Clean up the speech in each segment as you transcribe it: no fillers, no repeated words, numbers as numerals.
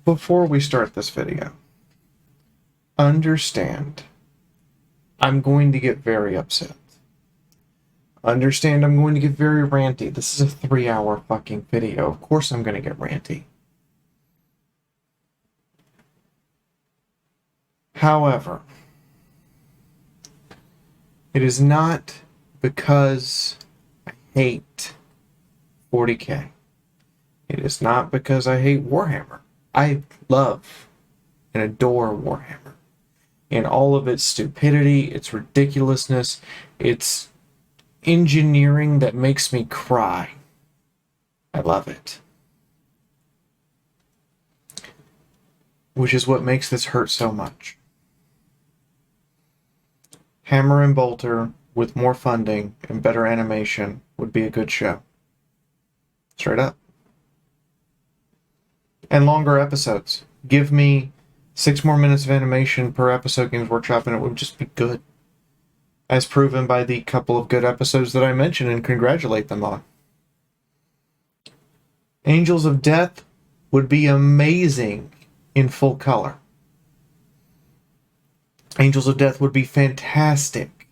Before we start this video, understand I'm going to get very upset. Understand I'm going to get very ranty. This is a 3-hour fucking video. Of course I'm going to get ranty. However, it is not because I hate 40k. It is not because I hate Warhammer. I love and adore Warhammer. And all of its stupidity, its ridiculousness, its engineering that makes me cry. I love it. Which is what makes this hurt so much. Hammer and Bolter, with more funding and better animation, would be a good show. Straight up. And longer episodes. Give me 6 more minutes of animation per episode, Games Workshop, and it would just be good. As proven by the couple of good episodes that I mentioned and congratulate them on. Angels of Death would be amazing in full color. Angels of Death would be fantastic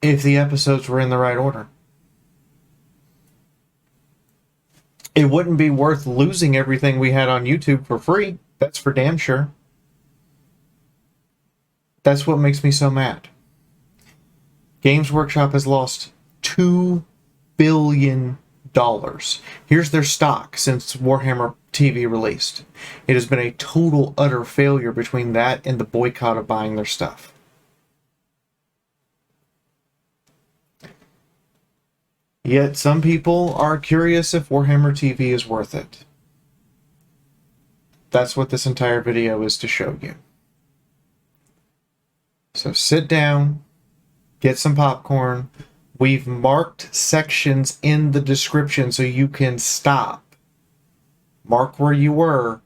if the episodes were in the right order. It wouldn't be worth losing everything we had on YouTube for free. That's for damn sure. That's what makes me so mad. Games Workshop has lost $2 billion. Here's their stock since Warhammer TV released. It has been a total, utter failure between that and the boycott of buying their stuff. Yet some people are curious if Warhammer TV is worth it. That's what this entire video is to show you. So sit down, get some popcorn. We've marked sections in the description so you can stop, mark where you were,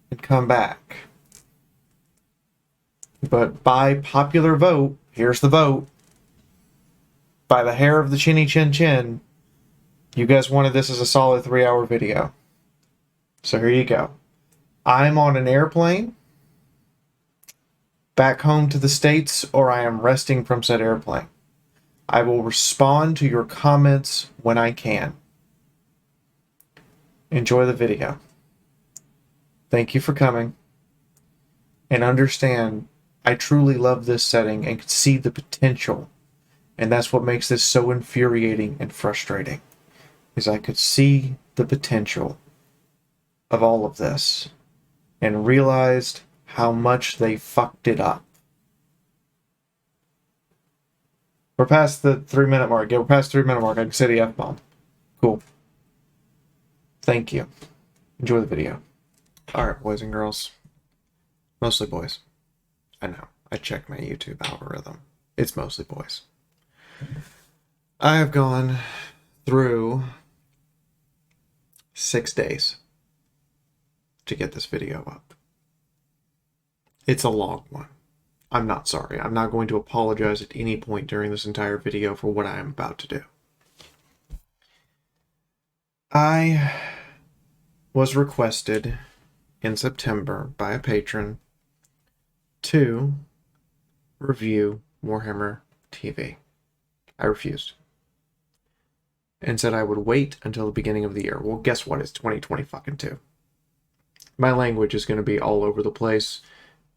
and come back. But by popular vote, here's the vote. By the hair of the chinny chin chin, you guys wanted this as a solid 3-hour video. So here you go. I'm on an airplane back home to the States, or I am resting from said airplane. I will respond to your comments when I can. Enjoy the video. Thank you for coming. And understand, I truly love this setting and can see the potential. And that's what makes this so infuriating and frustrating. Is I could see the potential of all of this and realized how much they fucked it up. We're past the 3-minute mark. Yeah, we're past the 3-minute mark. I can say the F-bomb. Cool. Thank you. Enjoy the video. Alright, boys and girls. Mostly boys. I know. I checked my YouTube algorithm. It's mostly boys. I have gone through 6 days to get this video up. It's a long one. I'm not sorry. I'm not going to apologize at any point during this entire video for what I am about to do. I was requested in September by a patron to review Warhammer TV. I refused. And said I would wait until the beginning of the year. Well, guess what? It's 2022. My language is going to be all over the place.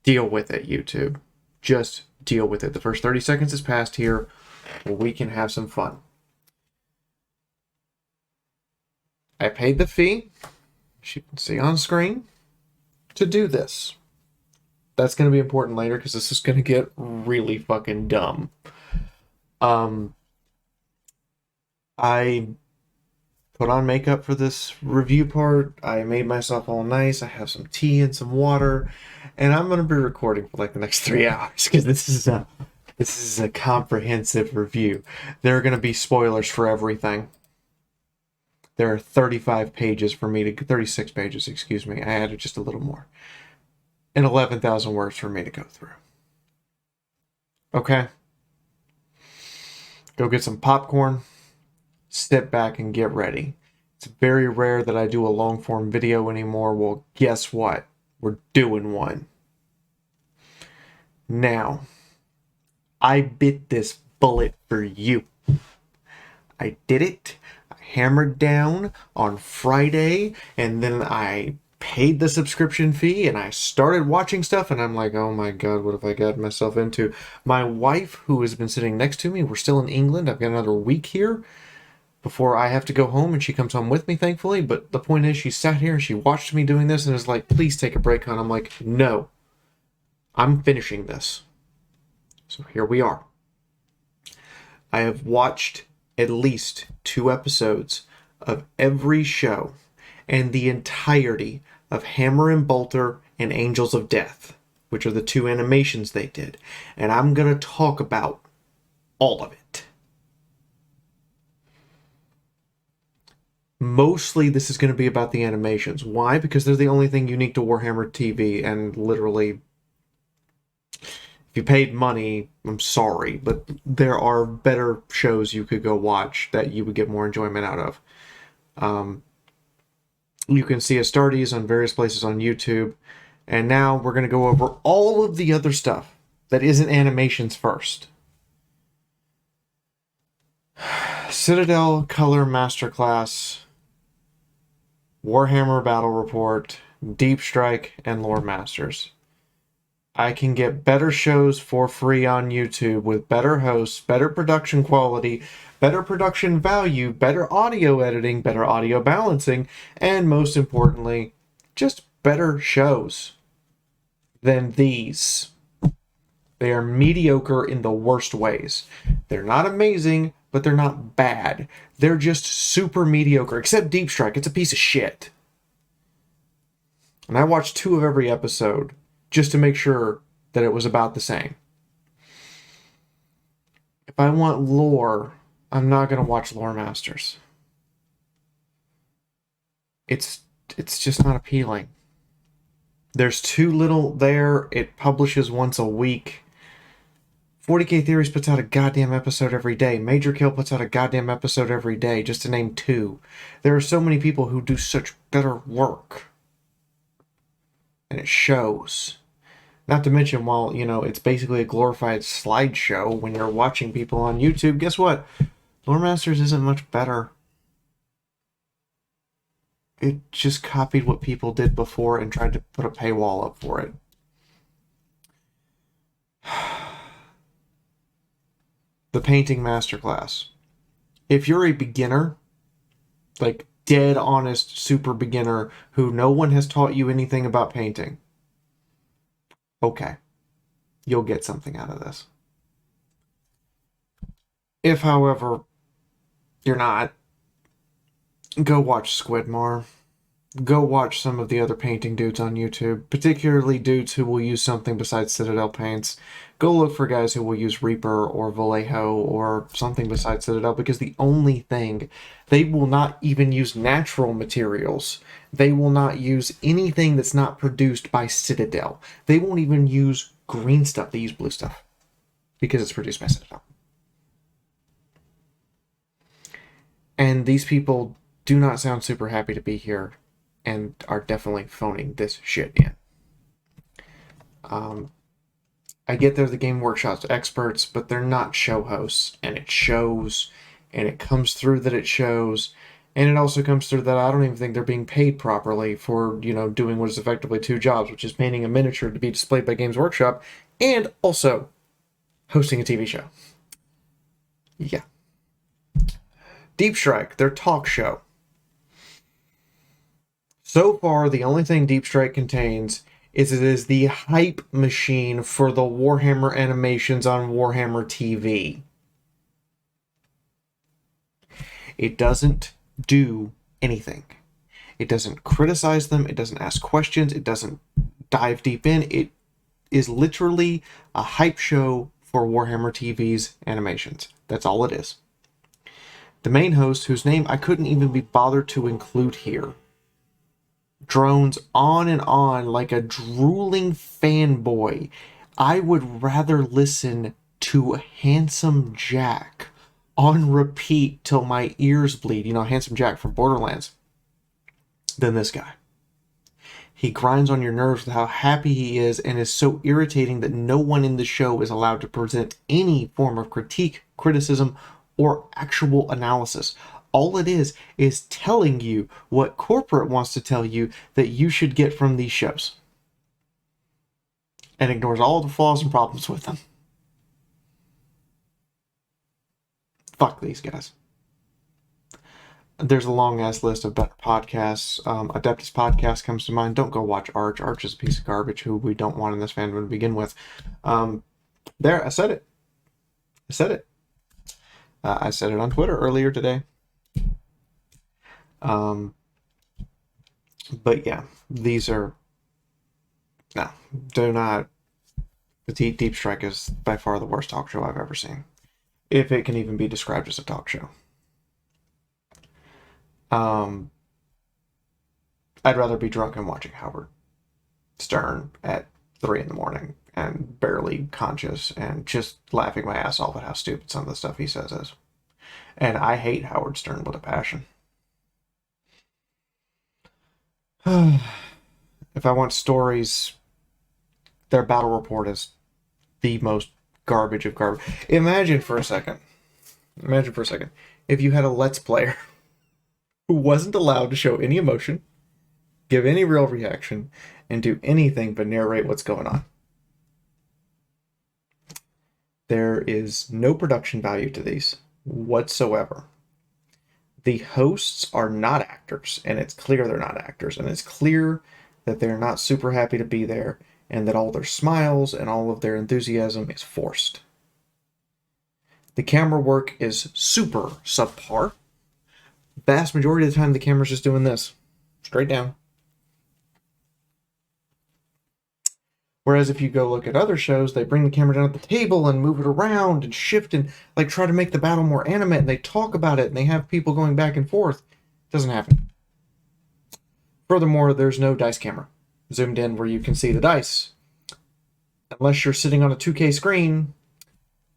Deal with it, YouTube. Just deal with it. The first 30 seconds is passed here. We can have some fun. I paid the fee, as you can see on screen, to do this. That's going to be important later because this is going to get really fucking dumb. I put on makeup for this review part. I made myself all nice. I have some tea and some water. And I'm going to be recording for like the next 3 hours because this is a comprehensive review. There are going to be spoilers for everything. There are 35 pages for me to... 36 pages, excuse me. I added just a little more. And 11,000 words for me to go through. Okay? Go get some popcorn. Sit back and get ready. It's very rare that I do a long form video anymore. Well, guess what? We're doing one. Now, I bit this bullet for you. I did it. I hammered down on Friday, and then I paid the subscription fee, and I started watching stuff, and I'm like, oh my god, what have I got myself into? My wife, who has been sitting next to me, we're still in England. I've got another week here before I have to go home, and she comes home with me, thankfully. But the point is, she sat here and she watched me doing this and is like, please take a break, hon. I'm like, no, I'm finishing this. So here we are. I have watched at least 2 episodes of every show and the entirety of Hammer and Bolter and Angels of Death, which are the 2 animations they did. And I'm going to talk about all of it. Mostly this is going to be about the animations. Why? Because they're the only thing unique to Warhammer TV, and literally, if you paid money, I'm sorry, but there are better shows you could go watch that you would get more enjoyment out of. You can see Astartes on various places on YouTube, and now we're going to go over all of the other stuff that isn't animations first. Citadel Color Masterclass, Warhammer Battle Report, Deep Strike, and Lore Masters. I can get better shows for free on YouTube with better hosts, better production quality, better production value, better audio editing, better audio balancing, and most importantly, just better shows than these. They are mediocre in the worst ways. They're not amazing, but they're not bad. They're just super mediocre, except Deep Strike. It's a piece of shit. And I watched 2 of every episode just to make sure that it was about the same. If I want lore, I'm not going to watch Lore Masters. It's just not appealing. There's too little there. It publishes once a week. 40K Theories puts out a goddamn episode every day. Major Kill puts out a goddamn episode every day, just to name 2. There are so many people who do such better work. And it shows. Not to mention, while, it's basically a glorified slideshow when you're watching people on YouTube, guess what? Lore Masters isn't much better. It just copied what people did before and tried to put a paywall up for it. The Painting Masterclass. If you're a beginner, like dead honest super beginner who no one has taught you anything about painting, okay, you'll get something out of this. If, however, you're not, go watch Squidmar. Go watch some of the other painting dudes on YouTube, particularly dudes who will use something besides Citadel paints. Go look for guys who will use Reaper or Vallejo or something besides Citadel, because the only thing, they will not even use natural materials. They will not use anything that's not produced by Citadel. They won't even use green stuff. They use blue stuff because it's produced by Citadel. And these people do not sound super happy to be here and are definitely phoning this shit in. I get they're the Game Workshop's experts, but they're not show hosts, and it shows, and it comes through that it shows, and it also comes through that I don't even think they're being paid properly for, doing what is effectively 2 jobs, which is painting a miniature to be displayed by Games Workshop, and also hosting a TV show. Yeah. Deep Strike, their talk show. So far, the only thing Deep Strike contains is it is the hype machine for the Warhammer animations on Warhammer TV. It doesn't do anything. It doesn't criticize them. It doesn't ask questions. It doesn't dive deep in. It is literally a hype show for Warhammer TV's animations. That's all it is. The main host, whose name I couldn't even be bothered to include here, drones on and on like a drooling fanboy. I would rather listen to Handsome Jack on repeat till my ears bleed. You know, Handsome Jack from Borderlands. Than this guy. He grinds on your nerves with how happy he is and is so irritating that no one in the show is allowed to present any form of critique, criticism, or actual analysis. All it is telling you what corporate wants to tell you that you should get from these shows. And ignores all the flaws and problems with them. Fuck these guys. There's a long-ass list of better podcasts. Adeptus Podcast comes to mind. Don't go watch Arch. Arch is a piece of garbage who we don't want in this fandom to begin with. There, I said it. I said it. I said it on Twitter earlier today. But yeah, these are... No, do not... The Deep Strike is by far the worst talk show I've ever seen. If it can even be described as a talk show. I'd rather be drunk and watching Howard Stern at 3 a.m. and barely conscious and just laughing my ass off at how stupid some of the stuff he says is. And I hate Howard Stern with a passion. If I want stories, their battle report is the most garbage of garbage. Imagine for a second, if you had a Let's Player who wasn't allowed to show any emotion, give any real reaction, and do anything but narrate what's going on. There is no production value to these whatsoever. The hosts are not actors, and it's clear they're not actors, and it's clear that they're not super happy to be there, and that all their smiles and all of their enthusiasm is forced. The camera work is super subpar. Vast majority of the time, the camera's just doing this. Straight down. Whereas if you go look at other shows, they bring the camera down at the table and move it around and shift and like try to make the battle more animate, and they talk about it and they have people going back and forth. It doesn't happen. Furthermore, there's no dice camera zoomed in where you can see the dice. Unless you're sitting on a 2K screen,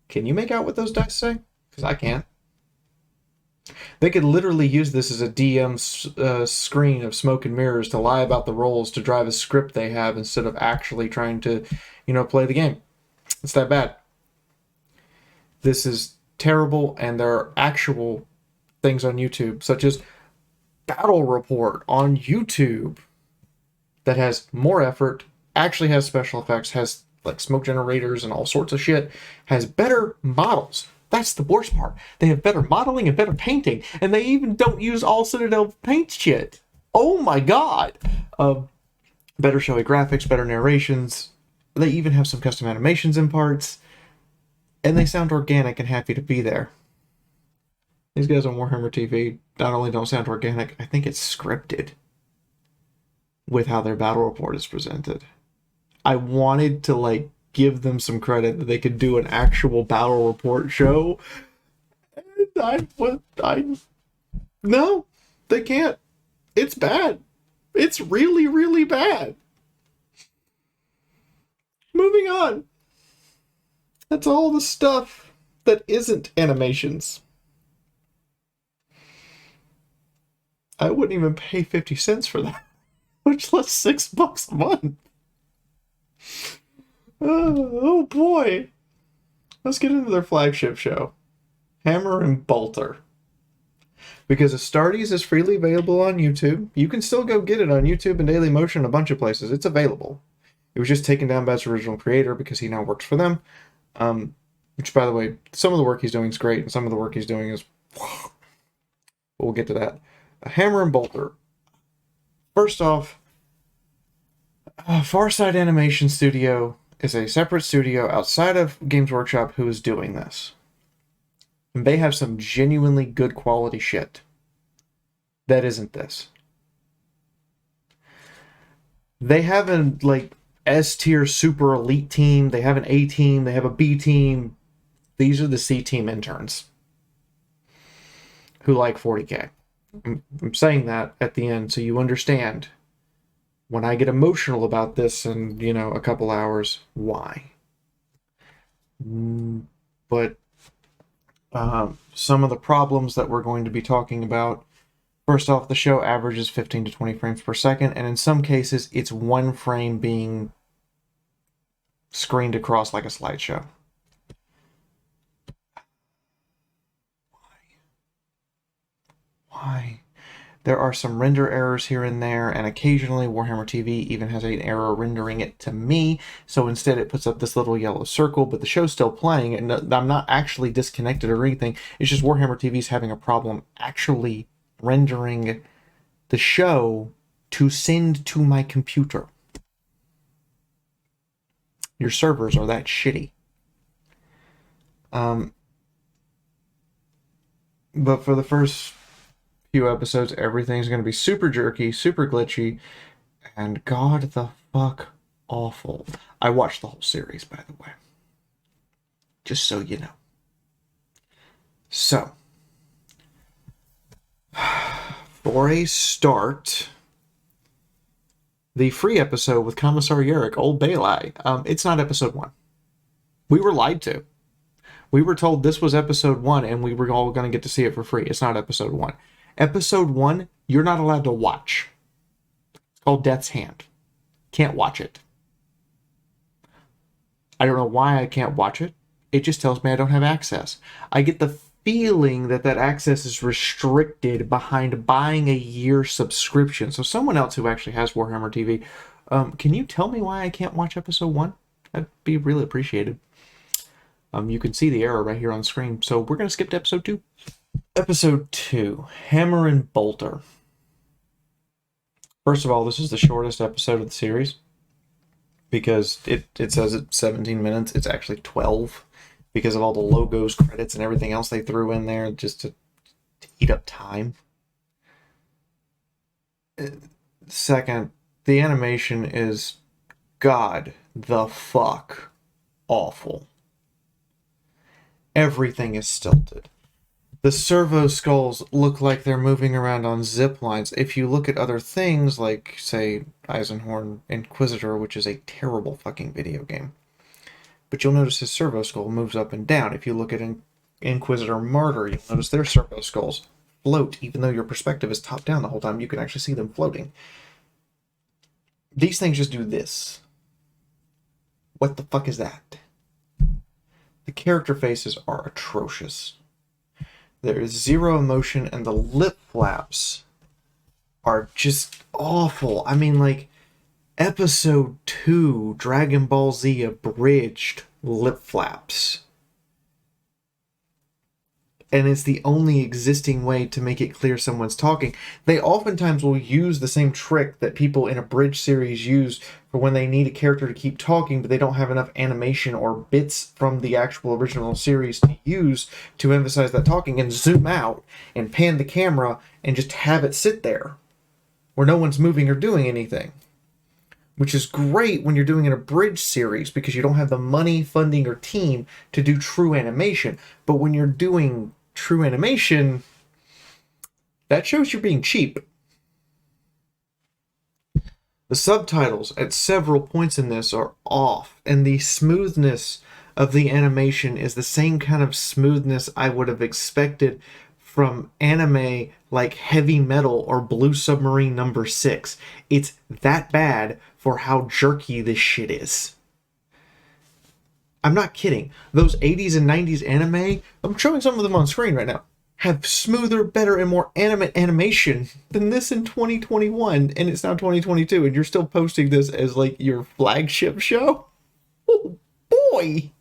can you make out what those dice say? Because I can't. They could literally use this as a DM screen of smoke and mirrors to lie about the rolls to drive a script they have instead of actually trying to, play the game. It's that bad. This is terrible, and there are actual things on YouTube, such as Battle Report on YouTube, that has more effort, actually has special effects, has like smoke generators and all sorts of shit, has better models. That's the worst part. They have better modeling and better painting, and they even don't use all Citadel paint shit. Oh my god! Better showy graphics, better narrations. They even have some custom animations in parts, and they sound organic and happy to be there. These guys on Warhammer TV not only don't sound organic, I think it's scripted with how their battle report is presented. I wanted to give them some credit that they could do an actual battle report show. And no, they can't. It's bad. It's really, really bad. Moving on. That's all the stuff that isn't animations. I wouldn't even pay 50 cents for that, much less $6 a month. Oh boy. Let's get into their flagship show, Hammer and Bolter. Because Astartes is freely available on YouTube. You can still go get it on YouTube and Dailymotion and a bunch of places. It's available. It was just taken down by its original creator because he now works for them. Which, by the way, some of the work he's doing is great, and some of the work he's doing is... We'll get to that. Hammer and Bolter. First off, Farside Animation Studio is a separate studio outside of Games Workshop who is doing this. And they have some genuinely good quality shit that isn't this. They have an S-tier super elite team, they have an A team, they have a B team. These are the C team interns who like 40K. I'm saying that at the end so you understand when I get emotional about this in, a couple hours, why. But Some of the problems that we're going to be talking about. First off, the show averages 15 to 20 frames per second, and in some cases, it's one frame being screened across like a slideshow. Why? There are some render errors here and there, and occasionally Warhammer TV even has an error rendering it to me, so instead it puts up this little yellow circle, but the show's still playing, and I'm not actually disconnected or anything. It's just Warhammer TV's having a problem actually rendering the show to send to my computer. Your servers are that shitty. But for the first few episodes, everything's going to be super jerky, super glitchy, and god the fuck awful. I watched the whole series, by the way. Just so you know. So, for a start, the free episode with Commissar Yorick, old Bale Eye, it's not episode 1. We were lied to. We were told this was episode 1 and we were all going to get to see it for free. It's not episode 1. Episode 1, you're not allowed to watch. It's called Death's Hand. Can't watch it. I don't know why I can't watch it. It just tells me I don't have access. I get the feeling that that access is restricted behind buying a year subscription. So someone else who actually has Warhammer TV, can you tell me why I can't watch episode 1? That'd be really appreciated. You can see the error right here on screen. So we're going to skip to episode 2. Episode 2, Hammer and Bolter. First of all, this is the shortest episode of the series because it says it's 17 minutes. It's actually 12 because of all the logos, credits, and everything else they threw in there just to eat up time. Second, the animation is god the fuck awful. Everything is stilted. The servo skulls look like they're moving around on zip lines. If you look at other things like, say, Eisenhorn Inquisitor, which is a terrible fucking video game, but you'll notice his servo skull moves up and down. If you look at Inquisitor Martyr, you'll notice their servo skulls float, even though your perspective is top down the whole time. You can actually see them floating. These things just do this. What the fuck is that? The character faces are atrocious. There is zero emotion, and the lip flaps are just awful. I mean, like, episode 2, Dragon Ball Z abridged lip flaps. And it's the only existing way to make it clear someone's talking. They oftentimes will use the same trick that people in a bridge series use for when they need a character to keep talking, but they don't have enough animation or bits from the actual original series to use to emphasize that talking, and zoom out and pan the camera and just have it sit there where no one's moving or doing anything. Which is great when you're doing an abridged series because you don't have the money, funding, or team to do true animation. But when you're doing true animation, that shows you're being cheap. The subtitles at several points in this are off, and the smoothness of the animation is the same kind of smoothness I would have expected from anime like Heavy Metal or Blue Submarine number 6. It's that bad for how jerky this shit is. I'm not kidding. Those 80s and 90s anime, I'm showing some of them on screen right now, have smoother, better, and more animate animation than this in 2021, and it's now 2022, and you're still posting this as like your flagship show? Oh boy!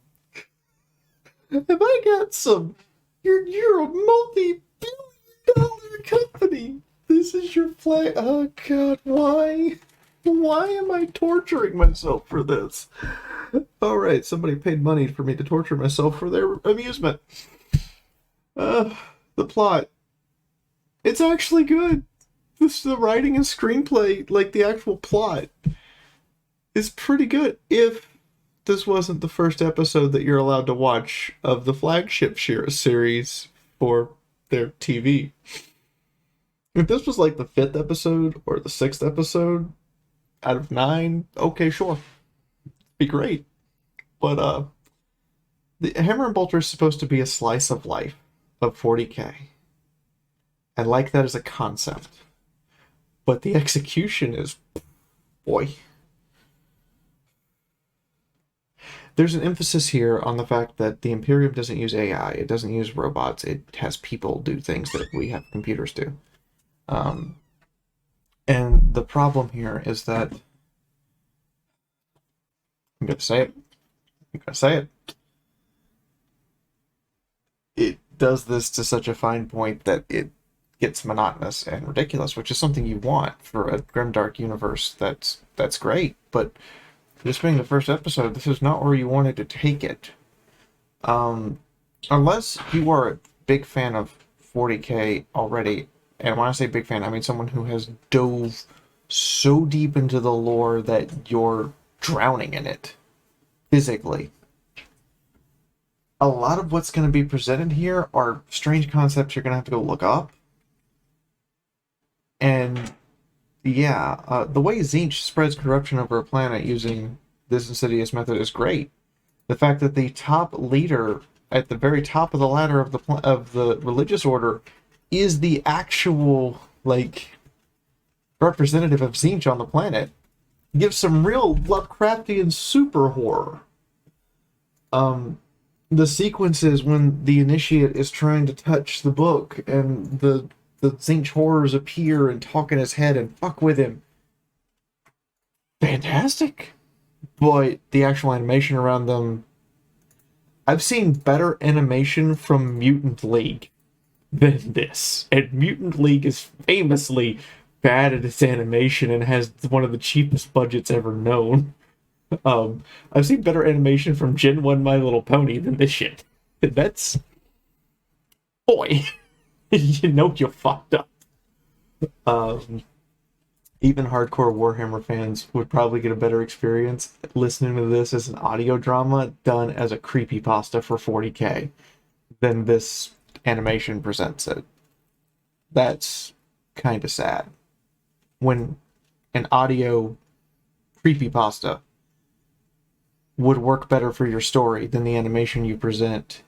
Have I got some... You're a multi-billion-dollar company. This is your flag... Oh god, why? Why am I torturing myself for this? Alright, somebody paid money for me to torture myself for their amusement. The plot. It's actually good. The writing and screenplay, like the actual plot, is pretty good. If this wasn't the first episode that you're allowed to watch of the flagship series for their TV. If this was like the 5th episode or the 6th episode out of 9, okay, sure. Be great. But The Hammer and Bolter is supposed to be a slice of life of 40k. I like that as a concept. But the execution is, boy. There's an emphasis here on the fact that the Imperium doesn't use AI. It doesn't use robots. It has people do things that we have computers do. And the problem here is that I'm going to say it. I'm going to say it. It does this to such a fine point that it gets monotonous and ridiculous, which is something you want for a grimdark universe. That's great, but this being the first episode, this is not where you wanted to take it. Unless you are a big fan of 40k already, and when I say big fan, I mean someone who has dove so deep into the lore that you're drowning in it physically. A lot of what's going to be presented here are strange concepts you're going to have to go look up. And yeah, the way Tzeentch spreads corruption over a planet using this insidious method is great. The fact that the top leader at the very top of the ladder of the religious order is the actual representative of Tzeentch on the planet gives some real Lovecraftian super horror. The sequences when the initiate is trying to touch the book and the Tzeentch horrors appear and talk in his head and fuck with him. Fantastic. But the actual animation around them, I've seen better animation from Mutant League than this. And Mutant League is famously bad at its animation and has one of the cheapest budgets ever known. I've seen better animation from Gen 1 My Little Pony than this shit. That's... boy. You know you fucked up. Even hardcore Warhammer fans would probably get a better experience listening to this as an audio drama done as a creepypasta for 40k than this animation presents it. That's kind of sad. When an audio creepypasta would work better for your story than the animation you present,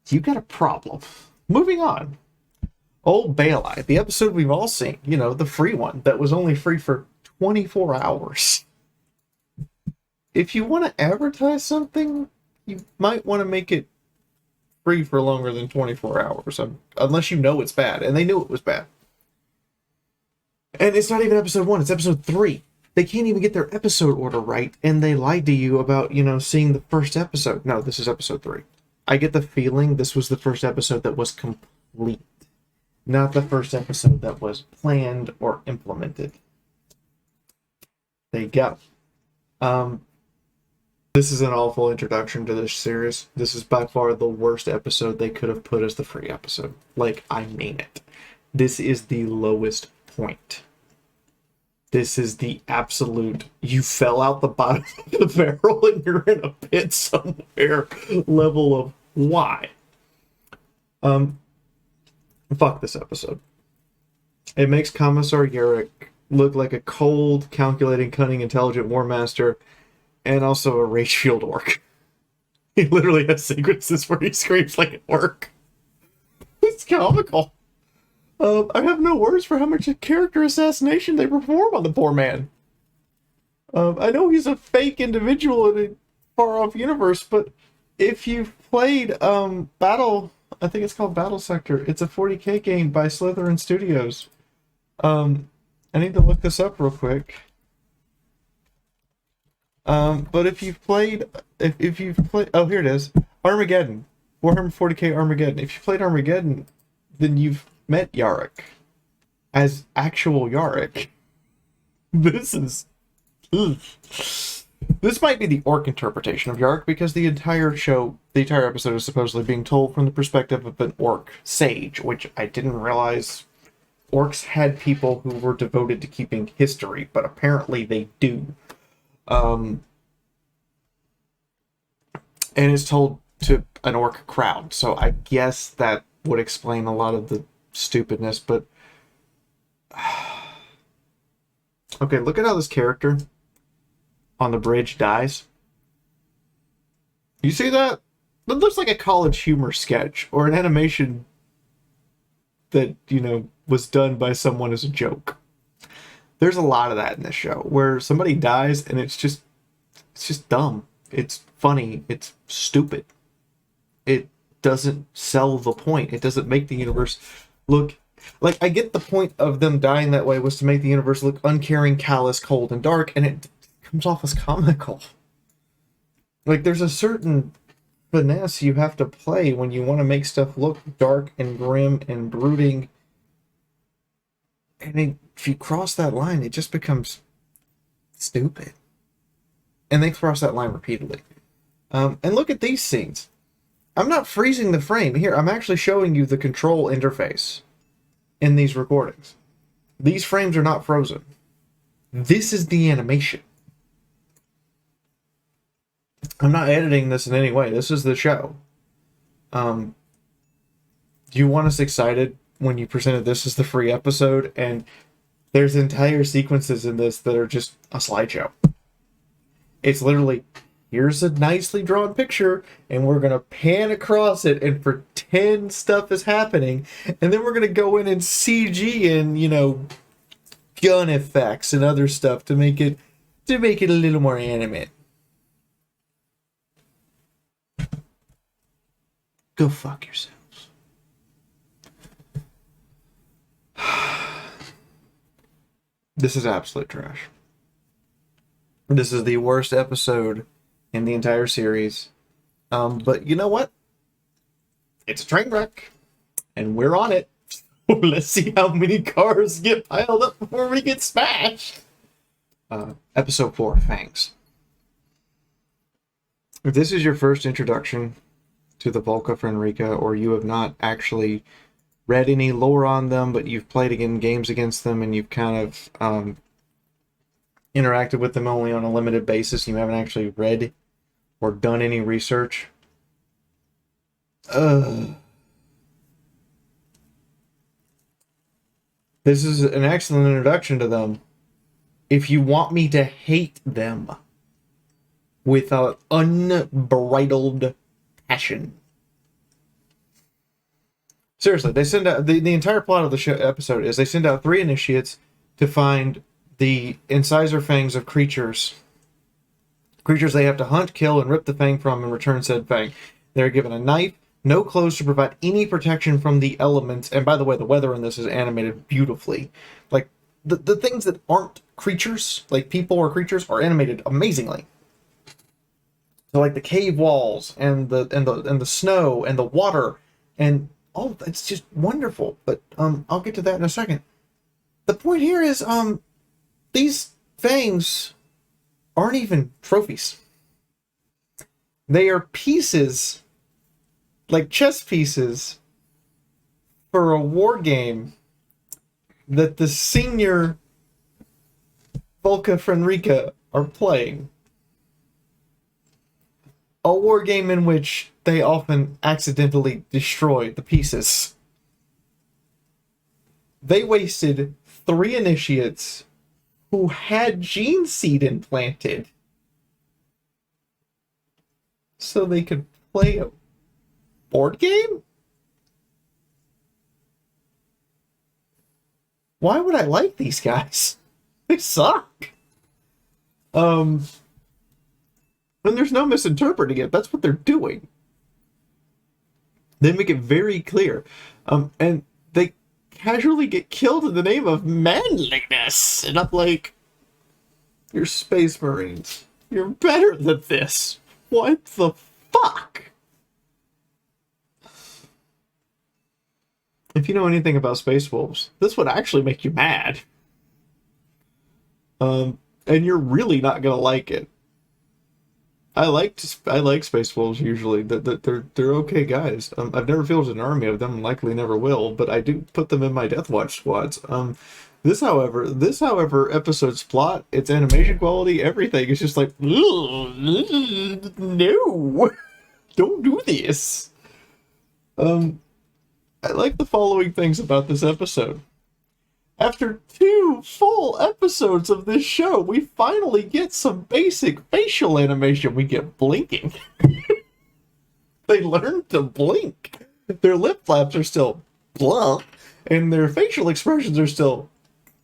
you got a problem. Moving on. Old Bale Eye, the episode we've all seen, you know, the free one that was only free for 24 hours. If you want to advertise something, you might want to make it free for longer than 24 hours, unless you know it's bad, and they knew it was bad. And it's not even episode 1, it's episode 3. They can't even get their episode order right, and they lied to you about, you know, seeing the first episode. No, this is episode 3. I get the feeling this was the first episode that was complete, not the first episode that was planned or implemented. There you go. This is an awful introduction to this series. This is by far the worst episode they could have put as the free episode. Like, I mean it. This is the lowest point. This is the absolute, you fell out the bottom of the barrel and you're in a pit somewhere level of why. Fuck this episode. It makes Commissar Yarrick look like a cold, calculating, cunning, intelligent war master, and also a rage fueled orc. He literally has sequences where he screams like an orc. It's comical. I have no words for how much character assassination they perform on the poor man. I know he's a fake individual in a far-off universe, but if you've played I think it's called Battle Sector. It's a 40k game by Slytherin Studios. I need to look this up real quick. But if you've played, oh, here it is, Armageddon, Warhammer 40k Armageddon. If you played Armageddon, then you've met Yarrick as actual Yarrick. This is, ugh. This might be the orc interpretation of Yarrick, because the entire episode is supposedly being told from the perspective of an orc sage, which I didn't realize orcs had people who were devoted to keeping history, but apparently they do. And it's told to an orc crowd, so I guess that would explain a lot of the stupidness, but okay, look at how this character on the bridge dies. You see that? It looks like a college humor sketch or an animation that, you know, was done by someone as a joke. There's a lot of that in this show where somebody dies and it's just dumb. It's funny. It's stupid. It doesn't sell the point. It doesn't make the universe look like, I get the point of them dying that way was to make the universe look uncaring, callous, cold, and dark, and it comes off as comical. Like, there's a certain finesse you have to play when you want to make stuff look dark and grim and brooding. And if you cross that line, it just becomes stupid. And they cross that line repeatedly. And look at these scenes. I'm not freezing the frame. Here, I'm actually showing you the control interface in these recordings. These frames are not frozen. This is the animation. I'm not editing this in any way. This is the show. Do you want us excited when you presented this as the free episode? And there's entire sequences in this that are just a slideshow. It's literally, here's a nicely drawn picture, and we're going to pan across it and pretend stuff is happening. And then we're going to go in and CG and, you know, gun effects and other stuff to make it a little more animate. Go fuck yourselves. This is absolute trash. This is the worst episode in the entire series. But you know what? It's a train wreck. And we're on it. Let's see how many cars get piled up before we get smashed. Episode 4, Fangs. If this is your first introduction to the Volca Fenrica, or you have not actually read any lore on them, but you've played again games against them, and you've kind of interacted with them only on a limited basis, you haven't actually read or done any research. This is an excellent introduction to them. If you want me to hate them with an unbridled passion. Seriously, they send out the entire plot of the episode is they send out 3 initiates to find the incisor fangs of creatures they have to hunt, kill, and rip the fang from and return said fang. They're given a knife, no clothes to provide any protection from the elements, and by the way, the weather in this is animated beautifully. Like, the things that aren't creatures, like people or creatures, are animated amazingly. So like the cave walls and the snow and the water and oh, it's just wonderful. But I'll get to that in a second. The point here is these fangs aren't even trophies. They are pieces, like chess pieces, for a war game that the senior Volca Fenrica are playing. A war game in which they often accidentally destroy the pieces. They wasted 3 initiates who had gene seed implanted so they could play a board game? Why would I like these guys? They suck. And there's no misinterpreting it. That's what they're doing. They make it very clear. And they casually get killed in the name of manliness. And I'm like, you're Space Marines. You're better than this. What the fuck? If you know anything about Space Wolves, this would actually make you mad. And you're really not gonna like it. I like Space Wolves usually. They're okay guys. I've never fielded an army of them, likely never will, but I do put them in my Deathwatch squads. This however, episode's plot, its animation quality, everything is just like, no, don't do this. I like the following things about this episode. After 2 full episodes of this show, we finally get some basic facial animation. We get blinking. They learned to blink. Their lip flaps are still blah, and their facial expressions are still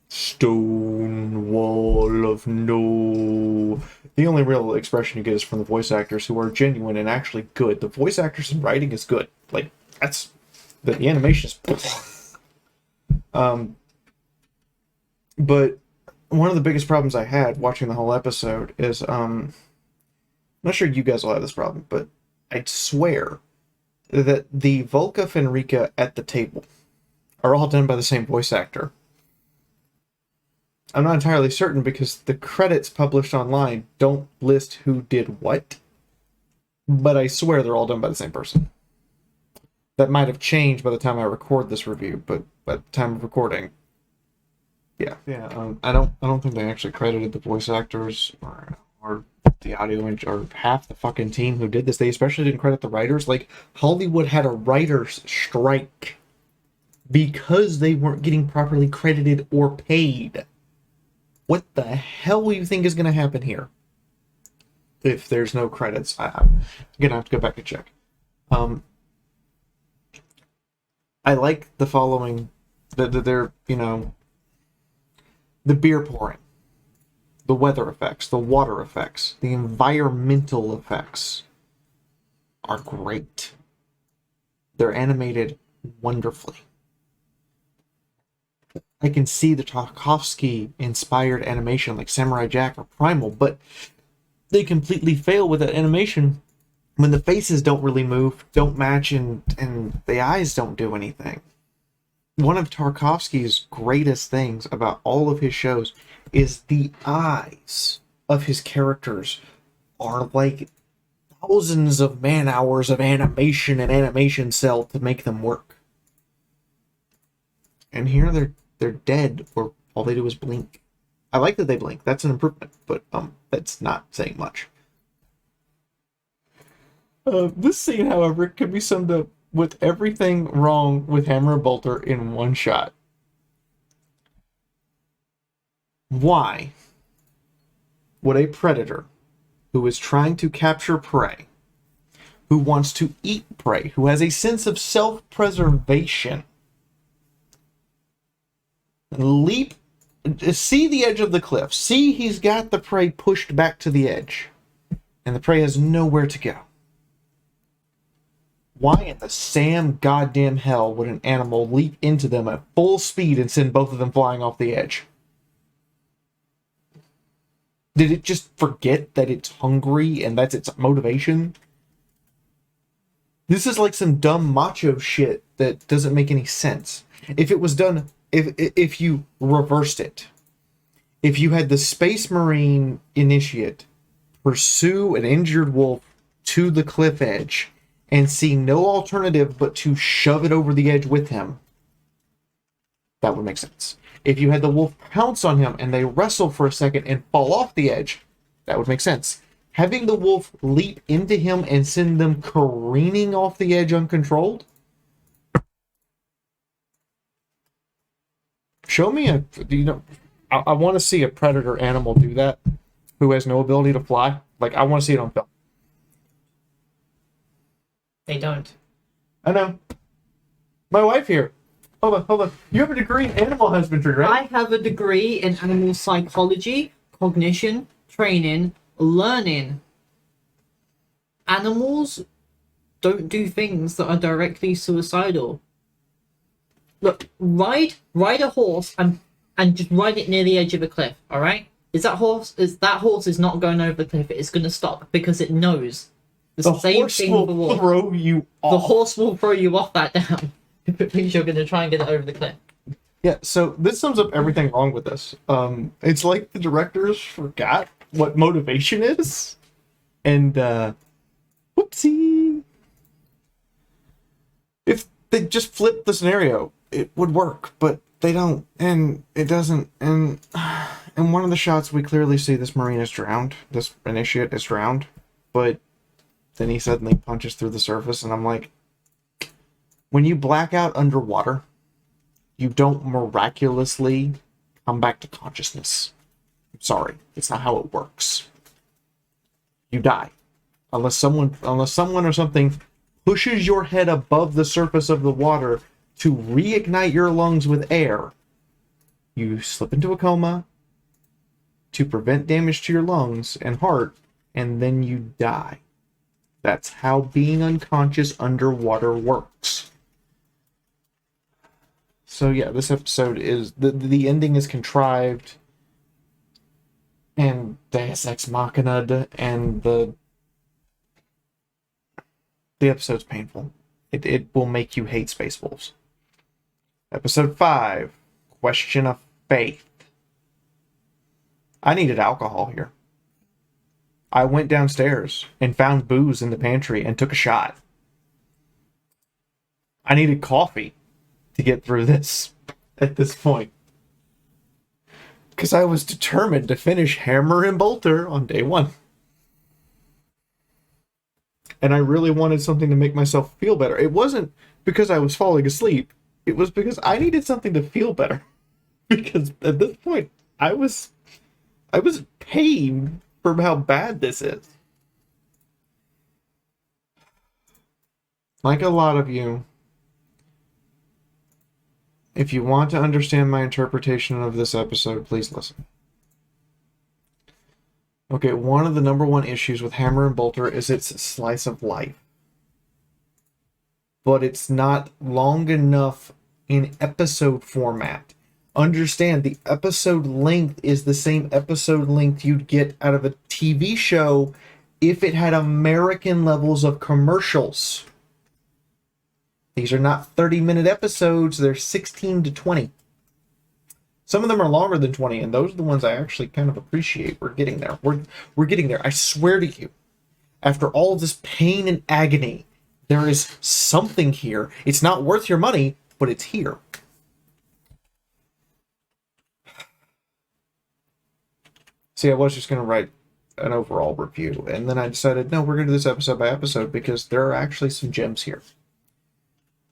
stone wall of no. The only real expression you get is from the voice actors, who are genuine and actually good. The voice actors and writing is good. Like, that's the animation is but one of the biggest problems I had watching the whole episode is I'm not sure you guys will have this problem, but I swear that the Volca Fenrica at the table are all done by the same voice actor. I'm not entirely certain because the credits published online don't list who did what, but I swear they're all done by the same person. That might have changed by the time I record this review, but by the time of recording, yeah. I don't think they actually credited the voice actors or the audio or half the fucking team who did this. They especially didn't credit the writers. Like, Hollywood had a writers' strike because they weren't getting properly credited or paid. What the hell do you think is going to happen here if there's no credits? I'm going to have to go back and check. I like the following, they're, the beer pouring, the weather effects, the water effects, the environmental effects are great. They're animated wonderfully. I can see the Tarkovsky-inspired animation like Samurai Jack or Primal, but they completely fail with that animation when the faces don't really move, don't match, and the eyes don't do anything. One of Tarkovsky's greatest things about all of his shows is the eyes of his characters are like thousands of man-hours of animation and animation cell to make them work. And here they're dead, or all they do is blink. I like that they blink. That's an improvement, but that's not saying much. This scene, however, can be summed up with everything wrong with Hammer and Bolter in one shot. Why would a predator who is trying to capture prey, who wants to eat prey, who has a sense of self-preservation, leap, see the edge of the cliff, see he's got the prey pushed back to the edge, and the prey has nowhere to go? Why in the Sam goddamn hell would an animal leap into them at full speed and send both of them flying off the edge? Did it just forget that it's hungry and that's its motivation? This is like some dumb macho shit that doesn't make any sense. If it was done, if you reversed it, if you had the Space Marine initiate pursue an injured wolf to the cliff edge and see no alternative but to shove it over the edge with him, that would make sense. If you had the wolf pounce on him and they wrestle for a second and fall off the edge, that would make sense. Having the wolf leap into him and send them careening off the edge uncontrolled? Show me I want to see a predator animal do that who has no ability to fly. Like, I want to see it on film. They don't. I know. My wife here. Hold on. You have a degree in animal husbandry, right? I have a degree in animal psychology, cognition, training, learning. Animals don't do things that are directly suicidal. Look, ride a horse and just ride it near the edge of a cliff, alright? That horse is not going over the cliff, it's gonna stop because it knows. The horse will throw you off. The horse will throw you off that down if it thinks you're gonna try and get it over the cliff. Yeah, so this sums up everything wrong with this. It's like the directors forgot what motivation is. And, whoopsie. If they just flipped the scenario, it would work, but they don't, and it doesn't. And in one of the shots, we clearly see this Marine is drowned. This initiate is drowned, but then he suddenly punches through the surface, and I'm like, when you black out underwater, you don't miraculously come back to consciousness. I'm sorry, it's not how it works. You die. Unless someone or something pushes your head above the surface of the water to reignite your lungs with air. You slip into a coma to prevent damage to your lungs and heart, and then you die. That's how being unconscious underwater works. So yeah, this episode is... The ending is contrived, and Deus Ex Machina, and the episode's painful. It will make you hate Space Wolves. Episode 5, Question of Faith. I needed alcohol here. I went downstairs and found booze in the pantry and took a shot. I needed coffee to get through this at this point. Because I was determined to finish Hammer and Bolter on day 1. And I really wanted something to make myself feel better. It wasn't because I was falling asleep. It was because I needed something to feel better. Because at this point, I was in pain from how bad this is. Like a lot of you, if you want to understand my interpretation of this episode, please listen. Okay, one of the number one issues with Hammer and Bolter is its slice of life. But it's not long enough in episode format. Understand, the episode length is the same episode length you'd get out of a TV show if it had American levels of commercials. These are not 30-minute episodes, they're 16 to 20. Some of them are longer than 20, and those are the ones I actually kind of appreciate. We're getting there. We're getting there. I swear to you, after all of this pain and agony, there is something here. It's not worth your money, but it's here. See, I was just going to write an overall review, and then I decided, no, we're going to do this episode by episode because there are actually some gems here.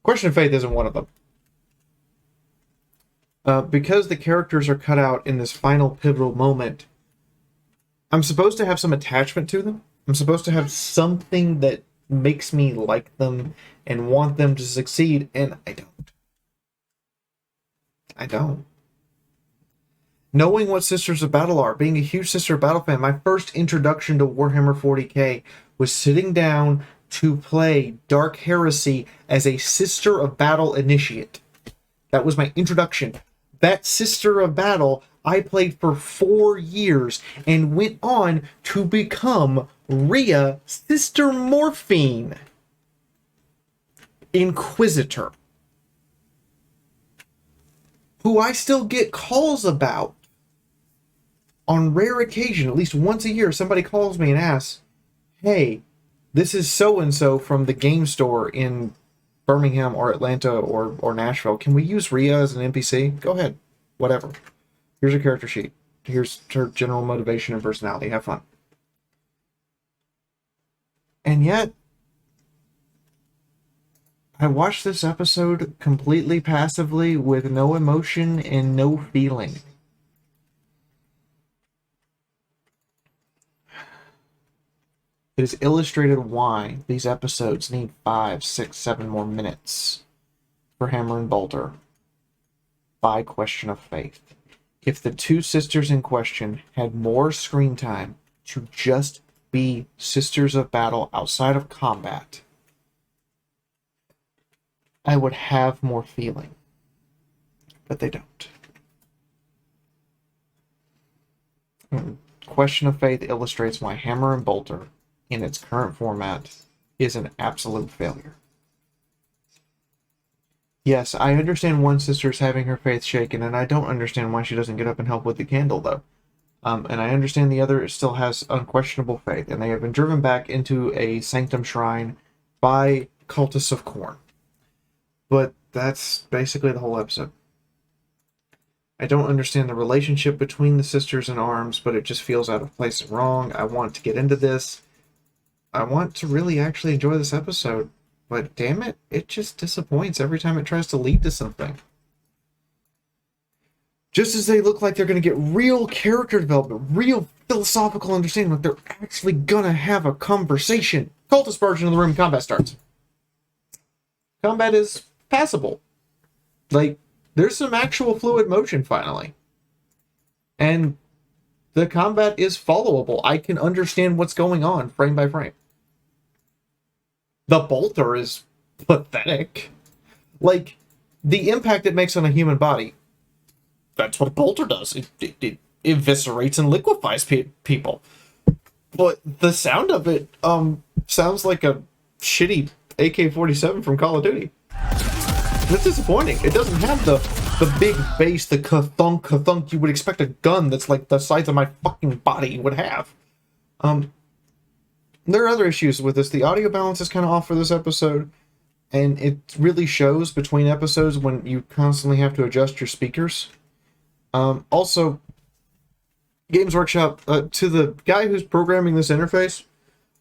Question of Faith isn't one of them. Because the characters are cut out in this final pivotal moment, I'm supposed to have some attachment to them. I'm supposed to have something that makes me like them and want them to succeed, and I don't. I don't. Knowing what Sisters of Battle are, being a huge Sister of Battle fan, my first introduction to Warhammer 40k was sitting down to play Dark Heresy as a Sister of Battle initiate. That was my introduction. That Sister of Battle I played for 4 years and went on to become Rhea Sister Morphine Inquisitor, who I still get calls about on rare occasion. At least once a year somebody calls me and asks, hey, this is so-and-so from the game store in Birmingham or Atlanta or Nashville. Can we use Rhea as an NPC? Go ahead. Whatever. Here's her character sheet. Here's her general motivation and personality. Have fun. And yet, I watched this episode completely passively with no emotion and no feeling. It is illustrated why these episodes need 5, 6, 7 more minutes for Hammer and Bolter by Question of Faith. If the two sisters in question had more screen time to just be Sisters of Battle outside of combat, I would have more feeling. But they don't. Question of Faith illustrates why Hammer and Bolter, in its current format, is an absolute failure. Yes, I understand one sister's having her faith shaken, and I don't understand why she doesn't get up and help with the candle, though. And I understand the other still has unquestionable faith, and they have been driven back into a sanctum shrine by cultists of Khorne. But that's basically the whole episode. I don't understand the relationship between the sisters in arms, but it just feels out of place and wrong. I want to get into this. I want to really actually enjoy this episode, but damn it, it just disappoints every time it tries to lead to something. Just as they look like they're going to get real character development, real philosophical understanding, like they're actually going to have a conversation. Cultist barge into the room, combat starts. combat is passable. Like, there's some actual fluid motion finally. And the combat is followable. I can understand what's going on frame by frame. The bolter is pathetic. Like, the impact it makes on a human body, that's what a bolter does. It eviscerates and liquefies people. But the sound of it sounds like a shitty AK-47 from Call of Duty. That's disappointing. It doesn't have the big bass, the ka-thunk you would expect a gun that's like the size of my fucking body would have. There are other issues with this. The audio balance is kind of off for this episode, and it really shows between episodes when you constantly have to adjust your speakers. Also, Games Workshop, to the guy who's programming this interface,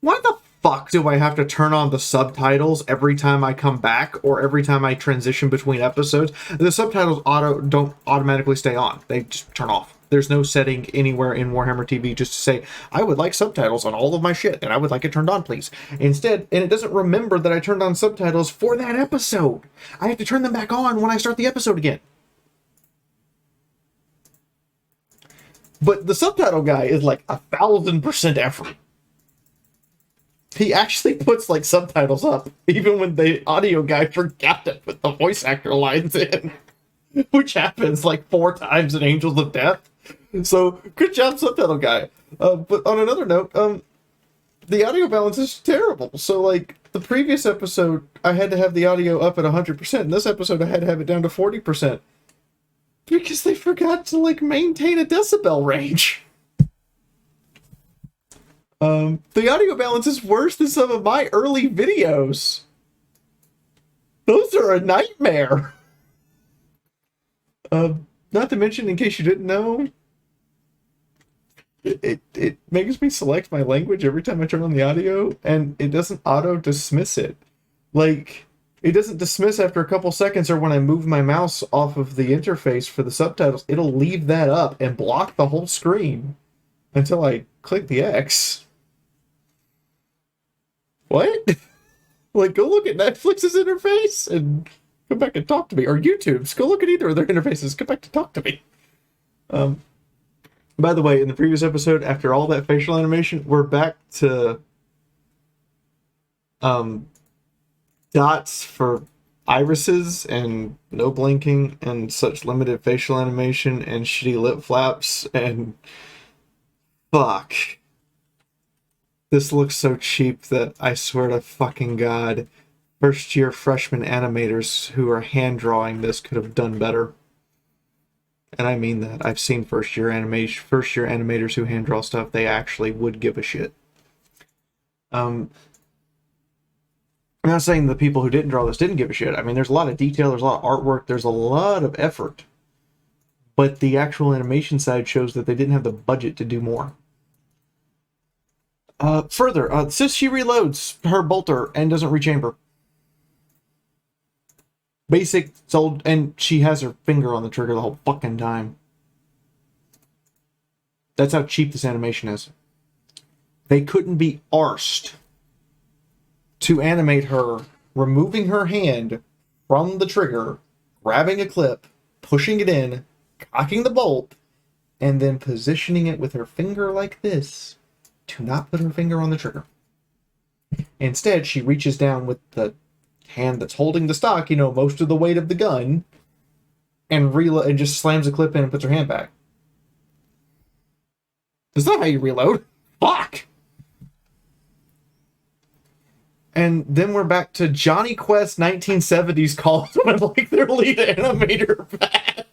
why the fuck do I have to turn on the subtitles every time I come back or every time I transition between episodes? The subtitles don't automatically stay on. They just turn off. There's no setting anywhere in Warhammer TV just to say, I would like subtitles on all of my shit, and I would like it turned on, please. Instead, and it doesn't remember that I turned on subtitles for that episode. I have to turn them back on when I start the episode again. But the subtitle guy is like 1,000% effort. He actually puts like subtitles up, even when the audio guy forgot to put the voice actor lines in, which happens like 4 times in Angels of Death. So good job, subtitle guy. But on another note, the audio balance is terrible. So like the previous episode, I had to have the audio up at 100%. In this episode, I had to have it down to 40%. Because they forgot to, like, maintain a decibel range. The audio balance is worse than some of my early videos. Those are a nightmare. Not to mention, in case you didn't know, it makes me select my language every time I turn on the audio, and it doesn't auto-dismiss it. Like, it doesn't dismiss after a couple seconds, or when I move my mouse off of the interface for the subtitles, it'll leave that up and block the whole screen until I click the X. What? Like, go look at Netflix's interface and come back and talk to me. Or YouTube's. Go look at either of their interfaces. Come back to talk to me. By the way, in the previous episode, after all that facial animation, we're back to dots for irises and no blinking and such limited facial animation and shitty lip flaps and fuck. This looks so cheap that I swear to fucking God, first year freshman animators who are hand drawing this could have done better. And I mean that. I've seen first year animators who hand draw stuff, they actually would give a shit. I'm not saying the people who didn't draw this didn't give a shit. I mean, there's a lot of detail, there's a lot of artwork, there's a lot of effort. But the actual animation side shows that they didn't have the budget to do more. Further, since she reloads her bolter and doesn't rechamber. Basic, sold, and she has her finger on the trigger the whole fucking time. That's how cheap this animation is. They couldn't be arsed to animate her removing her hand from the trigger, grabbing a clip, pushing it in, cocking the bolt, and then positioning it with her finger like this to not put her finger on the trigger. Instead, she reaches down with the hand that's holding the stock, most of the weight of the gun, and just slams a clip in and puts her hand back. That's not how you reload. Fuck! And then we're back to Johnny Quest 1970s calls when like their lead animator back.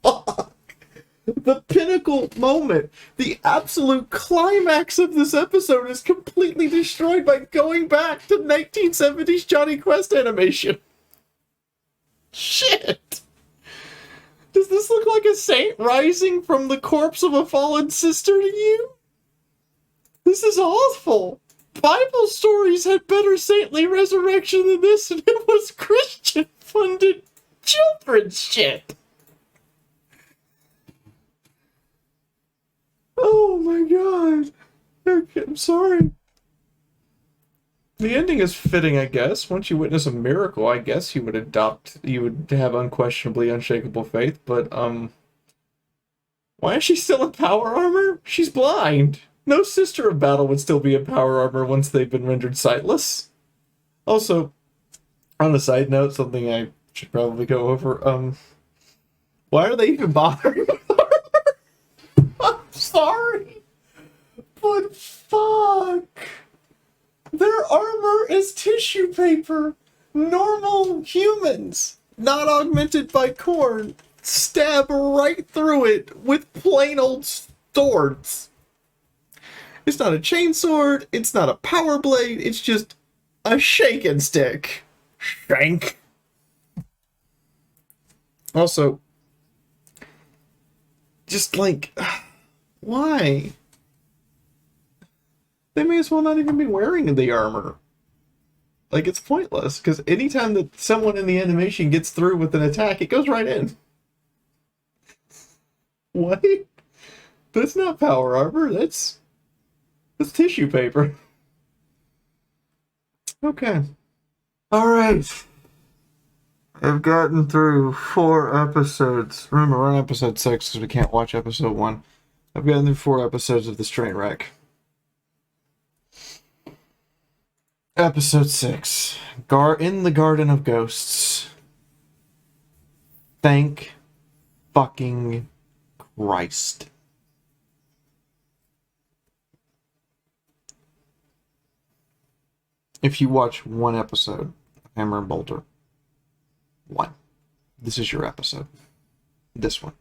Fuck. The pinnacle moment, the absolute climax of this episode is completely destroyed by going back to 1970s Johnny Quest animation. Shit! Does this look like a saint rising from the corpse of a fallen sister to you? This is awful. Bible stories had better saintly resurrection than this, and it was Christian-funded children's shit. Oh my God. Okay, I'm sorry. The ending is fitting, I guess. Once you witness a miracle, I guess you would have unquestionably unshakable faith, but, why is she still in power armor? She's blind. No Sister of Battle would still be in power armor once they've been rendered sightless. Also, on a side note, something I should probably go over, why are they even bothering with armor? I'm sorry, but fuck. Their armor is tissue paper. Normal humans, not augmented by corn, stab right through it with plain old swords. It's not a chainsword, it's not a power blade, it's just a shaking stick. Shank. Also, just like, why? They may as well not even be wearing the armor. Like, it's pointless, because anytime that someone in the animation gets through with an attack, it goes right in. What? That's not power armor, that's tissue paper. Okay. Alright. I've gotten through 4 episodes. Remember, we're on episode 6 because we can't watch episode 1. I've gotten through 4 episodes of this train wreck. Episode 6. In the Garden of Ghosts. Thank fucking Christ. If you watch 1 episode of Hammer and Bolter, 1. This is your episode. This one.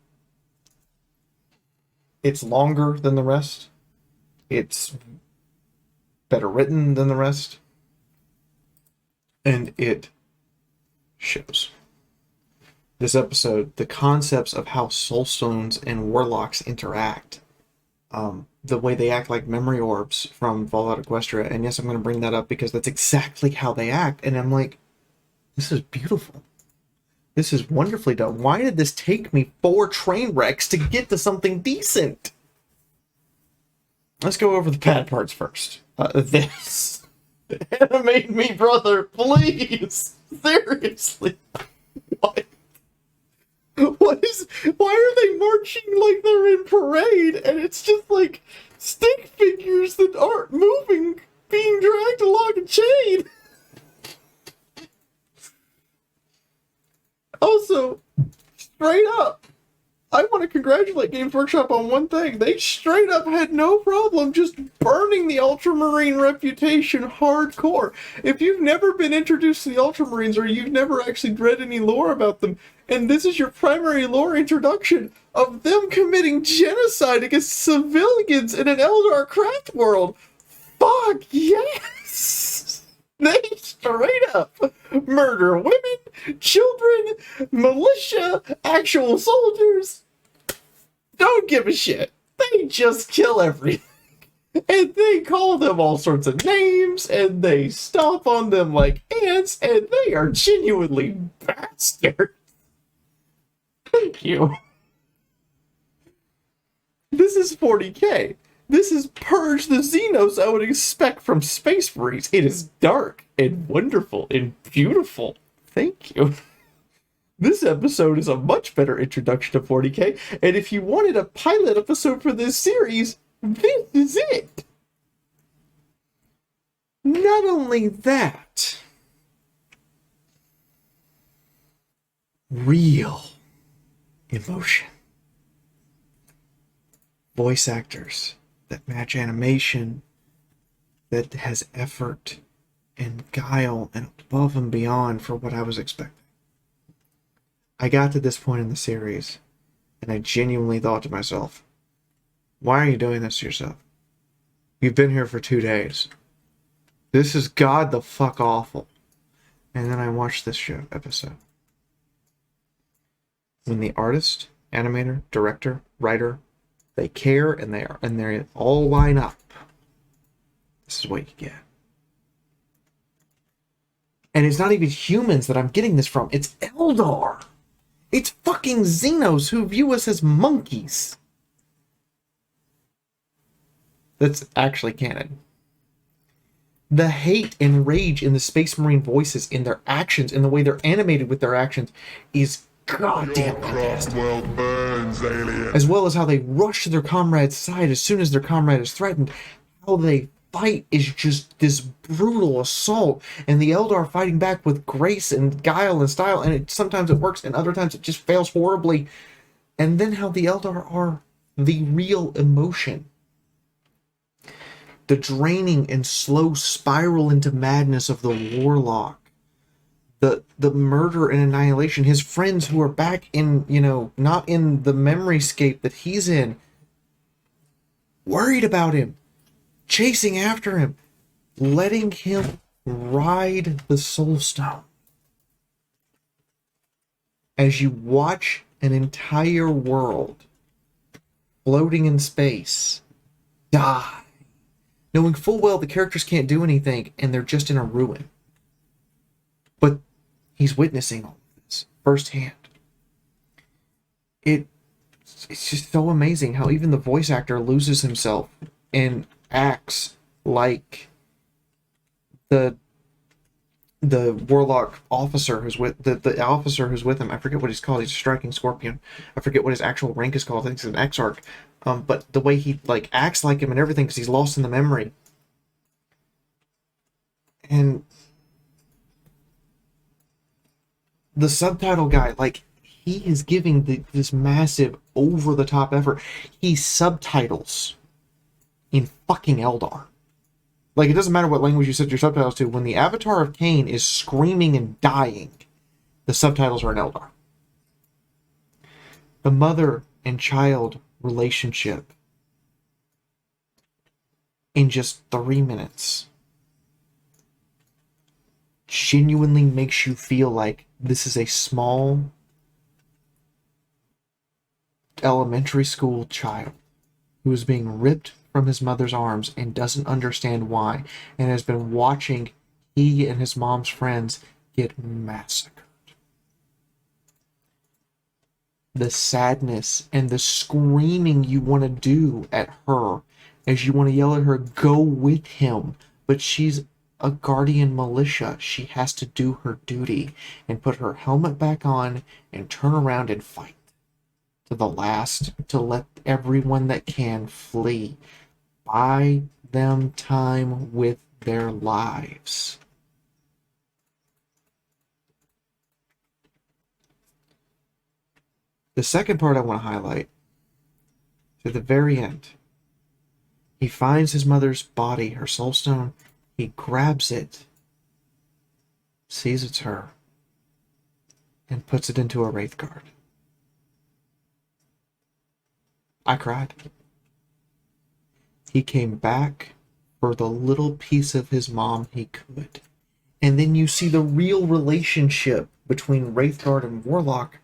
It's longer than the rest. It's better written than the rest. And it shows. This episode, the concepts of how soulstones and warlocks interact, the way they act like memory orbs from Fallout Equestria, and yes, I'm going to bring that up because that's exactly how they act, and I'm like, this is beautiful. This is wonderfully done. Why did this take me 4 train wrecks to get to something decent? Let's go over the bad parts first. This. Animate me, brother, please. Seriously. What? Why are they marching like they're in parade and it's just like stick figures that aren't moving being dragged along a chain? Also, straight up, I want to congratulate Games Workshop on one thing. They straight up had no problem just burning the Ultramarine reputation hardcore. If you've never been introduced to the Ultramarines or you've never actually read any lore about them, and this is your primary lore introduction of them committing genocide against civilians in an Eldar craft world, fuck yes! They straight up murder women, children, militia, actual soldiers. Don't give a shit. They just kill everything. And they call them all sorts of names, and they stomp on them like ants, and they are genuinely bastards. Thank you. This is 40k. This is Purge the Xenos I would expect from Space Marines. It is dark and wonderful and beautiful. Thank you. This episode is a much better introduction to 40k, and if you wanted a pilot episode for this series, this is it. Not only that, real emotion. Voice actors that match animation, that has effort and guile and above and beyond for what I was expecting. I got to this point in the series, and I genuinely thought to myself, why are you doing this to yourself? You've been here for 2 days. This is god the fuck awful. And then I watched this show episode. When the artist, animator, director, writer, they care and they all line up, this is what you get. And it's not even humans that I'm getting this from. It's Eldar. It's fucking Xenos who view us as monkeys. That's actually canon. The hate and rage in the Space Marine voices, in their actions, in the way they're animated with their actions, is goddamn fantastic. Well burns, alien. As well as how they rush to their comrade's side as soon as their comrade is threatened. How they fight is just this brutal assault, and the Eldar fighting back with grace and guile and style, and sometimes it works, and other times it just fails horribly. And then how the Eldar are the real emotion. The draining and slow spiral into madness of the Warlock. The murder and annihilation. His friends who are back in, not in the memory scape that he's in, worried about him, chasing after him, letting him ride the Soul Stone. As you watch an entire world floating in space die, knowing full well the characters can't do anything and they're just in a ruin. But he's witnessing all of this firsthand. It's just so amazing how even the voice actor loses himself and acts like the Warlock officer who's with the officer who's with him. I forget what he's called. He's a striking scorpion. I forget what his actual rank is called. I think he's an exarch. But the way he acts like him and everything, because he's lost in the memory. And the subtitle guy, he is giving this massive over-the-top effort. He subtitles in fucking Eldar. It doesn't matter what language you set your subtitles to. When the Avatar of Cain is screaming and dying, the subtitles are in Eldar. The mother and child relationship in just 3 minutes genuinely makes you feel like this is a small elementary school child who is being ripped from his mother's arms and doesn't understand why, and has been watching he and his mom's friends get massacred. The sadness and the screaming you want to do at her, as you want to yell at her, go with him, but she's a guardian militia. She has to do her duty and put her helmet back on and turn around and fight to the last, to let everyone that can flee. Buy them time with their lives. The second part I want to highlight, to the very end, he finds his mother's body, her soul stone. He grabs it, sees it's her, and puts it into a wraith guard. I cried. He came back for the little piece of his mom he could. And then you see the real relationship between Wraithguard and Warlock,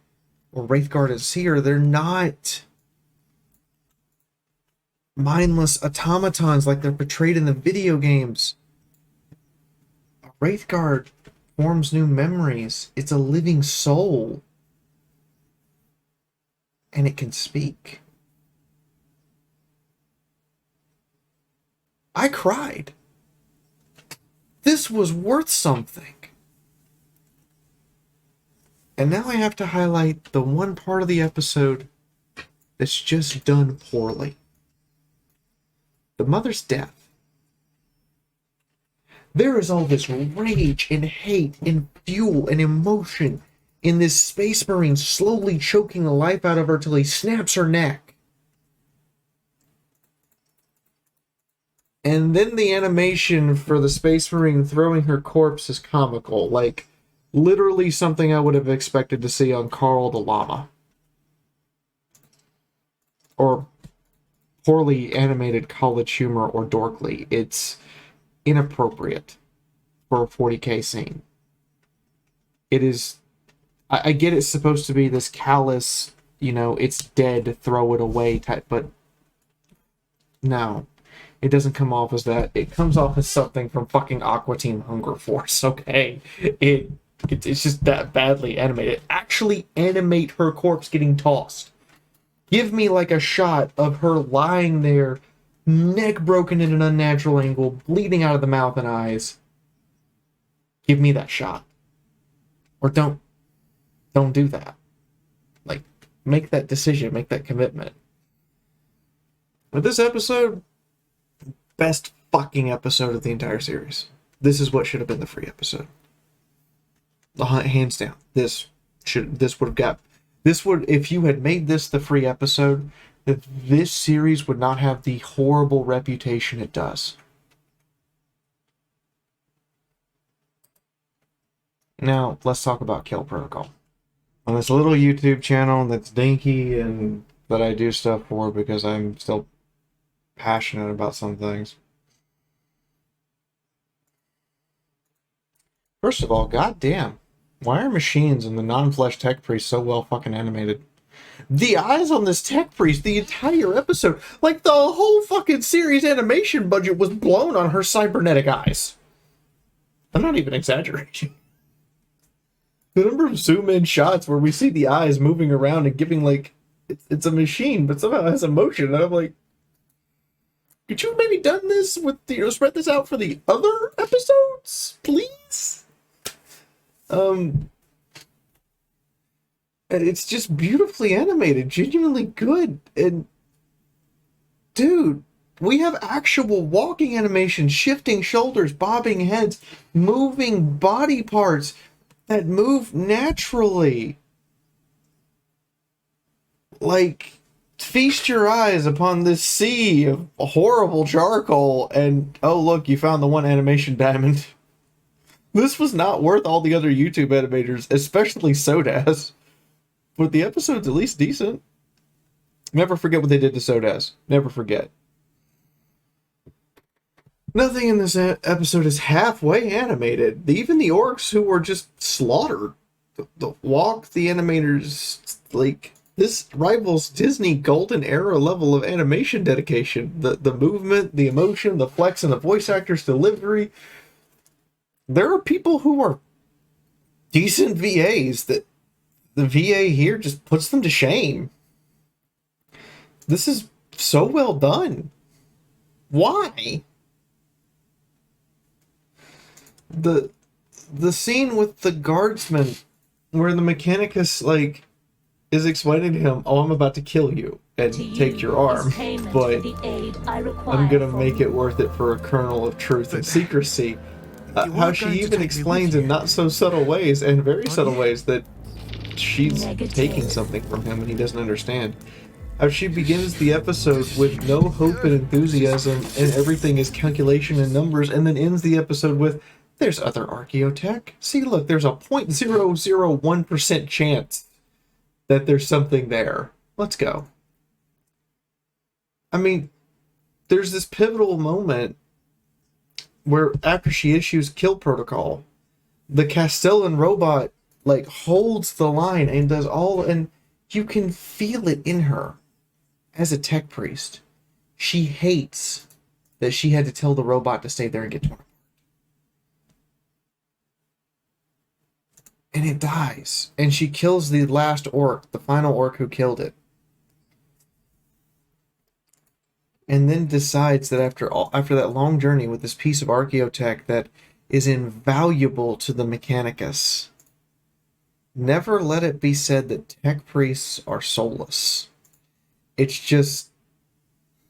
or Wraithguard and Seer. They're not mindless automatons like they're portrayed in the video games. A Wraithguard forms new memories. It's a living soul. And it can speak. I cried. This was worth something. And now I have to highlight the one part of the episode that's just done poorly. The mother's death. There is all this rage and hate and fuel and emotion in this Space Marine slowly choking the life out of her till he snaps her neck. And then the animation for the Space Marine throwing her corpse is comical. Literally something I would have expected to see on Carl the Llama. Or poorly animated College Humor or Dorkly. It's inappropriate for a 40k scene. It is... I get it's supposed to be this callous, it's dead, throw it away type, but no. It doesn't come off as that. It comes off as something from fucking Aqua Team Hunger Force, okay? It's just that badly animated. Actually animate her corpse getting tossed. Give me a shot of her lying there, neck broken at an unnatural angle, bleeding out of the mouth and eyes. Give me that shot. Or don't do that. Like, make that decision, make that commitment. But this episode, best fucking episode of the entire series. This is what should have been the free episode. Hands down. If you had made this the free episode, this series would not have the horrible reputation it does. Now, let's talk about Kill Protocol. On this little YouTube channel that's dinky and that I do stuff for because I'm still passionate about some things. First of all, goddamn, why are machines and the non-flesh tech priest so well fucking animated? The eyes on this tech priest, the entire episode, like the whole fucking series animation budget was blown on her cybernetic eyes. I'm not even exaggerating. The number of zoom-in shots where we see the eyes moving around and giving, like, it's a machine, but somehow it has emotion, and I'm like, could you have maybe done this with spread this out for the other episodes, please? And it's just beautifully animated, genuinely good, and dude, we have actual walking animation, shifting shoulders, bobbing heads, moving body parts that move naturally. Like, feast your eyes upon this sea of horrible charcoal, and oh look, you found the one animation diamond. This was not worth all the other YouTube animators, especially Sodaz. But the episode's at least decent. Never forget what they did to Sodaz. Never forget. Nothing in this episode is halfway animated. Even the orcs who were just slaughtered. The walk, the animators, like, this rivals Disney golden era level of animation dedication. The movement, the emotion, the flex, and the voice actors' delivery. There are people who are decent VAs that the VA here just puts them to shame. This is so well done. Why? The scene with the guardsman where the Mechanicus, like, is explaining to him, oh, I'm about to kill you and take your arm, but I'm gonna make it worth it for a kernel of truth and secrecy. How she even explains in not so subtle ways, and very subtle ways, that she's taking something from him and he doesn't understand. How she begins the episode with no hope and enthusiasm and everything is calculation and numbers, and then ends the episode with, there's other archaeotech. See, look, there's a 0.001% chance that there's something there. Let's go. I mean, there's this pivotal moment where after she issues Kill Protocol, the Castellan robot, like, holds the line and does all, and you can feel it in her as a tech priest. She hates that she had to tell the robot to stay there and get torn apart. And it dies. And she kills the last orc, the final orc who killed it. And then decides that after that long journey with this piece of archaeotech that is invaluable to the Mechanicus, never let it be said that tech priests are soulless. It's just,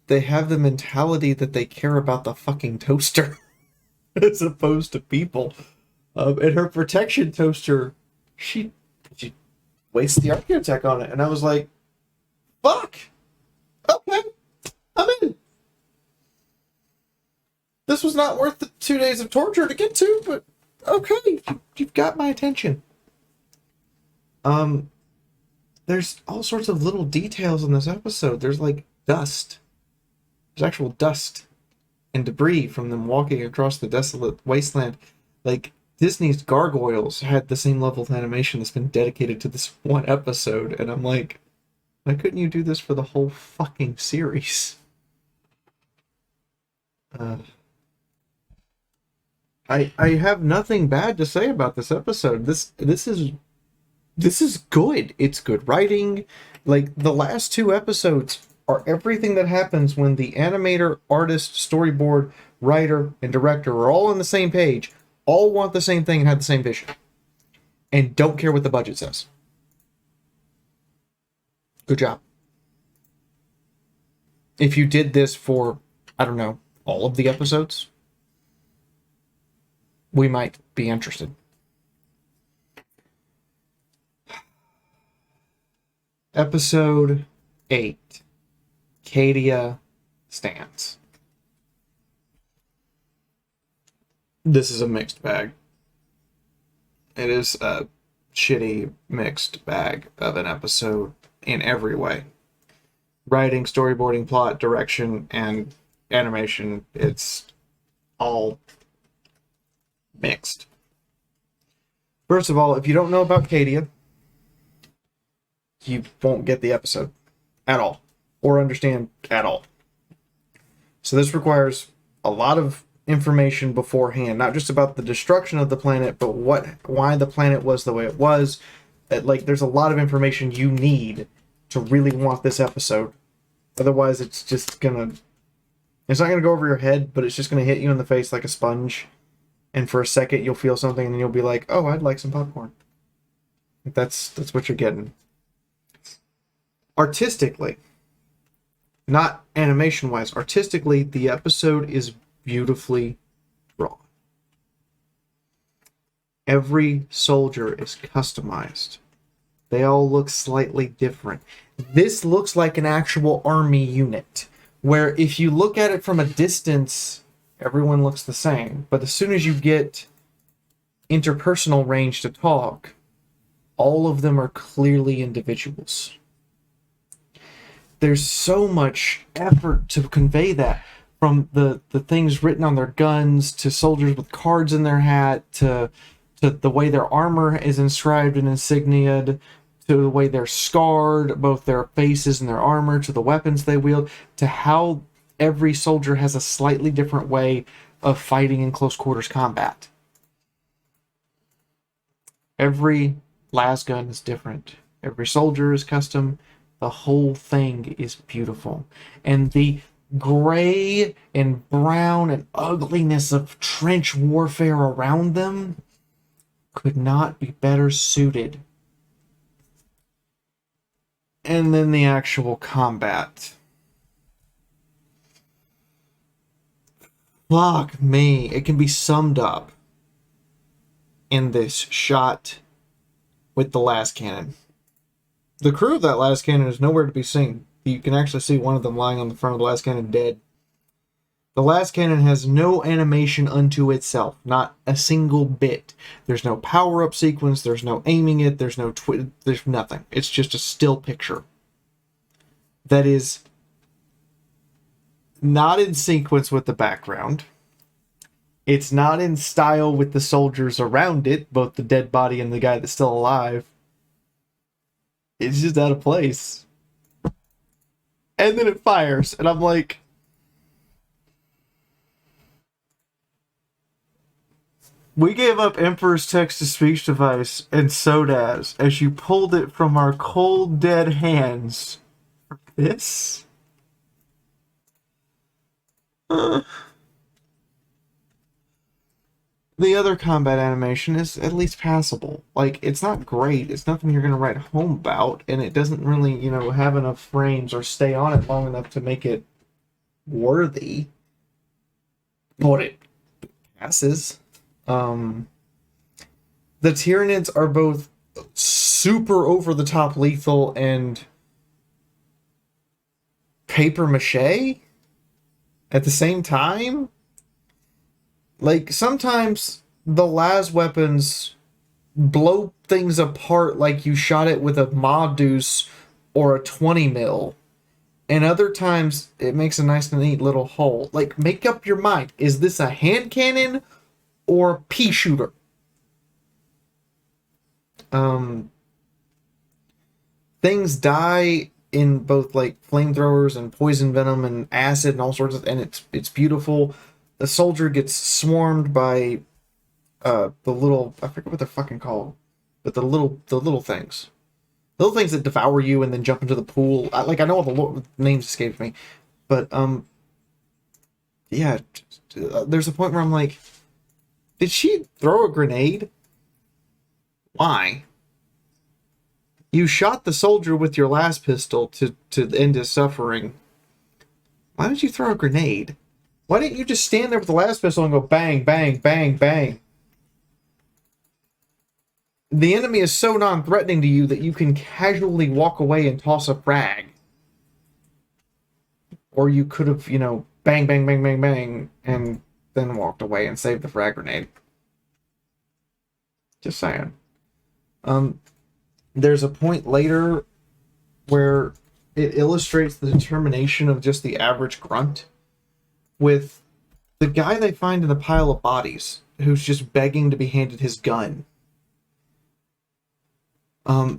they have the mentality that they care about the fucking toaster as opposed to people. And her protection toaster, she wastes the archaeotech on it. And I was like, fuck! Okay, I'm in. This was not worth the 2 days of torture to get to, but okay, you've got my attention. There's all sorts of little details in this episode. There's like dust. There's actual dust and debris from them walking across the desolate wasteland. Like, Disney's Gargoyles had the same level of animation that's been dedicated to this one episode, and I'm like, why couldn't you do this for the whole fucking series? I have nothing bad to say about this episode. This is good. It's good writing. Like, the last two episodes are everything that happens when the animator, artist, storyboard, writer, and director are all on the same page, all want the same thing and have the same vision, and don't care what the budget says. Good job. If you did this for, I don't know, all of the episodes, we might be interested. Episode 8. Cadia stands. This is a mixed bag. It is a shitty mixed bag of an episode in every way. Writing, storyboarding, plot, direction, and animation, it's all mixed. First of all, if you don't know about Cadia, you won't get the episode at all, or understand at all. So this requires a lot of information beforehand, not just about the destruction of the planet, but why the planet was the way it was. Like, there's a lot of information you need to really want this episode. Otherwise, it's not gonna go over your head, but it's just gonna hit you in the face like a sponge. And for a second, you'll feel something, and then you'll be like, "Oh, I'd like some popcorn." That's what you're getting. Artistically, not animation-wise, artistically, the episode is beautifully drawn. Every soldier is customized. They all look slightly different. This looks like an actual army unit, where if you look at it from a distance, everyone looks the same. But as soon as you get interpersonal range to talk, all of them are clearly individuals. There's so much effort to convey that, from the things written on their guns, to soldiers with cards in their hat, to the way their armor is inscribed and insigniaed, to the way they're scarred, both their faces and their armor, to the weapons they wield, to how every soldier has a slightly different way of fighting in close quarters combat. Every lasgun is different. Every soldier is custom. The whole thing is beautiful. And the gray and brown and ugliness of trench warfare around them could not be better suited. And then the actual combat. Fuck me. It can be summed up in this shot with the last cannon. The crew of that last cannon is nowhere to be seen. You can actually see one of them lying on the front of the last cannon dead. The last cannon has no animation unto itself. Not a single bit. There's no power-up sequence. There's no aiming it. There's no there's nothing. It's just a still picture. That is not in sequence with the background. It's not in style with the soldiers around it, both the dead body and the guy that's still alive. It's just out of place. And then it fires, and I'm like, we gave up Emperor's text-to-speech device and Sodas as you pulled it from our cold, dead hands. For this? The other combat animation is at least passable. Like, it's not great. It's nothing you're going to write home about, and it doesn't really, have enough frames or stay on it long enough to make it worthy. But it passes. The Tyranids are both super over-the-top lethal and papier-mâché at the same time. Like, sometimes the las weapons blow things apart like you shot it with a Ma Deuce or a 20 mil. And other times, it makes a nice and neat little hole. Like, make up your mind. Is this a hand cannon or a pea shooter? Things die in both, like, flamethrowers and poison venom and acid and all sorts of... And it's beautiful. The soldier gets swarmed by the little... I forget what they're fucking called. But the little things. Little things that devour you and then jump into the pool. I know all the names escaped me, but yeah, there's a point where I'm like, did she throw a grenade? Why? You shot the soldier with your last pistol to end his suffering. Why did you throw a grenade? Why didn't you just stand there with the last pistol and go bang, bang, bang, bang? The enemy is so non-threatening to you that you can casually walk away and toss a frag. Or you could have, bang, bang, bang, bang, bang, and then walked away and saved the frag grenade. Just saying. There's a point later where it illustrates the determination of just the average grunt with the guy they find in the pile of bodies who's just begging to be handed his gun.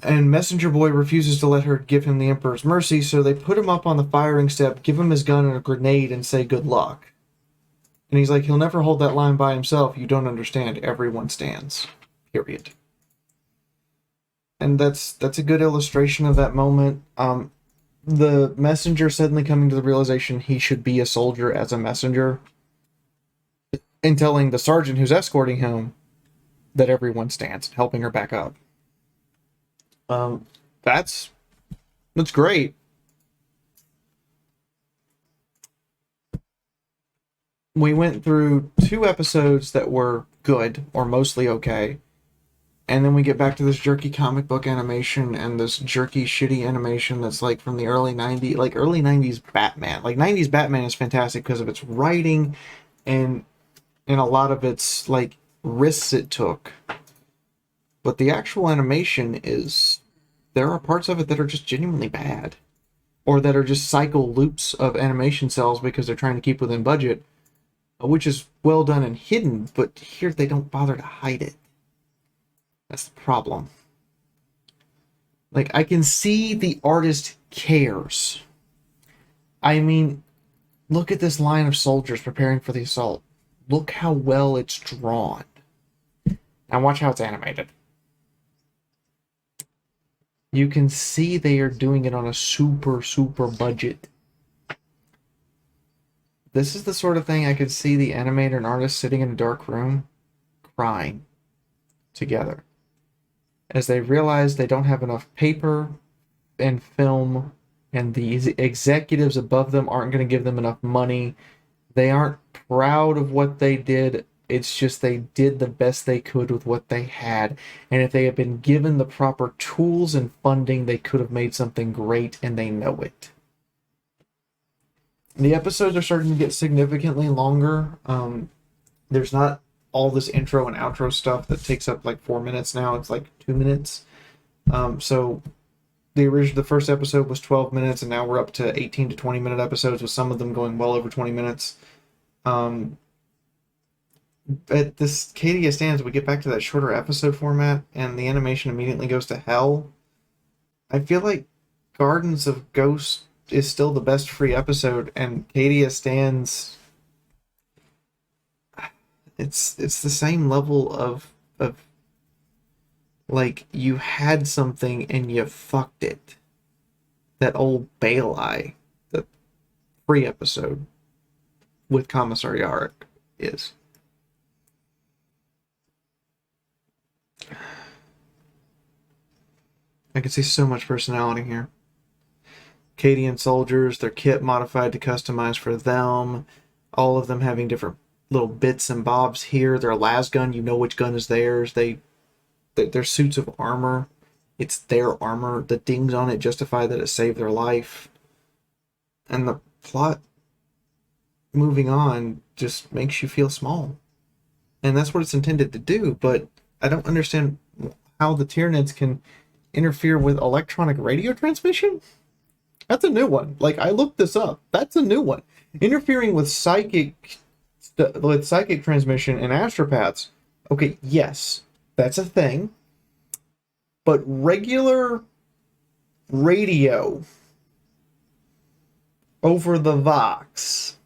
And Messenger Boy refuses to let her give him the Emperor's mercy, so they put him up on the firing step, give him his gun and a grenade, and say good luck. And he's like, he'll never hold that line by himself. You don't understand. Everyone stands. Period. And that's a good illustration of that moment. The messenger suddenly coming to the realization he should be a soldier as a messenger, and telling the sergeant who's escorting him that everyone stands, helping her back up. That's great. We went through 2 episodes that were good, or mostly okay. And then we get back to this jerky comic book animation and this jerky shitty animation that's like from the early 90s, like early 90s Batman. Like 90s Batman is fantastic because of its writing and a lot of its like risks it took. But the actual animation is, there are parts of it that are just genuinely bad. Or that are just cycle loops of animation cells because they're trying to keep within budget, which is well done and hidden, but here they don't bother to hide it. That's the problem. Like, I can see the artist cares. I mean, look at this line of soldiers preparing for the assault. Look how well it's drawn. Now watch how it's animated. You can see they are doing it on a super, super budget. This is the sort of thing I could see the animator and artist sitting in a dark room, crying together, as they realize they don't have enough paper and film, and the executives above them aren't going to give them enough money. They aren't proud of what they did. It's just they did the best they could with what they had. And if they had been given the proper tools and funding, they could have made something great, and they know it. The episodes are starting to get significantly longer. There's not all this intro and outro stuff that takes up like 4 minutes now. It's like 2 minutes. So the first episode was 12 minutes, and now we're up to 18 to 20 minute episodes, with some of them going well over 20 minutes. At this Cadia stands, we get back to that shorter episode format, and the animation immediately goes to hell. I feel like Gardens of Ghost is still the best free episode, and Cadia stands. It's the same level of like, you had something and you fucked it. That old Bale Eye, the free episode with Commissary Arik is. I can see so much personality here. Cadian soldiers, their kit modified to customize for them. All of them having different little bits and bobs here. Their las gun, you know which gun is theirs. Their suits of armor, it's their armor. The dings on it justify that it saved their life. And the plot moving on just makes you feel small. And that's what it's intended to do, but I don't understand how the Tyranids can interfere with electronic radio transmission? That's a new one. Like, I looked this up. That's a new one. Interfering with psychic transmission and astropaths. Okay, yes, that's a thing. But regular radio over the Vox.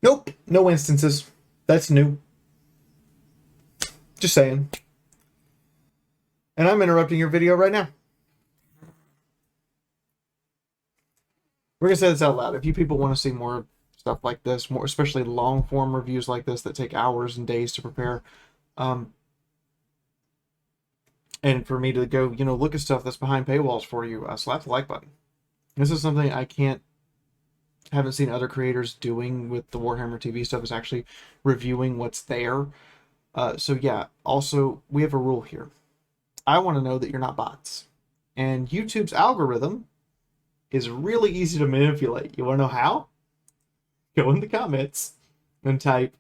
Nope, no instances. That's new. Just saying. And I'm interrupting your video right now. we're gonna say this out loud. If you people want to see more stuff like this, more especially long form reviews like this that take hours and days to prepare, and for me to go, look at stuff that's behind paywalls for you, slap the like button. This is something haven't seen other creators doing with the Warhammer TV stuff, is actually reviewing what's there. So yeah, also, we have a rule here. I want to know that you're not bots. And YouTube's algorithm is really easy to manipulate. You want to know how? Go in the comments and type ...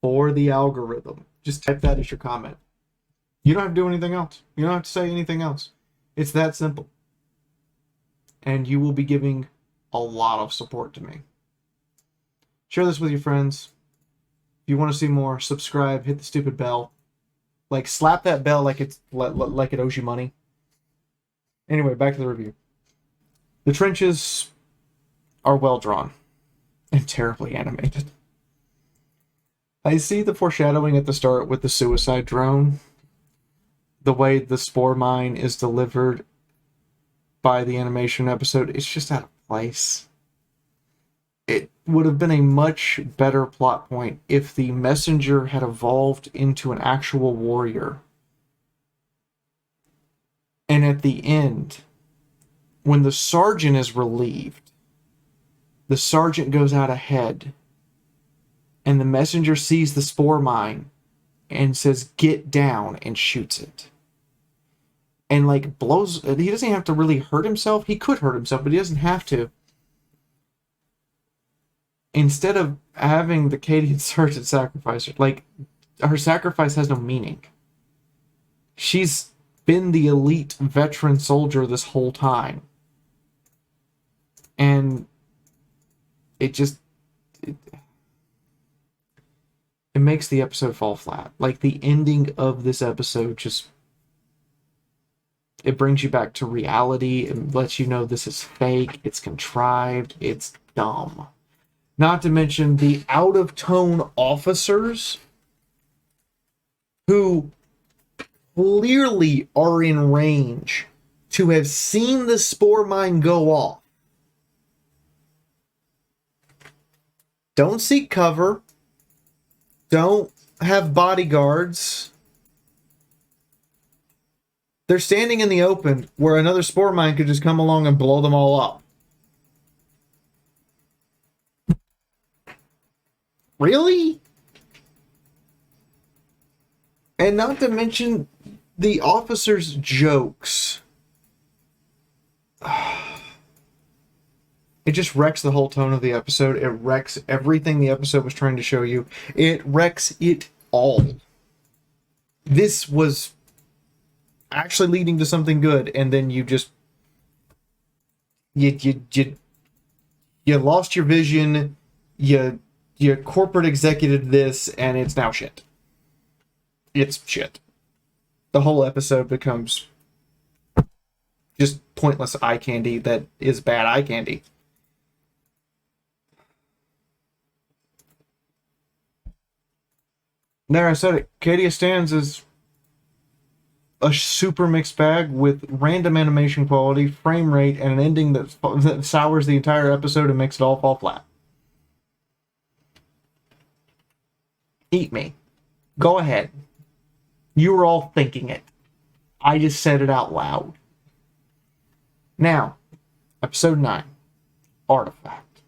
for the algorithm. Just type that as your comment. You don't have to do anything else. You don't have to say anything else. It's that simple. And you will be giving a lot of support to me. Share this with your friends. If you want to see more, subscribe, hit the stupid bell. Like, slap that bell like it owes you money. Anyway, back to the review. The trenches are well drawn and terribly animated. I see the foreshadowing at the start with the suicide drone. The way the spore mine is delivered by the animation episode, it's just out of place. It would have been a much better plot point if the messenger had evolved into an actual warrior. And at the end, when the sergeant is relieved, the sergeant goes out ahead, and the messenger sees the spore mine and says, "Get down," and shoots it. And like blows, he doesn't have to really hurt himself. He could hurt himself, but he doesn't have to. Instead of having the Cadia sergeant sacrifice her, like, her sacrifice has no meaning. She's been the elite veteran soldier this whole time. And it makes the episode fall flat. Like, the ending of this episode just, it brings you back to reality. It lets you know this is fake. It's contrived. It's dumb. Not to mention the out-of-tone officers who clearly are in range to have seen the spore mine go off. Don't seek cover. Don't have bodyguards. They're standing in the open where another spore mine could just come along and blow them all up. Really? And not to mention the officers' jokes. It just wrecks the whole tone of the episode. It wrecks everything the episode was trying to show you. It wrecks it all. This was actually leading to something good, and then you just you lost your vision. You corporate executive this, and it's now shit. It's shit. The whole episode becomes just pointless eye candy that is bad eye candy. There, I said it. Cadia stands as a super mixed bag with random animation quality, frame rate, and an ending that sours the entire episode and makes it all fall flat. Eat me. Go ahead. You were all thinking it. I just said it out loud. Now, episode 9. Artifact.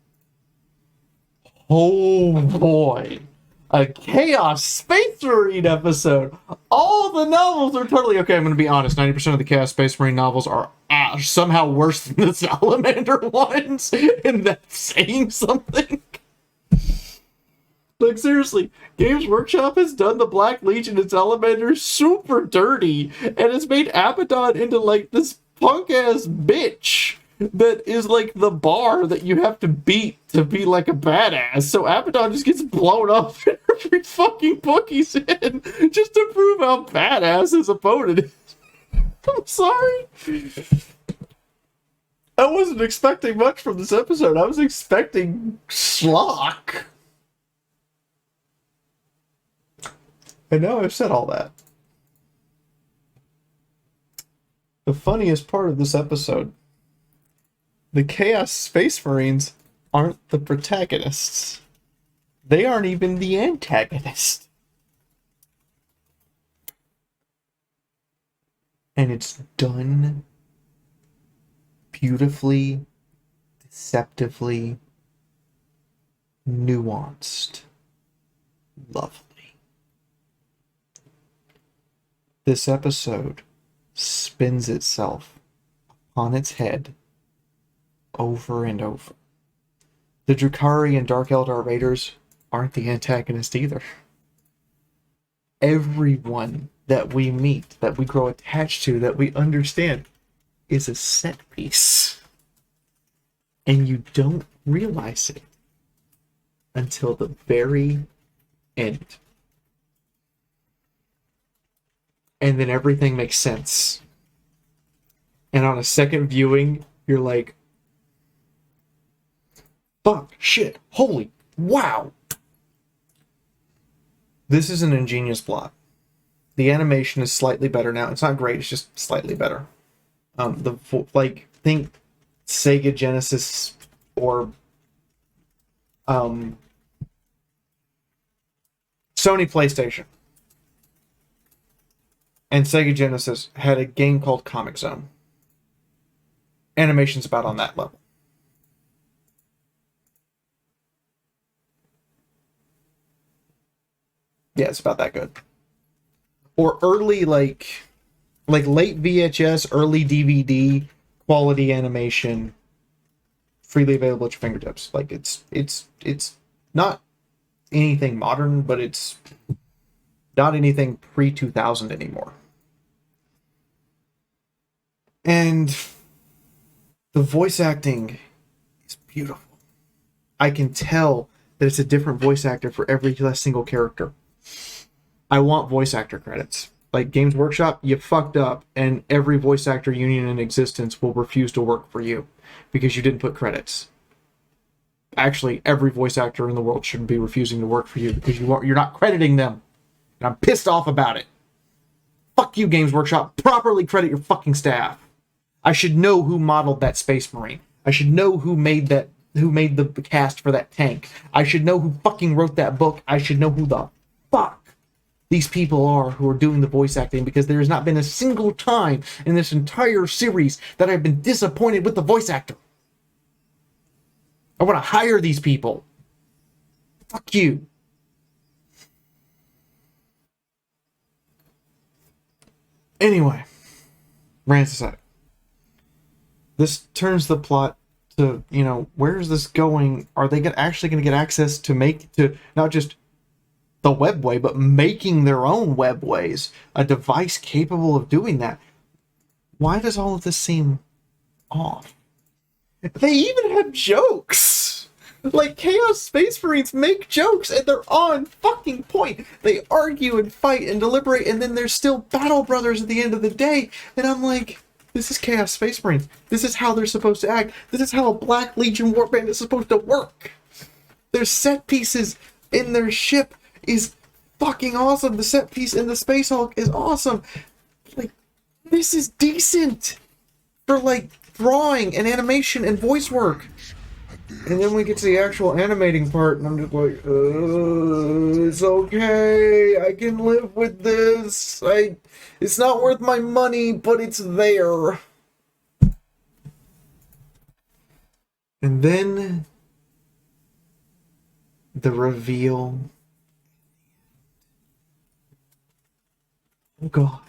Oh boy. A Chaos Space Marine episode. All the novels are totally... Okay, I'm going to be honest. 90% of the Chaos Space Marine novels are somehow worse than the Salamander ones. And that's saying something. Like, seriously, Games Workshop has done the Black Legion and Salamander super dirty. And it's made Abaddon into, like, this punk-ass bitch that is like the bar that you have to beat to be like a badass. So Abaddon just gets blown up in every fucking book he's in just to prove how badass his opponent is. I'm sorry. I wasn't expecting much from this episode. I was expecting schlock. And now I've said all that. The funniest part of this episode the Chaos Space Marines aren't the protagonists. They aren't even the antagonist. And it's done beautifully, deceptively, nuanced, lovely. This episode spins itself on its head over and over. The Drukhari and Dark Eldar Raiders aren't the antagonist either. Everyone that we meet, that we grow attached to, that we understand, is a set piece. And you don't realize it until the very end. And then everything makes sense. And on a second viewing, you're like, fuck, shit, holy, wow. This is an ingenious plot. The animation is slightly better now. It's not great, it's just slightly better. Think Sega Genesis or Sony PlayStation. And Sega Genesis had a game called Comic Zone. Animation's about on that level. Yeah, it's about that good. Or early, like late VHS, early DVD quality animation, freely available at your fingertips. Like it's not anything modern, but it's not anything pre-2000 anymore. And the voice acting is beautiful. I can tell that it's a different voice actor for every single character. I want voice actor credits. Like Games Workshop, you fucked up, and every voice actor union in existence will refuse to work for you because you didn't put credits. Actually, every voice actor in the world should be refusing to work for you because you're not crediting them. And I'm pissed off about it. Fuck you, Games Workshop. Properly credit your fucking staff. I should know who modeled that Space Marine. I should know who made the cast for that tank. I should know who fucking wrote that book. I should know who the fuck these people are who are doing the voice acting, because there has not been a single time in this entire series that I've been disappointed with the voice actor. I want to hire these people. Fuck you. Anyway, rants aside. This turns the plot to, where is this going? Are they actually going to get access to not just the webway, but making their own webways, a device capable of doing that? Why does all of this seem off? They even have jokes. Like, Chaos Space Marines make jokes, and they're on fucking point. They argue and fight and deliberate, and then there's still battle brothers at the end of the day. And I'm like, this is Chaos Space Marines. This is how they're supposed to act. This is how a Black Legion warband is supposed to work. Their set pieces in their ship is fucking awesome. The set piece in the Space Hulk is awesome. Like, this is decent for, like, drawing and animation and voice work. And then we get to the actual animating part, and I'm just like, it's okay. I can live with this. It's not worth my money, but it's there. And then the reveal. Oh God.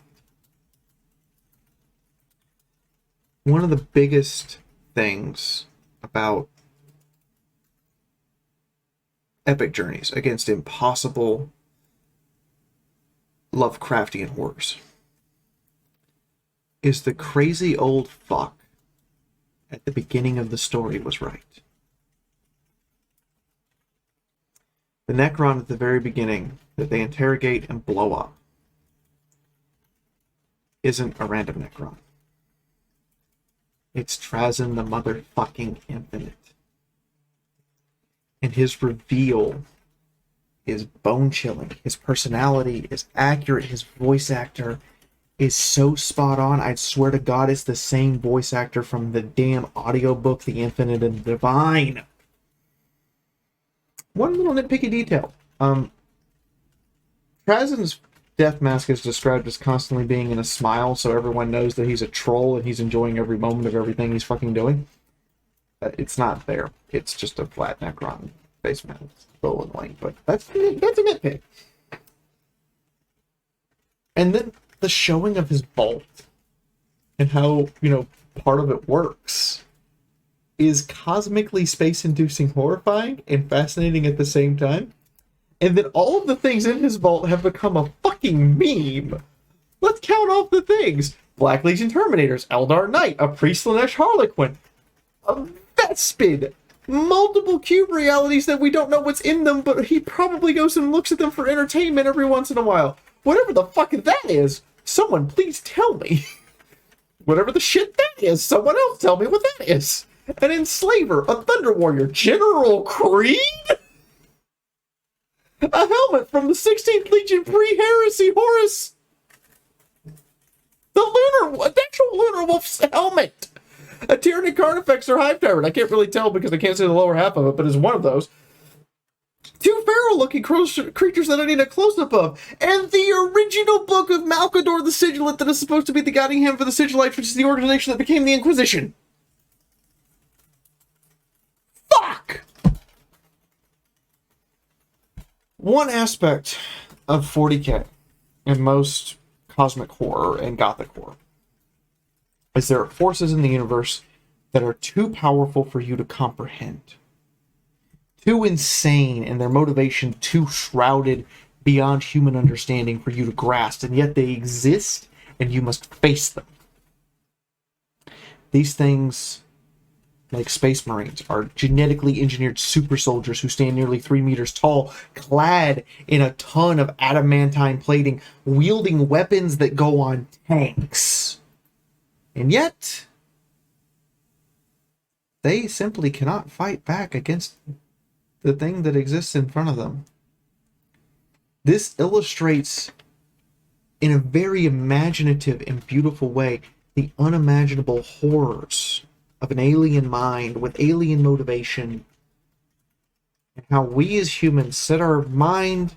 One of the biggest things about epic journeys against impossible Lovecraftian horrors is the crazy old fuck at the beginning of the story was right. The Necron at the very beginning that they interrogate and blow up isn't a random Necron. It's Trazyn the motherfucking Infinite. And his reveal is bone-chilling. His personality is accurate. His voice actor is so spot on. I swear to God, it's the same voice actor from the damn audiobook, The Infinite and the Divine. One little nitpicky detail. Trazen's death mask is described as constantly being in a smile, so everyone knows that he's a troll and he's enjoying every moment of everything he's fucking doing. It's not there. It's just a flat Necron face mask. It's a little annoying, but that's a nitpick. And then the showing of his bolt and how, part of it works is cosmically space-inducing horrifying and fascinating at the same time. And then all of the things in his vault have become a fucking meme. Let's count off the things. Black Legion Terminators, Eldar Knight, a Priest Lanesh Harlequin, a Vespid, multiple cube realities that we don't know what's in them, but he probably goes and looks at them for entertainment every once in a while. Whatever the fuck that is, someone please tell me. Whatever the shit that is, someone else tell me what that is. An Enslaver, a Thunder Warrior, General Creed? A helmet from the 16th Legion pre-Heresy Horus. The actual Lunar Wolf's helmet. A Tyrannic Carnifex or Hive Tyrant. I can't really tell because I can't see the lower half of it, but it's one of those. Two feral-looking creatures that I need a close-up of. And the original book of Malkador the Sigilant that is supposed to be the guiding hand for the Sigilites, which is the organization that became the Inquisition. Fuck! One aspect of 40k and most cosmic horror and gothic horror is there are forces in the universe that are too powerful for you to comprehend. Too insane and their motivation too shrouded beyond human understanding for you to grasp, and yet they exist and you must face them. These things, like Space Marines, are genetically engineered super soldiers who stand nearly 3 meters tall, clad in a ton of adamantine plating, wielding weapons that go on tanks. And yet, they simply cannot fight back against the thing that exists in front of them. This illustrates, in a very imaginative and beautiful way, the unimaginable horrors of an alien mind with alien motivation, and how we as humans set our mind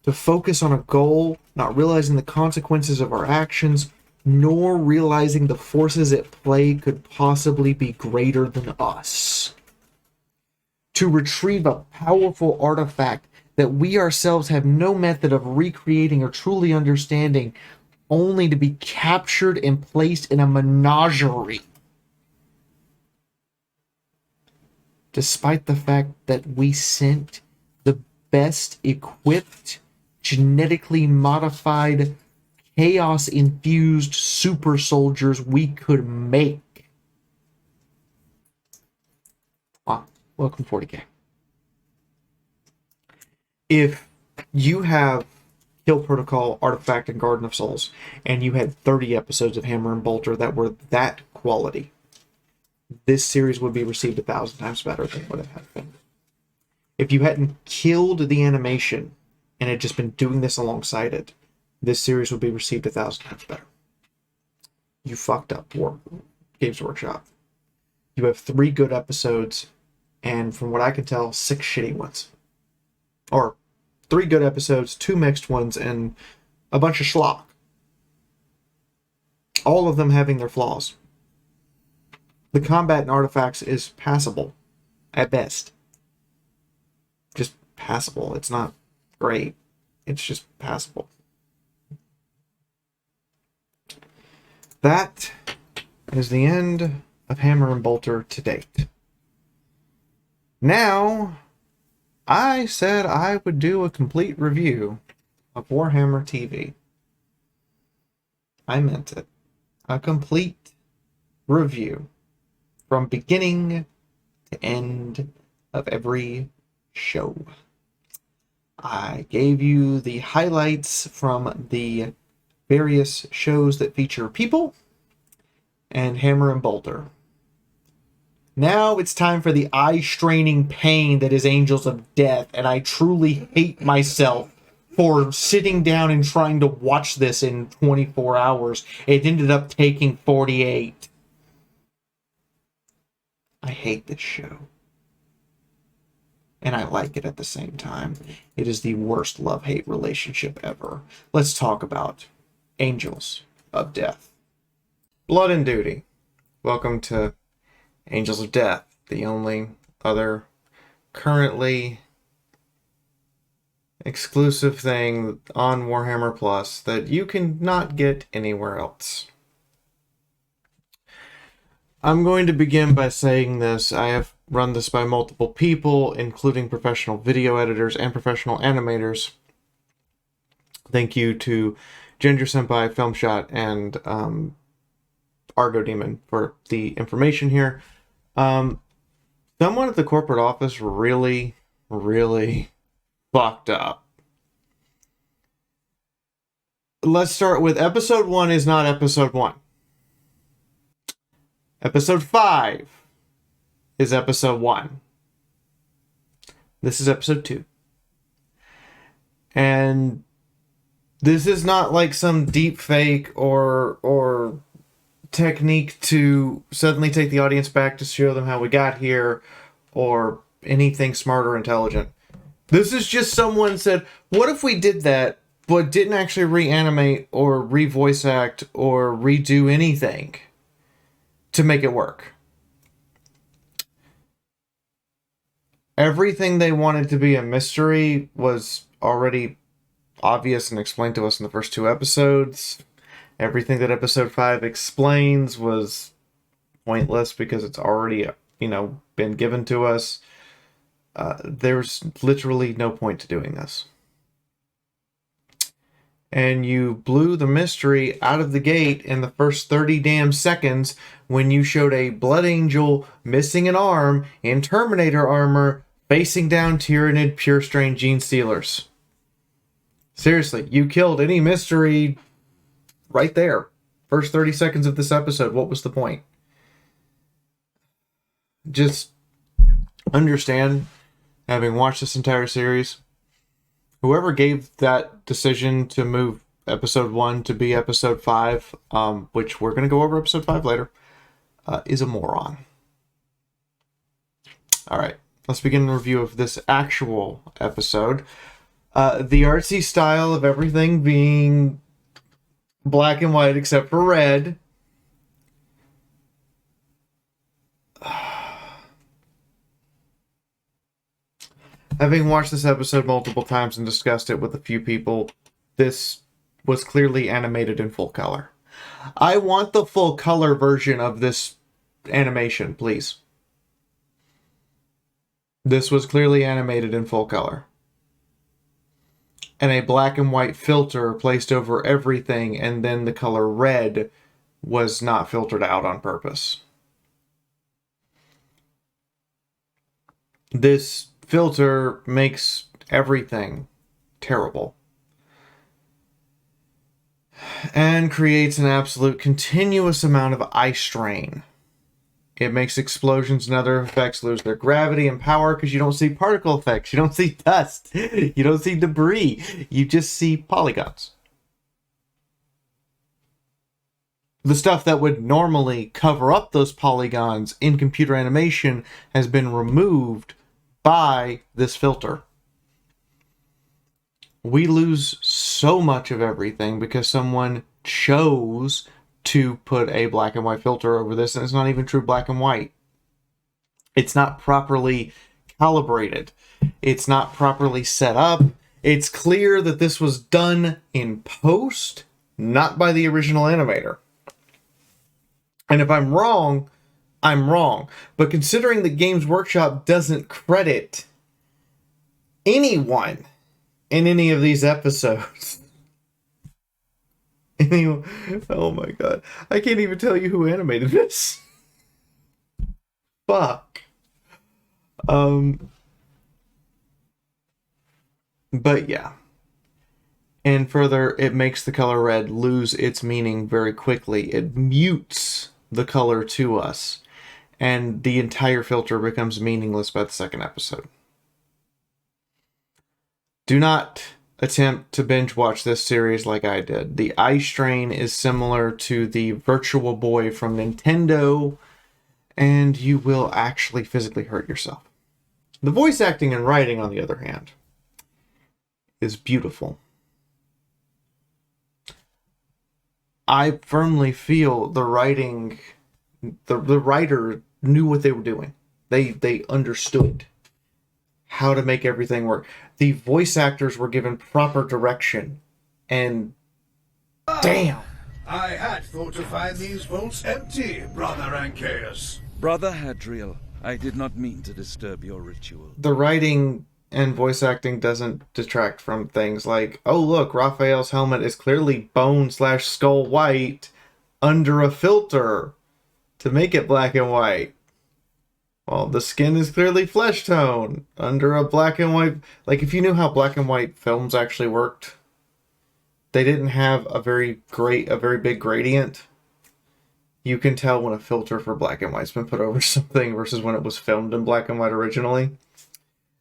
to focus on a goal, not realizing the consequences of our actions, nor realizing the forces at play could possibly be greater than us. To retrieve a powerful artifact that we ourselves have no method of recreating or truly understanding, only to be captured and placed in a menagerie. Despite the fact that we sent the best equipped, genetically modified, chaos-infused super soldiers we could make. Welcome 40k. If you have Kill Protocol, Artifact, and Garden of Souls, and you had 30 episodes of Hammer and Bolter that were that quality, this series would be received 1,000 times better than what it had been. If you hadn't killed the animation and had just been doing this alongside it, this series would be received 1,000 times better. You fucked up, Games Workshop. You have 3 good episodes, and from what I can tell, 6 shitty ones. Or 3 good episodes, 2 mixed ones, and a bunch of schlock. All of them having their flaws. The combat in Artifacts is passable, at best. Just passable. It's not great. It's just passable. That is the end of Hammer and Bolter to date. Now, I said I would do a complete review of Warhammer TV. I meant it. A complete review from beginning to end of every show. I gave you the highlights from the various shows that feature people and Hammer and Bolter. Now it's time for the eye-straining pain that is Angels of Death, and I truly hate myself for sitting down and trying to watch this in 24 hours. It ended up taking 48. I hate this show. And I like it at the same time. It is the worst love-hate relationship ever. Let's talk about Angels of Death. Blood and Duty. Welcome to Angels of Death, the only other currently exclusive thing on Warhammer Plus that you can not get anywhere else. I'm going to begin by saying this. I have run this by multiple people, including professional video editors and professional animators. Thank you to Ginger Senpai, Filmshot, and Argo Demon for the information here. Someone at the corporate office really fucked up. Let's start with episode 1 is not episode 1. Episode 5 is episode 1. This is episode 2. And this is not like some deep fake or technique to suddenly take the audience back to show them how we got here or anything smart or intelligent. This is just someone said, what if we did that but didn't actually reanimate or re-voice act or redo anything to make it work? Everything they wanted to be a mystery was already obvious and explained to us in the first 2 episodes. Everything that episode 5 explains was pointless because it's already, been given to us. There's literally no point to doing this. And you blew the mystery out of the gate in the first 30 damn seconds when you showed a Blood Angel missing an arm in Terminator armor facing down Tyranid Pure Strain Gene Stealers. Seriously, you killed any mystery right there. First 30 seconds of this episode, what was the point? Just understand, having watched this entire series, whoever gave that decision to move episode 1 to be episode 5, which we're going to go over episode 5 later, is a moron. Alright, let's begin the review of this actual episode. The artsy style of everything being black and white except for red. Having watched this episode multiple times and discussed it with a few people, this was clearly animated in full color. I want the full color version of this animation, please. This was clearly animated in full color. And a black and white filter placed over everything, and then the color red was not filtered out on purpose. This filter makes everything terrible and creates an absolute continuous amount of eye strain. It makes explosions and other effects lose their gravity and power because you don't see particle effects, you don't see dust, you don't see debris, you just see polygons. The stuff that would normally cover up those polygons in computer animation has been removed by this filter. We lose so much of everything because someone chose to put a black and white filter over this, and it's not even true black and white. It's not properly calibrated. It's not properly set up. It's clear that this was done in post, not by the original animator. And if I'm wrong, I'm wrong. But considering that Games Workshop doesn't credit anyone in any of these episodes. Oh my god. I can't even tell you who animated this. Fuck. But yeah. And further, it makes the color red lose its meaning very quickly. It mutes the color to us. And the entire filter becomes meaningless by the second episode. Do not attempt to binge watch this series like I did. The eye strain is similar to the Virtual Boy from Nintendo, and you will actually physically hurt yourself. The voice acting and writing, on the other hand, is beautiful. I firmly feel the writing, the writer knew what they were doing. They understood how to make everything work. The voice actors were given proper direction, and damn. I had thought to find these vaults empty, Brother Ancaeus. Brother Hadriel, I did not mean to disturb your ritual. The writing and voice acting doesn't detract from things like, oh look, Raphael's helmet is clearly bone/skull white under a filter to make it black and white. Well, the skin is clearly flesh tone under a black and white. Like, if you knew how black and white films actually worked, they didn't have a very big gradient. You can tell when a filter for black and white's been put over something versus when it was filmed in black and white originally.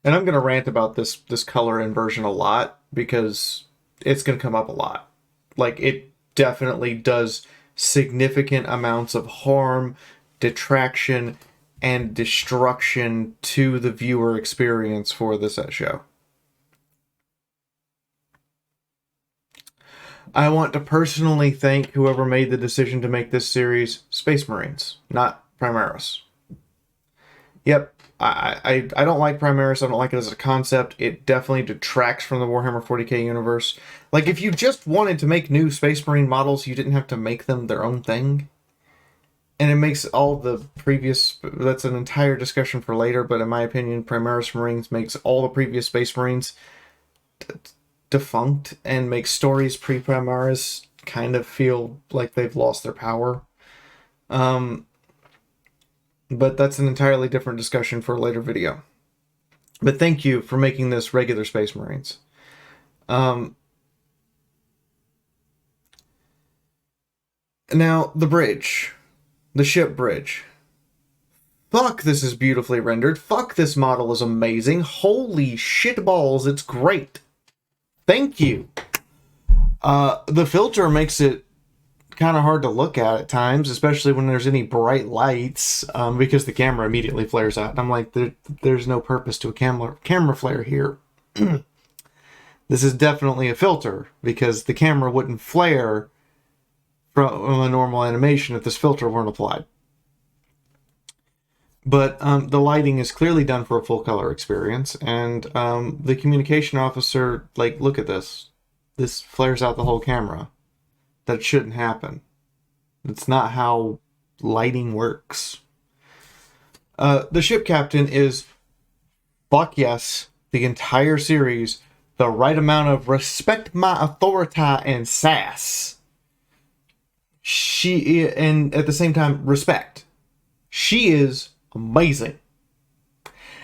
And I'm going to rant about this color inversion a lot because it's going to come up a lot. Like, it definitely does significant amounts of harm, detraction, and destruction to the viewer experience for this show. I want to personally thank whoever made the decision to make this series Space Marines, not Primaris. Yep, I don't like Primaris. I don't like it as a concept. It definitely detracts from the Warhammer 40k universe. Like, if you just wanted to make new Space Marine models, you didn't have to make them their own thing. And it makes all the previous... That's an entire discussion for later, but in my opinion, Primaris Marines makes all the previous Space Marines defunct and makes stories pre-Primaris kind of feel like they've lost their power. But that's an entirely different discussion for a later video. But thank you for making this regular Space Marines. Now, the bridge. The ship bridge. Fuck, this is beautifully rendered. Fuck, this model is amazing. Holy shit balls, it's great. Thank you. The filter makes it kind of hard to look at times, especially when there's any bright lights, because the camera immediately flares out. And I'm like, there's no purpose to a camera flare here. This is definitely a filter, because the camera wouldn't flare from a normal animation if this filter weren't applied. But the lighting is clearly done for a full color experience, and the communication officer, like, look at this. This flares out the whole camera. That shouldn't happen. It's not how lighting works. The ship captain is, fuck yes, the entire series, the right amount of respect my authority and sass. And at the same time, respect. She is amazing.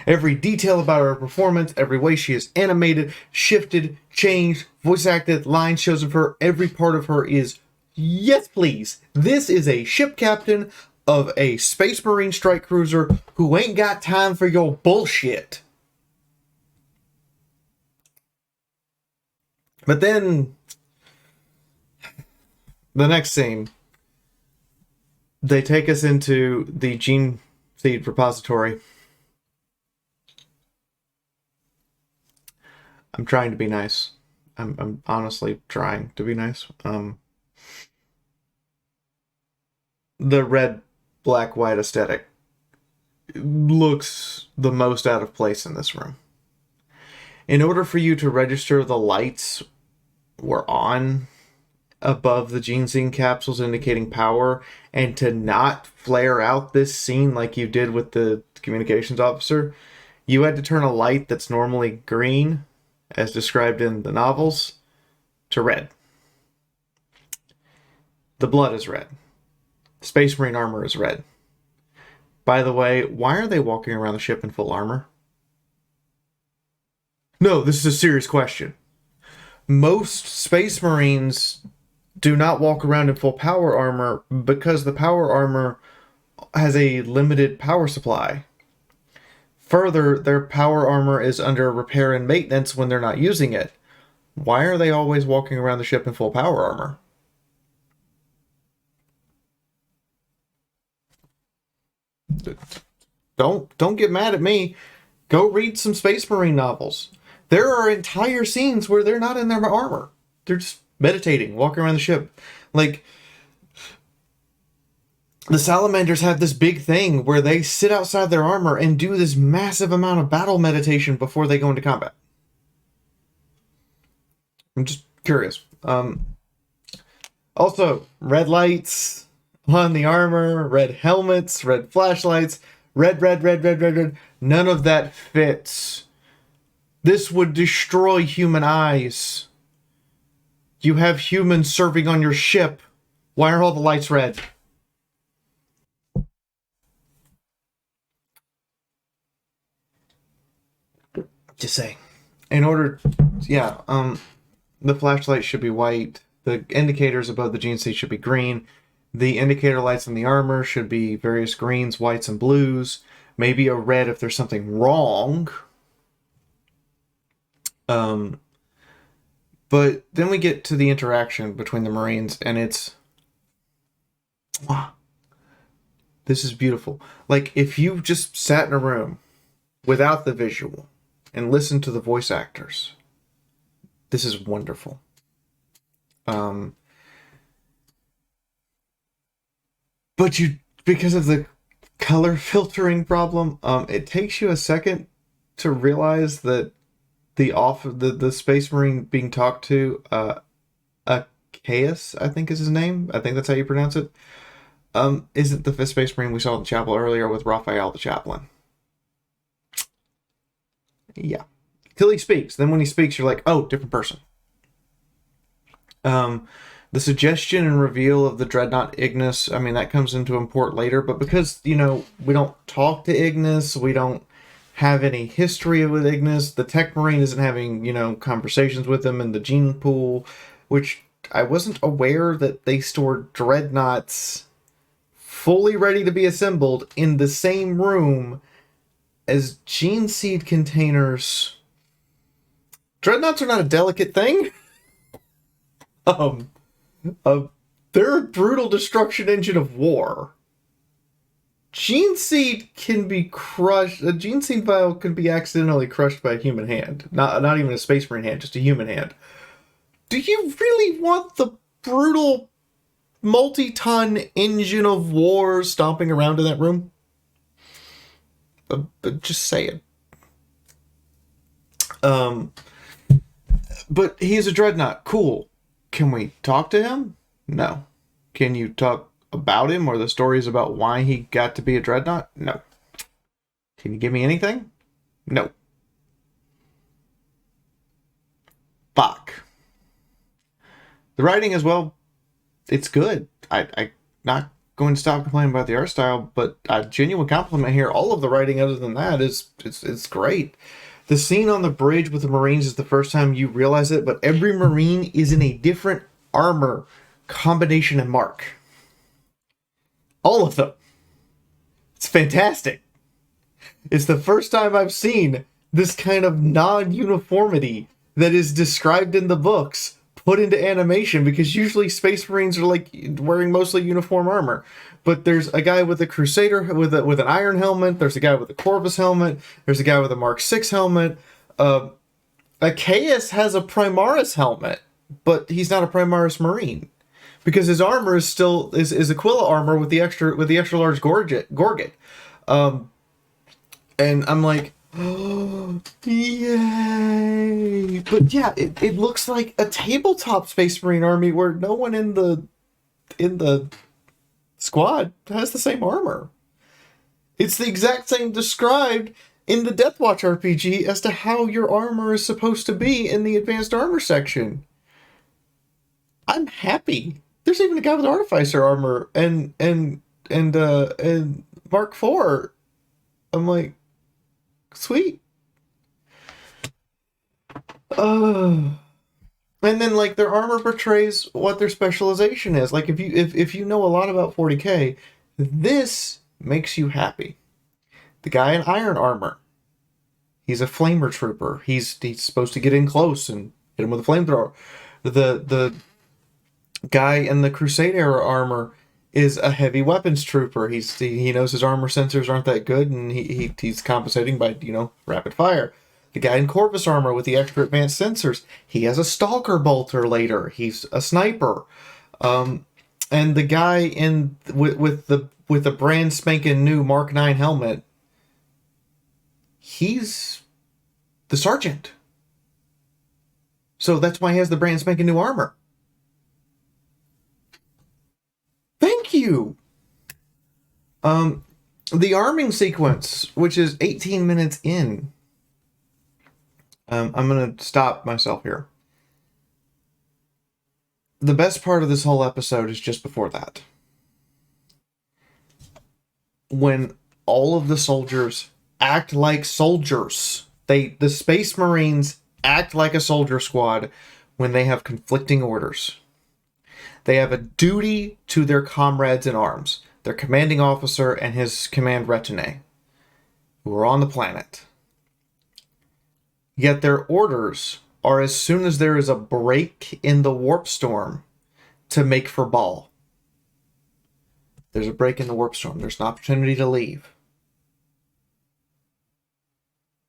Every detail about her performance, every way she is animated, shifted, changed, voice acted, line shows of her, every part of her is, yes please, this is a ship captain of a Space Marine strike cruiser who ain't got time for your bullshit. But then, the next scene, they take us into the gene seed repository. I'm trying to be nice. I'm honestly trying to be nice. The red, black, white aesthetic looks the most out of place in this room. In order for you to register the lights were on above the gene scene capsules indicating power, and to not flare out this scene like you did with the communications officer, you had to turn a light that's normally green, as described in the novels, to red. The blood is red. Space Marine armor is red. By the way, why are they walking around the ship in full armor? No, this is a serious question. Most Space Marines do not walk around in full power armor because the power armor has a limited power supply. Further, their power armor is under repair and maintenance when they're not using it. Why are they always walking around the ship in full power armor? Don't get mad at me. Go read some Space Marine novels. There are entire scenes where they're not in their armor. They're just meditating, walking around the ship. Like, the Salamanders have this big thing where they sit outside their armor and do this massive amount of battle meditation before they go into combat. I'm just curious. Also, red lights on the armor, red helmets, red flashlights, red. None of that fits. This would destroy human eyes. You have humans serving on your ship. Why are all the lights red? Just saying. In order, yeah, the flashlight should be white. The indicators above the gene seat should be green. The indicator lights on the armor should be various greens, whites, and blues. Maybe a red if there's something wrong. But then we get to the interaction between the Marines, and it's... wow. This is beautiful. Like, if you just sat in a room without the visual and listened to the voice actors, this is wonderful. But because of the color filtering problem, it takes you a second to realize that the Space Marine being talked to, Caius, I think is his name. I think that's how you pronounce it. Isn't the fifth Space Marine we saw in the chapel earlier with Raphael the Chaplain? Yeah. Till he speaks. Then when he speaks, you're like, oh, different person. The suggestion and reveal of the Dreadnought Ignis, I mean, that comes into import later, but because, we don't talk to Ignis, we don't have any history with Ignis, the Tech Marine isn't having, conversations with him in the gene pool, which I wasn't aware that they stored Dreadnoughts fully ready to be assembled in the same room as gene seed containers. Dreadnoughts are not a delicate thing. They're a brutal destruction engine of war. Gene seed can be crushed. A gene seed vial can be accidentally crushed by a human hand. Not even a Space Marine hand, just a human hand. Do you really want the brutal multi-ton engine of war stomping around in that room? But just saying. But he's a Dreadnought. Cool. Can we talk to him? No. Can you talk about him or the stories about why he got to be a Dreadnought? No. Can you give me anything? No. Fuck. The writing as well, it's good. I'm not going to stop complaining about the art style, but a genuine compliment here. All of the writing other than that is it's great. The scene on the bridge with the Marines is the first time you realize it, but every Marine is in a different armor combination and mark. All of them. It's fantastic. It's the first time I've seen this kind of non-uniformity that is described in the books put into animation, because usually Space Marines are like wearing mostly uniform armor. But there's a guy with a Crusader with an iron helmet. There's a guy with a Corvus helmet. There's a guy with a Mark 6 helmet. Achaeus has a Primaris helmet, but he's not a Primaris Marine because his armor is still is Aquila armor with the extra large Gorget. And I'm like, oh, yay! But yeah, it looks like a tabletop Space Marine army where no one in the squad has the same armor. It's the exact same described in the Deathwatch RPG as to how your armor is supposed to be in the advanced armor section. I'm happy. There's even a guy with Artificer armor and Mark IV. I'm like, sweet. And then, like, their armor portrays what their specialization is. Like, if you know a lot about 40k, this makes you happy. The guy in iron armor, he's a flamer trooper. He's supposed to get in close and Hit him with a flamethrower. The guy in the Crusade era armor is a heavy weapons trooper. He knows his armor sensors aren't that good, and he's compensating by, rapid fire. The guy in Corvus armor with the extra advanced sensors, he has a stalker bolter later. He's a sniper. And the guy with the brand spanking new Mark 9 helmet, he's the sergeant. So that's why he has the brand spanking new armor. Thank you. The arming sequence, which is 18 minutes in. I'm gonna stop myself here. The best part of this whole episode is just before that. When all of the soldiers act like soldiers. The Space Marines act like a soldier squad when they have conflicting orders. They have a duty to their comrades in arms, their commanding officer and his command retinue, who are on the planet. Yet their orders are as soon as there is a break in the warp storm to make for Ball. There's a break in the warp storm. There's an opportunity to leave.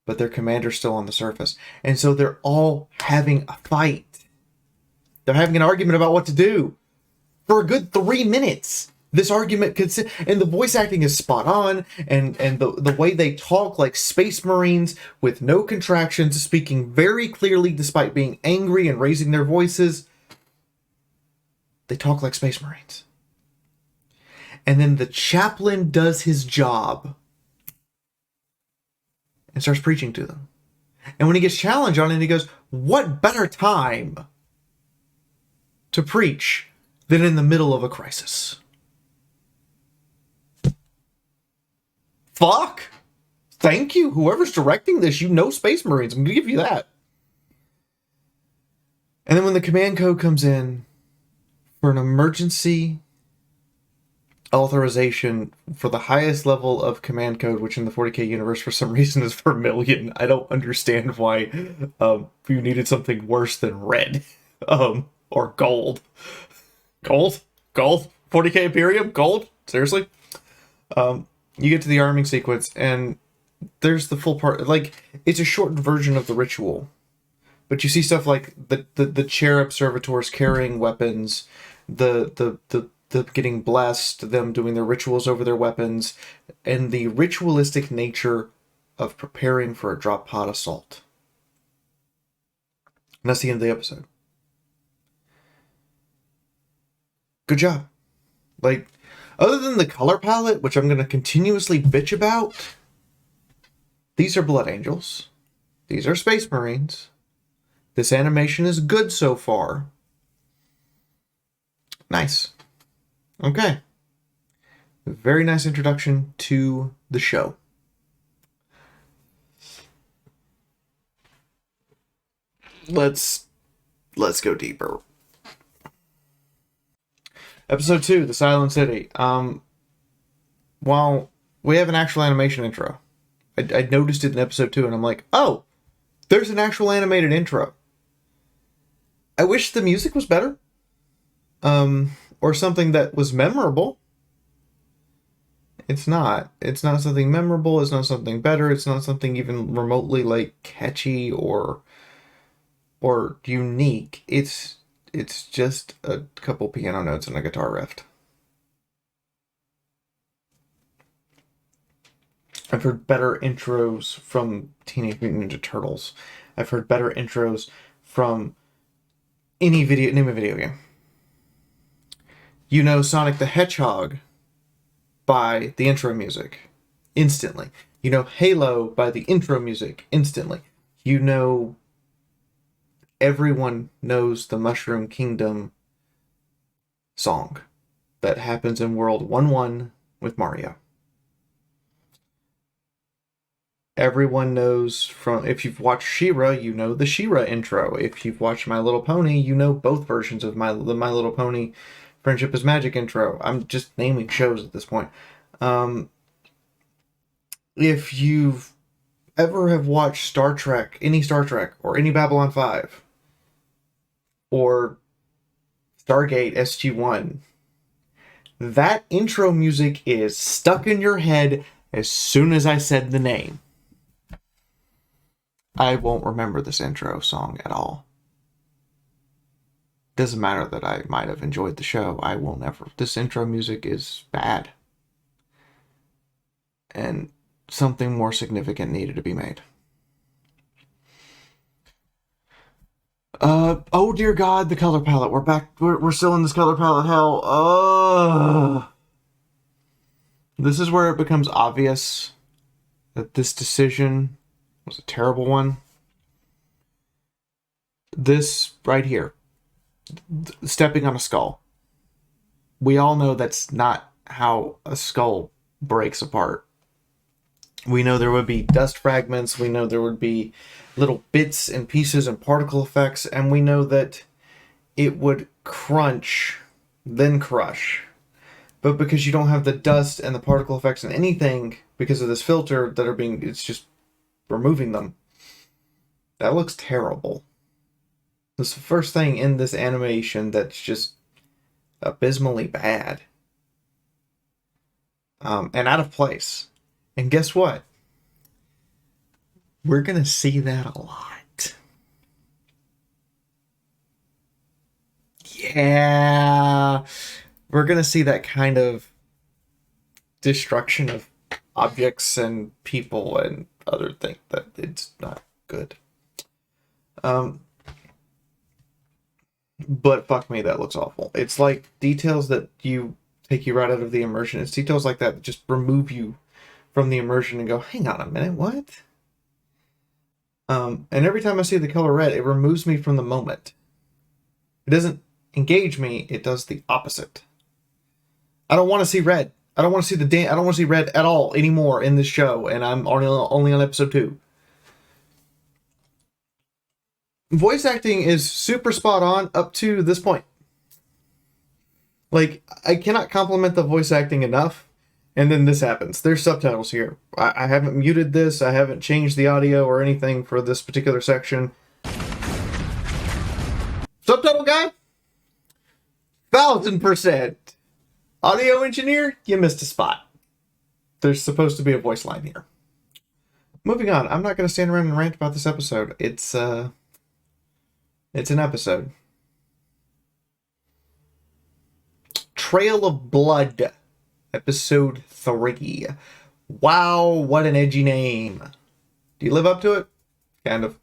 But their commander's still on the surface. And so they're all having a fight. They're having an argument about what to do. For a good 3 minutes. This argument could sit, and the voice acting is spot on, and the way they talk like Space Marines with no contractions, speaking very clearly despite being angry and raising their voices. They talk like Space Marines. And then the chaplain does his job and starts preaching to them. And when he gets challenged on it, he goes, what better time to preach than in the middle of a crisis? Fuck! Thank you. Whoever's directing this, Space Marines. I'm going to give you that. And then when the command code comes in for an emergency authorization for the highest level of command code, which in the 40k universe for some reason is Vermilion. I don't understand why you needed something worse than red or gold. Gold? 40k Imperium? Gold? Seriously? You get to the arming sequence, and there's the full part. Like, it's a shortened version of the ritual. But you see stuff like the cherub servitors carrying weapons, the getting blessed, them doing their rituals over their weapons, and the ritualistic nature of preparing for a drop pod assault. And that's the end of the episode. Good job. Like, other than the color palette, which I'm going to continuously bitch about, these are Blood Angels. These are Space Marines. This animation is good so far. Nice. Okay. Very nice introduction to the show. Let's go deeper. Episode 2, The Silent City. While we have an actual animation intro, I noticed it in episode 2, and I'm like, oh, there's an actual animated intro. I wish the music was better. Or something that was memorable. It's not. It's not something memorable. It's not something better. It's not something even remotely, like, catchy or unique. It's just a couple piano notes and a guitar riff. I've heard better intros from Teenage Mutant Ninja Turtles. I've heard better intros from name a video game. You know Sonic the Hedgehog by the intro music instantly. You know Halo by the intro music instantly. You know, everyone knows the Mushroom Kingdom song that happens in World 1-1 with Mario. Everyone knows from, if you've watched She-Ra, you know the She-Ra intro. If you've watched My Little Pony, you know both versions of the My Little Pony Friendship is Magic intro. I'm just naming shows at this point. If you've ever have watched Star Trek, or any Babylon 5, or Stargate SG-1, that intro music is stuck in your head as soon as I said the name. I won't remember this intro song at all. Doesn't matter that I might have enjoyed the show. I will never. This intro music is bad. And something more significant needed to be made. Oh dear God, the color palette. We're back. We're still in this color palette hell. This is where it becomes obvious that this decision was a terrible one. This right here, stepping on a skull. We all know that's not how a skull breaks apart. We know there would be dust fragments, we know there would be little bits and pieces and particle effects, and we know that it would crunch, then crush. But because you don't have the dust and the particle effects and anything, because of this filter that are being, it's just removing them. That looks terrible. This is the first thing in this animation that's just abysmally bad. And out of place. And guess what? We're going to see that a lot. Yeah. We're going to see that kind of destruction of objects and people and other things. That it's not good. But fuck me, that looks awful. It's like details that take you right out of the immersion. It's details like that just remove you from the immersion and go, hang on a minute, what? And every time I see the color red, it removes me from the moment. It doesn't engage me, it does the opposite. I don't want to see red. I don't want to see I don't want to see red at all anymore in this show, and I'm only on episode 2. Voice acting is super spot on up to this point. Like, I cannot compliment the voice acting enough, and then this happens. There's subtitles here. I haven't muted this, I haven't changed the audio or anything for this particular section. Subtitle guy? 1000%. Audio engineer? You missed a spot. There's supposed to be a voice line here. Moving on, I'm not going to stand around and rant about this episode. It's an episode. Trail of Blood, episode 3. Wow, what an edgy name. Do you live up to it? Kind of.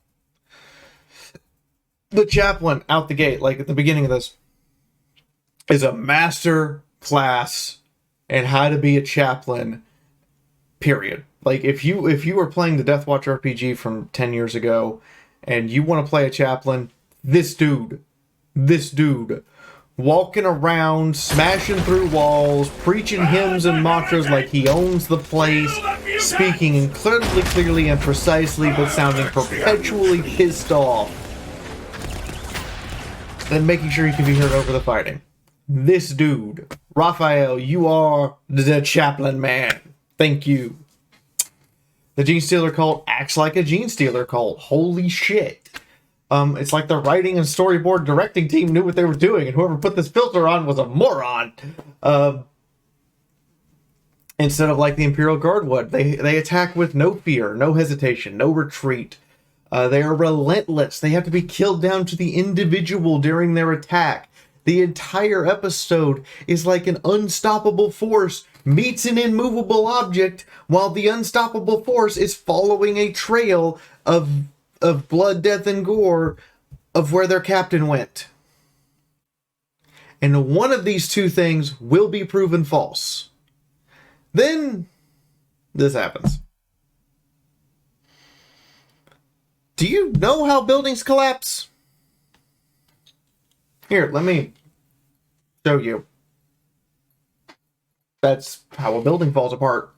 The chaplain out the gate, like at the beginning of this, is a master class in how to be a chaplain, period. Like, if you were playing the Deathwatch RPG from 10 years ago, and you want to play a chaplain, this dude, walking around, smashing through walls, preaching hymns and mantras like he owns the place, speaking incredibly clearly and precisely, but sounding perpetually pissed off, and making sure he can be heard over the fighting. This dude, Raphael, you are the chaplain man. Thank you. The Gene Stealer cult acts like a Gene Stealer cult. Holy shit. It's like the writing and storyboard directing team knew what they were doing, and whoever put this filter on was a moron. Instead of like the Imperial Guard would. They attack with no fear, no hesitation, no retreat. They are relentless. They have to be killed down to the individual during their attack. The entire episode is like an unstoppable force meets an immovable object, while the unstoppable force is following a trail of blood, death, and gore of where their captain went. And one of these two things will be proven false. Then this happens. Do you know how buildings collapse? Here, let me show you. That's how a building falls apart.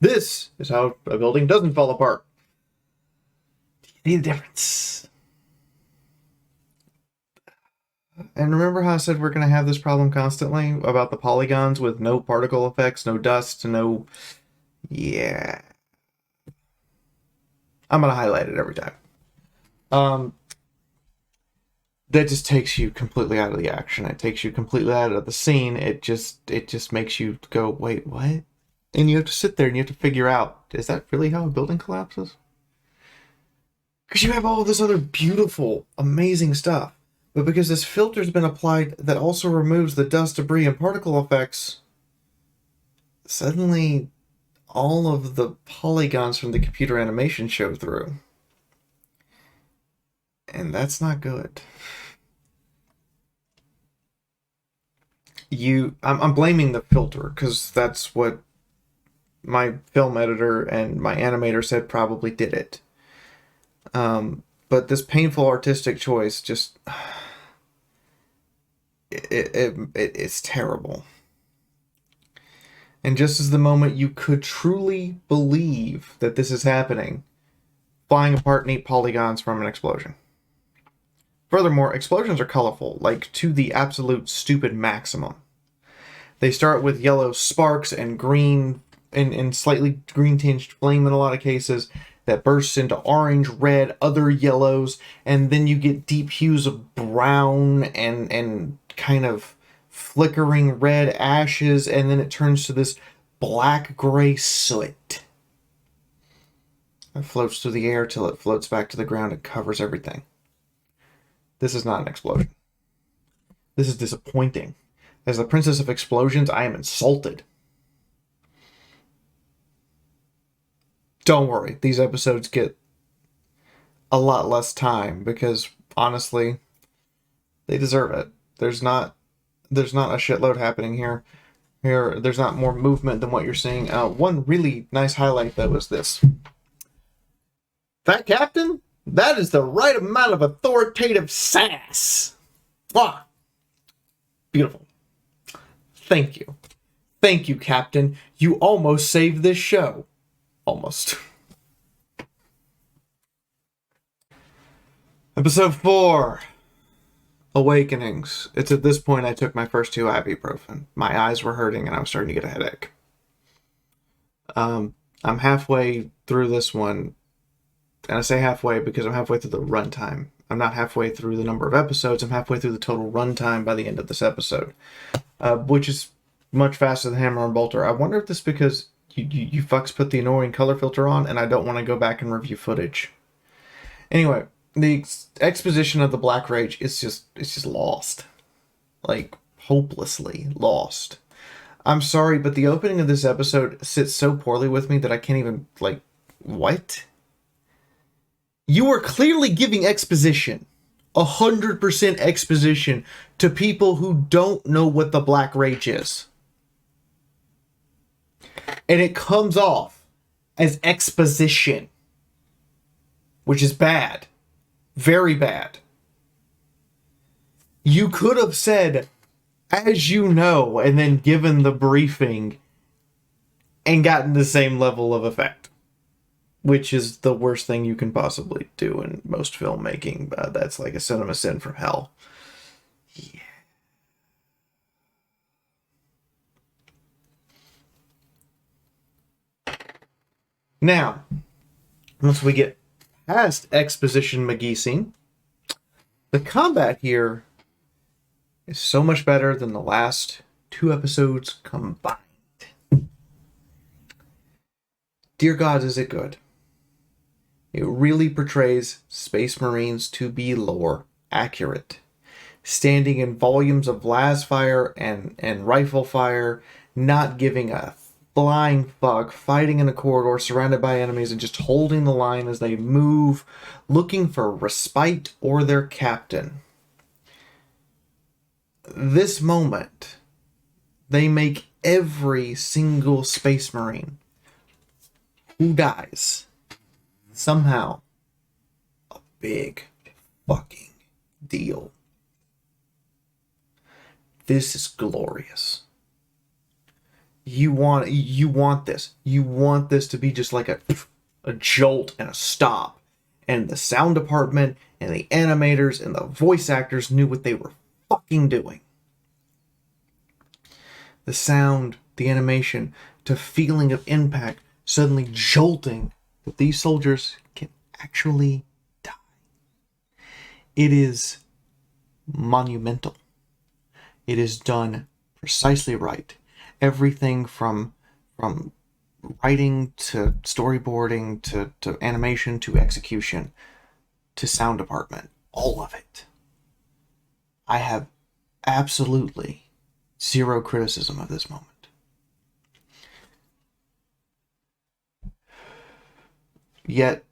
This is how a building doesn't fall apart. Do you see the difference? And remember how I said we're going to have this problem constantly about the polygons with no particle effects, no dust, no... Yeah. I'm going to highlight it every time. that just takes you completely out of the action. It takes you completely out of the scene. It just makes you go, wait, what? And you have to sit there and you have to figure out, is that really how a building collapses? Because you have all this other beautiful, amazing stuff. But because this filter's been applied that also removes the dust, debris, and particle effects, suddenly all of the polygons from the computer animation show through. And that's not good. I'm blaming the filter, because that's what my film editor and my animator said probably did it. But this painful artistic choice just... it's terrible. And just as the moment you could truly believe that this is happening, flying apart neat polygons from an explosion. Furthermore, explosions are colorful, like to the absolute stupid maximum. They start with yellow sparks and green and slightly green tinged flame in a lot of cases that bursts into orange, red, other yellows, and then you get deep hues of brown and kind of flickering red ashes, and then it turns to this black-gray soot that floats through the air till it floats back to the ground and covers everything. This is not an explosion. This is disappointing. As the Princess of Explosions, I am insulted. Don't worry, these episodes get a lot less time because, honestly, they deserve it. There's not a shitload happening here. There's not more movement than what you're seeing. One really nice highlight, though, is this. That captain? That is the right amount of authoritative sass. Ah, beautiful. Thank you. Thank you, Captain. You almost saved this show. Almost. Episode 4. Awakenings. It's at this point I took my first 2 ibuprofen. My eyes were hurting and I was starting to get a headache. I'm halfway through this one. And I say halfway because I'm halfway through the runtime. I'm not halfway through the number of episodes. I'm halfway through the total runtime by the end of this episode. Which is much faster than Hammer and Bolter. I wonder if this is because you fucks put the annoying color filter on and I don't want to go back and review footage. Anyway, the exposition of the Black Rage is just lost. Like, hopelessly lost. I'm sorry, but the opening of this episode sits so poorly with me that I can't even, like, what? You are clearly giving exposition. 100% exposition to people who don't know what the Black Rage is. And it comes off as exposition. Which is bad. Very bad. You could have said, as you know, and then given the briefing and gotten the same level of effect. Which is the worst thing you can possibly do in most filmmaking. That's like a cinema sin from hell. Yeah. Now, once we get past exposition McGee, the combat here is so much better than the last 2 episodes combined. Dear God, is it good? It really portrays Space Marines to be lore accurate, standing in volumes of las fire and rifle fire, not giving a flying fuck, fighting in a corridor surrounded by enemies and just holding the line as they move, looking for respite or their captain. This moment, they make every single Space Marine who dies somehow a big fucking deal. This is glorious. You want this. You want this to be just like a jolt and a stop. And the sound department and the animators and the voice actors knew what they were fucking doing. The sound, the animation, the feeling of impact, suddenly jolting that these soldiers can actually die. It is monumental. It is done precisely right. Everything from writing to storyboarding to animation to execution to sound department, all of it. I have absolutely zero criticism of this moment. Yet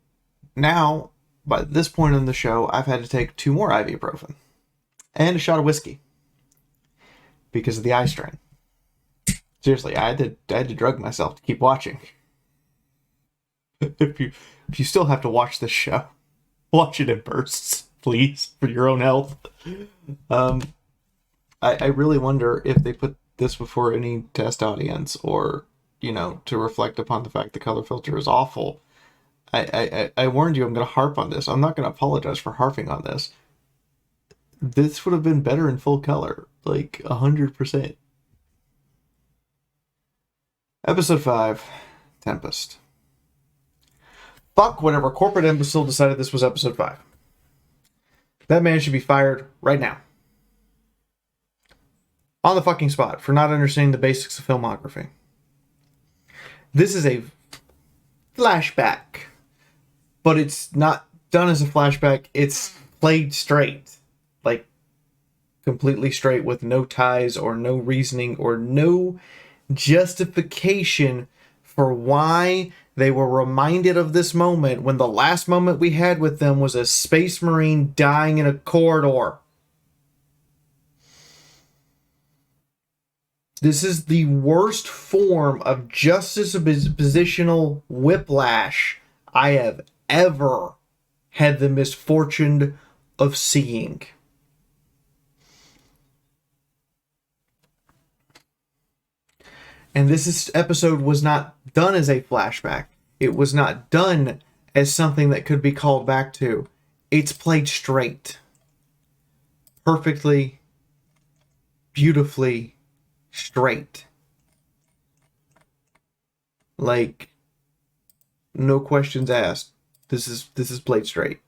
now, by this point in the show, I've had to take 2 more ibuprofen and a shot of whiskey because of the eye strain. Seriously, I had to drug myself to keep watching. If you still have to watch this show, watch it in bursts, please, for your own health. I really wonder if they put this before any test audience, or to reflect upon the fact the color filter is awful. I warned you I'm going to harp on this. I'm not going to apologize for harping on this. This would have been better in full color, like 100%. Episode 5, Tempest. Fuck whatever corporate imbecile decided this was episode 5. That man should be fired right now. On the fucking spot for not understanding the basics of filmography. This is a flashback, but it's not done as a flashback. It's played straight. Like, completely straight with no ties or no reasoning or no justification for why they were reminded of this moment when the last moment we had with them was a space marine dying in a corridor. This is the worst form of juxtapositional whiplash I have ever had the misfortune of seeing. And this episode was not done as a flashback. It was not done as something that could be called back to. It's played straight. Perfectly, beautifully straight. Like, no questions asked. This is played straight.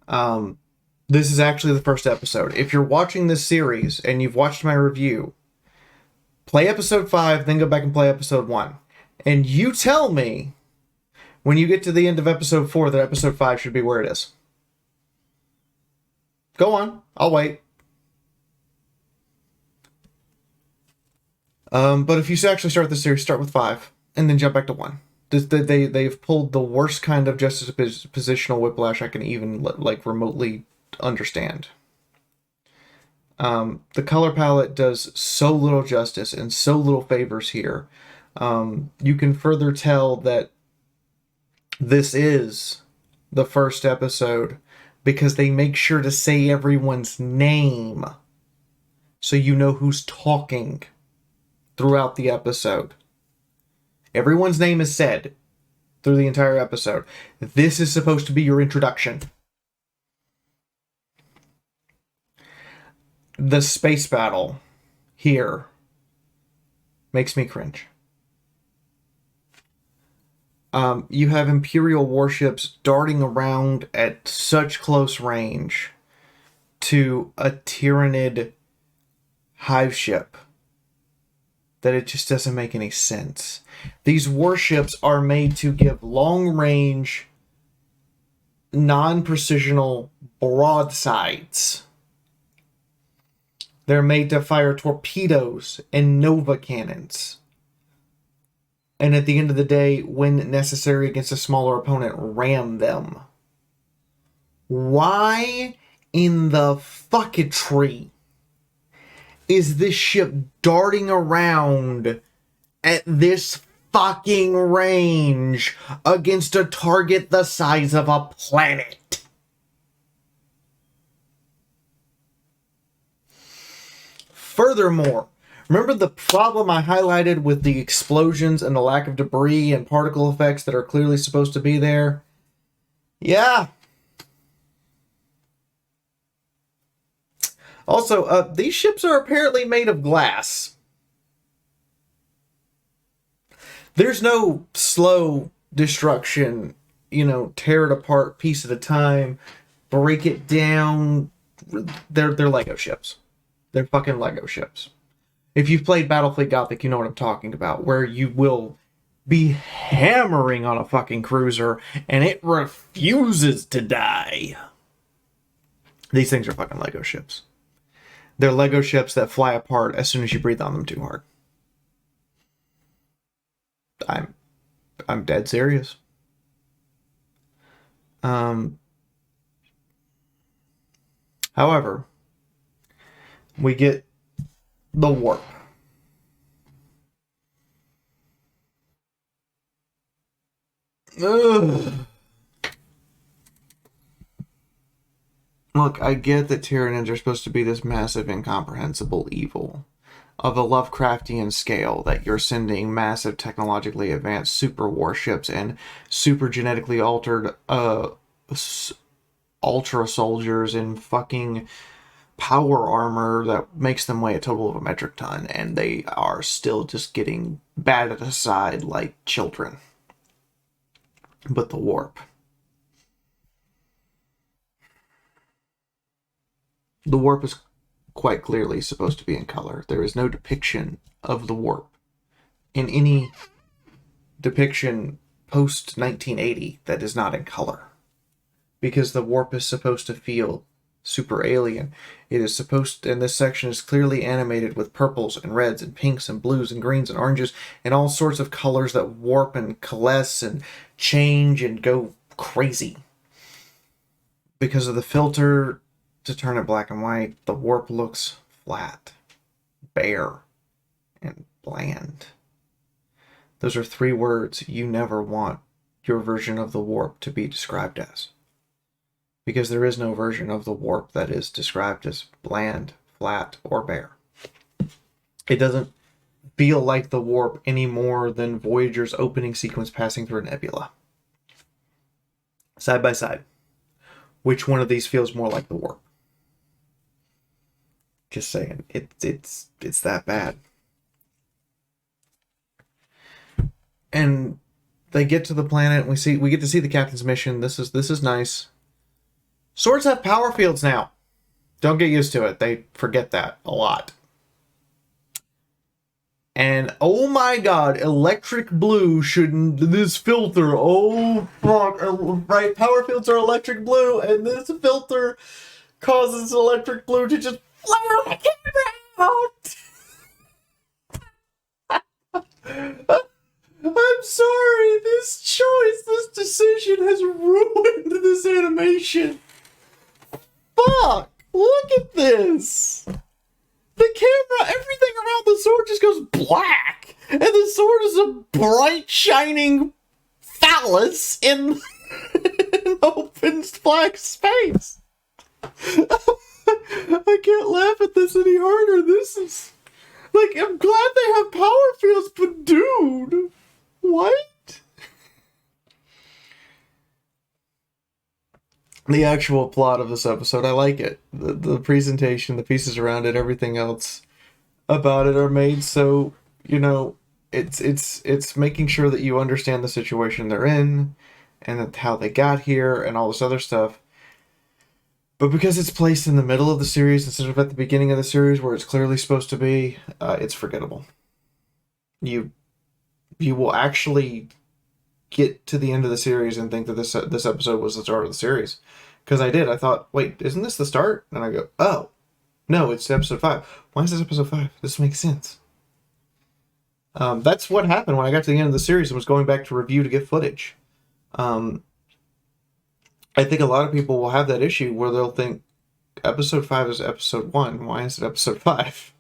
This is actually the first episode. If you're watching this series and you've watched my review, play episode 5, then go back and play episode 1. And you tell me when you get to the end of episode 4 that episode 5 should be where it is. Go on. I'll wait. But if you actually start the series, start with 5 and then jump back to 1. They've pulled the worst kind of juxtapositional whiplash I can even remotely understand. The color palette does so little justice and so little favors here. You can further tell that this is the first episode because they make sure to say everyone's name so you know who's talking throughout the episode. Everyone's name is said through the entire episode. This is supposed to be your introduction. The space battle here makes me cringe. You have Imperial warships darting around at such close range to a Tyranid hive ship that it just doesn't make any sense. These warships are made to give long-range, non-precisional broadsides. They're made to fire torpedoes and Nova cannons. And at the end of the day, when necessary against a smaller opponent, ram them. Why in the fucketry is this ship darting around at this fucking range against a target the size of a planet? Furthermore, remember the problem I highlighted with the explosions and the lack of debris and particle effects that are clearly supposed to be there? Yeah. Also, these ships are apparently made of glass. There's no slow destruction, tear it apart piece at a time, break it down. They're Lego ships. They're fucking Lego ships. If you've played Battlefleet Gothic, you know what I'm talking about, where you will be hammering on a fucking cruiser and it refuses to die. These things are fucking Lego ships. They're Lego ships that fly apart as soon as you breathe on them too hard. I'm dead serious. However, we get the warp. Ugh. Look, I get that Tyranids are supposed to be this massive, incomprehensible evil of a Lovecraftian scale, that you're sending massive, technologically advanced super warships and super genetically altered ultra soldiers in fucking power armor that makes them weigh a total of a metric ton, and they are still just getting batted aside like children. But the warp. The warp is quite clearly supposed to be in color. There is no depiction of the warp in any depiction post 1980 that is not in color. Because the warp is supposed to feel super alien. It is supposed, and this section is clearly animated with purples and reds and pinks and blues and greens and oranges and all sorts of colors that warp and coalesce and change and go crazy. Because of the filter to turn it black and white, the warp looks flat, bare, and bland. Those are 3 words you never want your version of the warp to be described as. Because there is no version of the warp that is described as bland, flat, or bare. It doesn't feel like the warp any more than Voyager's opening sequence passing through a nebula. Side by side, which one of these feels more like the warp? Just saying, it's that bad. And they get to the planet, and we get to see the captain's mission. This is nice. Swords have power fields now. Don't get used to it. They forget that a lot. And oh my god, electric blue shouldn't. This filter, oh fuck. Right, power fields are electric blue, and this filter causes electric blue to just flare the camera out. I'm sorry, this decision has ruined this animation. Fuck! Look at this! The camera, everything around the sword just goes black! And the sword is a bright, shining phallus in an open black space! I can't laugh at this any harder. This is... Like, I'm glad they have power fields, but dude... What? The actual plot of this episode, I like it. The presentation, the pieces around it, everything else about it are made so, you know, it's making sure that you understand the situation they're in and how they got here and all this other stuff. But because it's placed in the middle of the series instead of at the beginning of the series where it's clearly supposed to be, it's forgettable. You will actually get to the end of the series and think that this episode was the start of the series. Because I did. I thought, wait, isn't this the start? And I go, oh, no, it's episode 5. Why is this episode 5? This makes sense. That's what happened when I got to the end of the series and was going back to review to get footage. I think a lot of people will have that issue where they'll think episode 5 is episode 1. Why is it episode 5?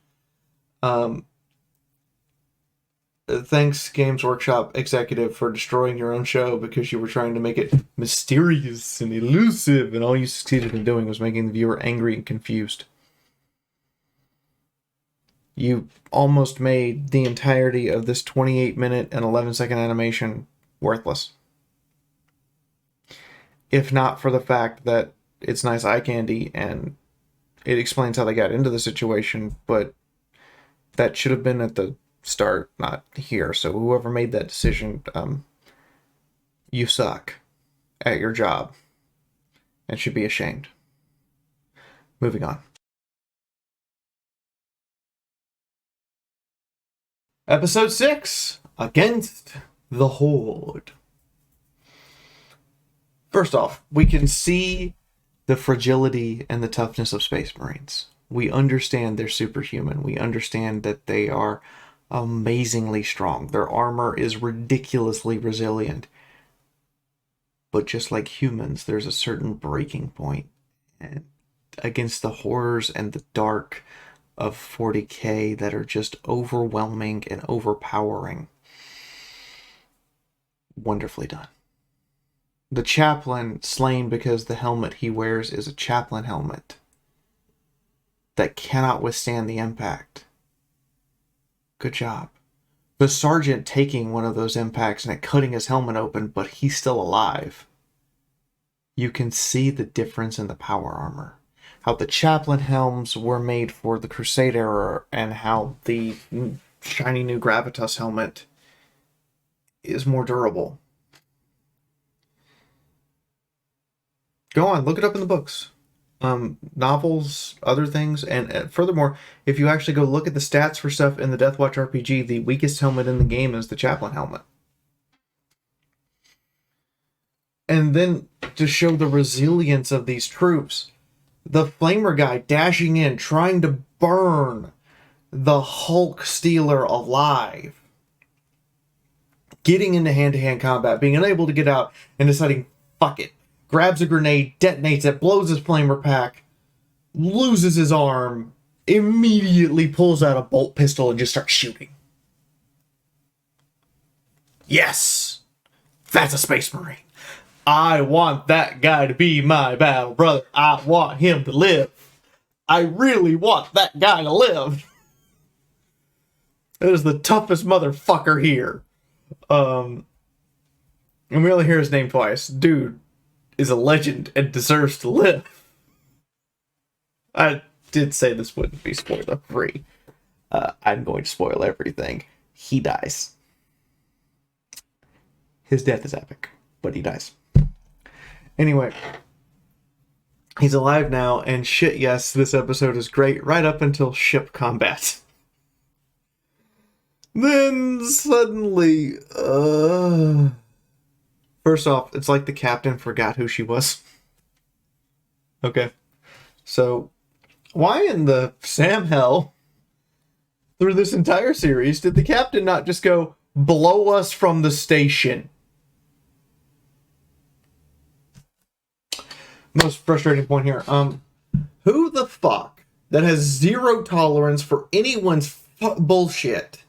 Thanks, Games Workshop executive, for destroying your own show because you were trying to make it mysterious and elusive, and all you succeeded in doing was making the viewer angry and confused. You almost made the entirety of this 28-minute and 11-second animation worthless. If not for the fact that it's nice eye candy and it explains how they got into the situation, but that should have been at the start, not here. So whoever made that decision, you suck at your job. and should be ashamed. Moving on. Episode 6, Against the Horde. First off, we can see the fragility and the toughness of Space Marines. We understand they're superhuman. We understand that they are amazingly strong. Their armor is ridiculously resilient. But just like humans, there's a certain breaking point. And against the horrors and the dark of 40k that are just overwhelming and overpowering. Wonderfully done. The chaplain slain because the helmet he wears is a chaplain helmet that cannot withstand the impact. Good job. The sergeant taking one of those impacts and it cutting his helmet open, but he's still alive. You can see the difference in the power armor. How the chaplain helms were made for the Crusade era, and how the shiny new Gravitas helmet is more durable. Go on, look it up in the books. Novels, other things, and furthermore, if you actually go look at the stats for stuff in the Deathwatch RPG, the weakest helmet in the game is the chaplain helmet. And then to show the resilience of these troops, the flamer guy dashing in, trying to burn the Hulk Stealer alive, getting into hand-to-hand combat, being unable to get out, and deciding, fuck it, grabs a grenade, detonates it, blows his flamer pack, loses his arm, immediately pulls out a bolt pistol and just starts shooting. Yes! That's a Space Marine. I want that guy to be my battle brother. I want him to live. I really want that guy to live. That is the toughest motherfucker here. And we only hear his name twice. Dude is a legend and deserves to live. I did say this wouldn't be spoiler free. I'm going to spoil everything. He dies. His death is epic, but he dies. Anyway, he's alive now, and shit, yes, this episode is great right up until ship combat. Then suddenly, first off, it's like the captain forgot who she was. Okay. So, why in the Sam hell, through this entire series, did the captain not just go, blow us from the station? Most frustrating point here. Who the fuck that has zero tolerance for anyone's bullshit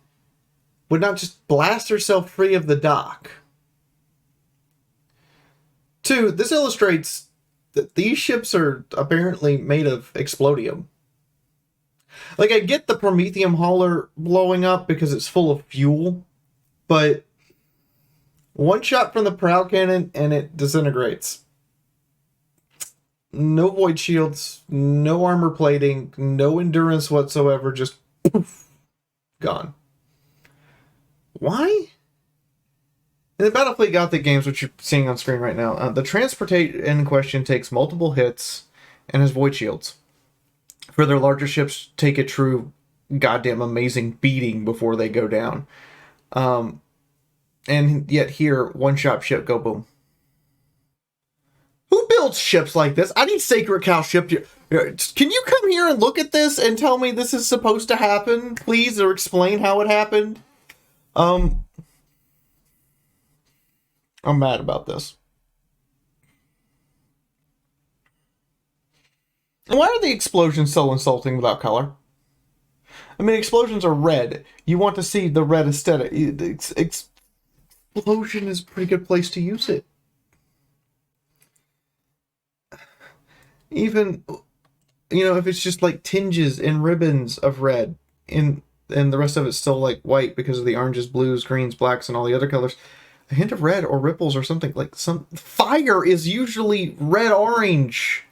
would not just blast herself free of the dock? 2, this illustrates that these ships are apparently made of explodium. Like, I get the Promethium hauler blowing up because it's full of fuel, but one shot from the prow cannon and it disintegrates. No void shields, no armor plating, no endurance whatsoever, just poof, gone. Why? In the Battlefleet Gothic games, which you're seeing on screen right now, the transportate in question takes multiple hits and has void shields. For their larger ships, take a true goddamn amazing beating before they go down. And yet here, one-shot ship, go boom. Who builds ships like this? I need Sacred Cow ship. Can you come here and look at this and tell me this is supposed to happen, please, or explain how it happened? I'm mad about this. And why are the explosions so insulting without color? I mean, explosions are red. You want to see the red aesthetic. Explosion is a pretty good place to use it. Even, you know, if it's just like tinges and ribbons of red, and the rest of it's still like white because of the oranges, blues, greens, blacks, and all the other colors. A hint of red or ripples or something. Like some fire is usually red-orange.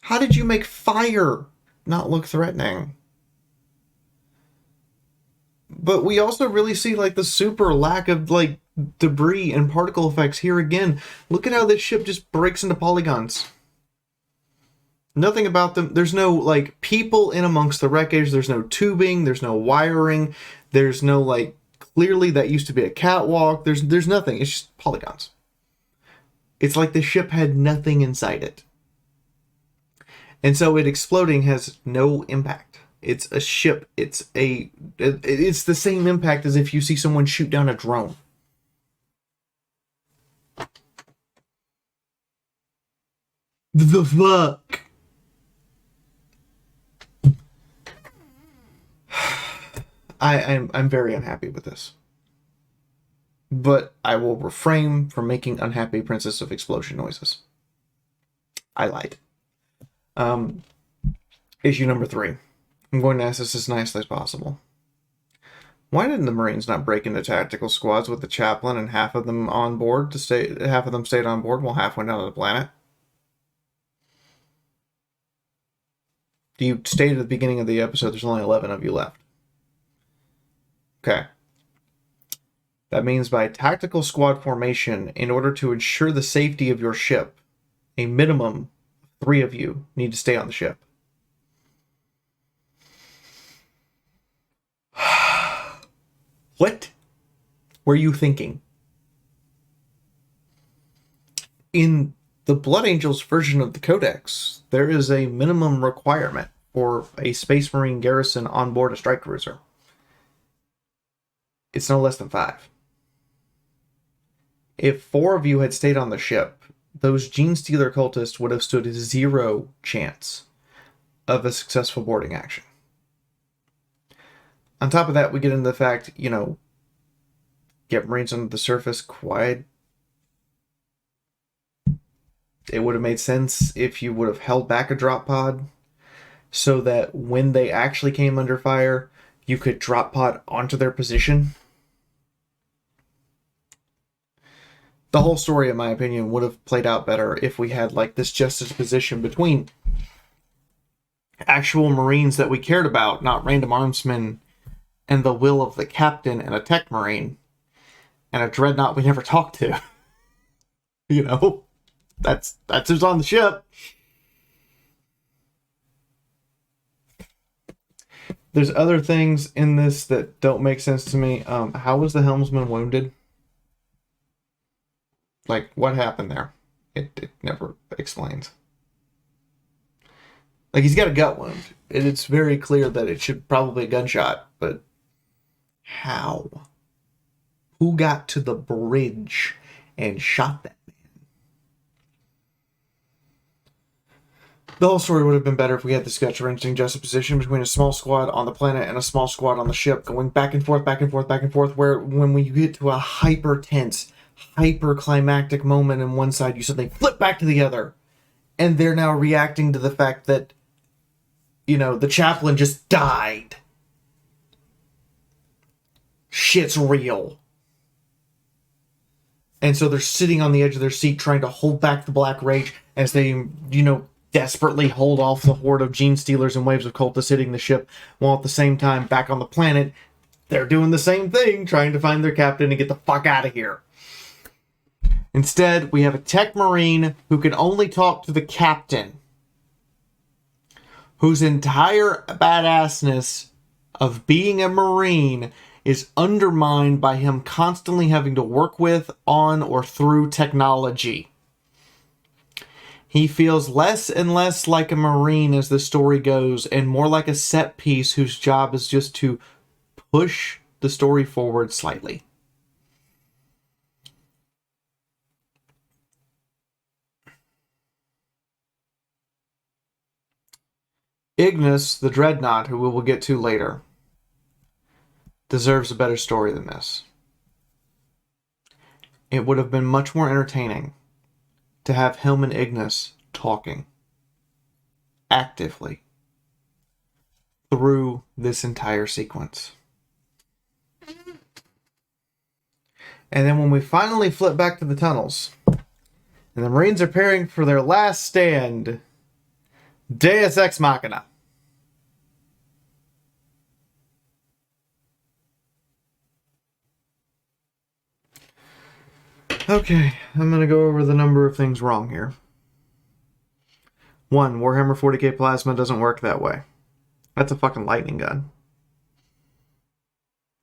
How did you make fire not look threatening? But we also really see like the super lack of like debris and particle effects here again. Look at how this ship just breaks into polygons. Nothing about them. There's no like people in amongst the wreckage. There's no tubing. There's no wiring. There's no like clearly that used to be a catwalk. There's nothing. It's just polygons. It's like the ship had nothing inside it. And so it exploding has no impact. It's a ship. It's the same impact as if you see someone shoot down a drone. The fuck? I'm very unhappy with this. But I will refrain from making unhappy Princess of Explosion noises. I lied. Issue number 3. I'm going to ask this as nicely as possible. Why didn't the Marines not break into tactical squads with the chaplain and half of them on board half of them stayed on board while half went down to the planet? You stated at the beginning of the episode there's only 11 of you left. Okay. That means by tactical squad formation, in order to ensure the safety of your ship, a minimum 3 of you need to stay on the ship. What were you thinking? In the Blood Angels version of the Codex, there is a minimum requirement for a Space Marine garrison on board a strike cruiser. It's no less than 5. If 4 of you had stayed on the ship, those Gene Stealer cultists would have stood 0 chance of a successful boarding action. On top of that, we get into the fact, get Marines under the surface quiet. It would have made sense if you would have held back a drop pod so that when they actually came under fire, you could drop pod onto their position. The whole story, in my opinion, would have played out better if we had like this juxtaposition between actual Marines that we cared about, not random armsmen, and the will of the captain and a tech Marine, and a dreadnought we never talked to. That's who's on the ship. There's other things in this that don't make sense to me. How was the helmsman wounded? Like, what happened there? It never explains. Like, he's got a gut wound. It's very clear that it should probably a gunshot, but how? Who got to the bridge and shot that man? The whole story would have been better if we had this gut-wrenching juxtaposition between a small squad on the planet and a small squad on the ship, going back and forth, where when we get to a hyper-tense, hyper-climactic moment in one side, you suddenly flip back to the other. And they're now reacting to the fact that, the chaplain just died. Shit's real. And so they're sitting on the edge of their seat trying to hold back the black rage as they, desperately hold off the horde of Gene Stealers and waves of cultists hitting the ship, while at the same time, back on the planet, they're doing the same thing, trying to find their captain and get the fuck out of here. Instead, we have a tech Marine who can only talk to the captain, whose entire badassness of being a Marine is undermined by him constantly having to work with, on, or through technology. He feels less and less like a Marine as the story goes, and more like a set piece whose job is just to push the story forward slightly. Ignis, the Dreadnought, who we will get to later, deserves a better story than this. It would have been much more entertaining to have him and Ignis talking actively through this entire sequence. And then when we finally flip back to the tunnels, and the Marines are preparing for their last stand, Deus Ex Machina. Okay, I'm going to go over the number of things wrong here. 1. Warhammer 40k plasma doesn't work that way. That's a fucking lightning gun.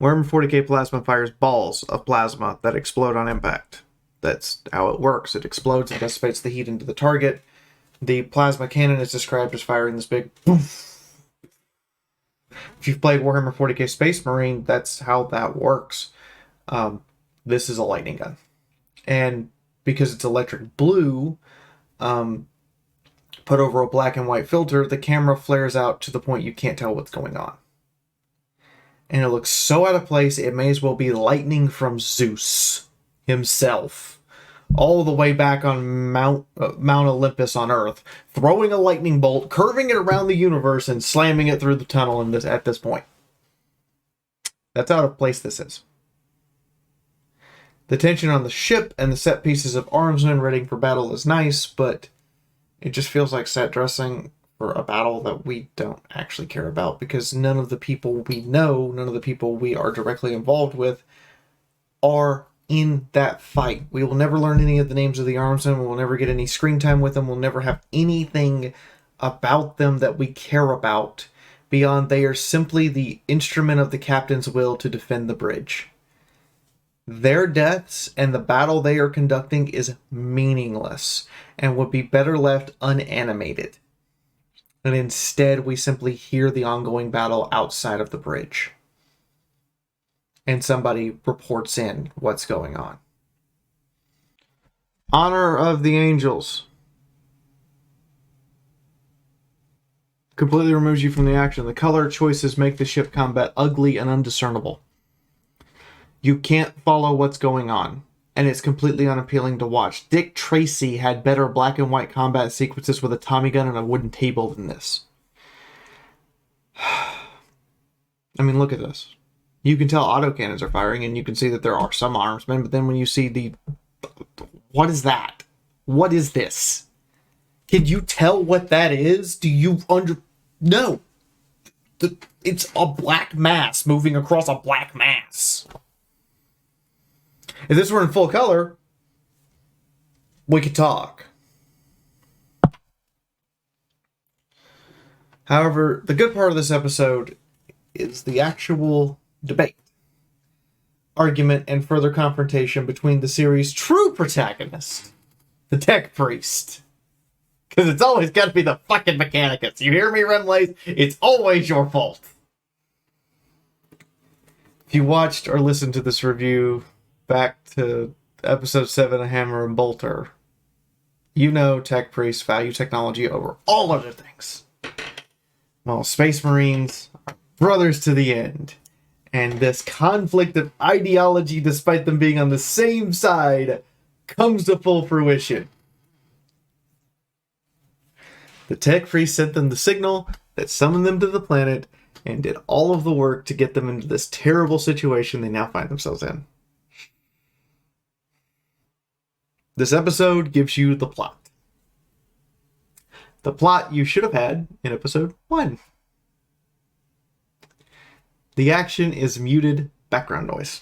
Warhammer 40k plasma fires balls of plasma that explode on impact. That's how it works. It explodes and dissipates the heat into the target. The plasma cannon is described as firing this big poof. If you've played Warhammer 40k Space Marine, that's how that works. This is a lightning gun. And because it's electric blue, put over a black and white filter, the camera flares out to the point you can't tell what's going on. And it looks so out of place, it may as well be lightning from Zeus himself, all the way back on Mount Olympus on Earth, throwing a lightning bolt, curving it around the universe, and slamming it through the tunnel at this point. That's how out of place this is. The tension on the ship and the set pieces of armsmen ready for battle is nice, but it just feels like set dressing for a battle that we don't actually care about, because none of the people we know, none of the people we are directly involved with are in that fight. We will never learn any of the names of the armsmen. We will never get any screen time with them. We'll never have anything about them that we care about beyond they are simply the instrument of the captain's will to defend the bridge. Their deaths and the battle they are conducting is meaningless and would be better left unanimated. And instead, we simply hear the ongoing battle outside of the bridge. And somebody reports in what's going on. Honor of the Angels. Completely removes you from the action. The color choices make the ship combat ugly and undiscernible. You can't follow what's going on, and it's completely unappealing to watch. Dick Tracy had better black and white combat sequences with a Tommy gun and a wooden table than this. I mean, look at this. You can tell autocannons are firing, and you can see that there are some armsmen, but then when you see the... What is that? What is this? Can you tell what that is? Do you No! It's a black mass moving across a black mass. If this were in full color, we could talk. However, the good part of this episode is the actual debate, argument, and further confrontation between the series' true protagonist, the Tech Priest. Because it's always got to be the fucking Mechanicus. You hear me, Remlays? It's always your fault. If you watched or listened to this review back to episode 7 of Hammer and Bolter, you know Tech Priests value technology over all other things. Well, Space Marines are brothers to the end. And this conflict of ideology, despite them being on the same side, comes to full fruition. The Tech Priest sent them the signal that summoned them to the planet and did all of the work to get them into this terrible situation they now find themselves in. This episode gives you the plot. The plot you should have had in episode 1. The action is muted background noise.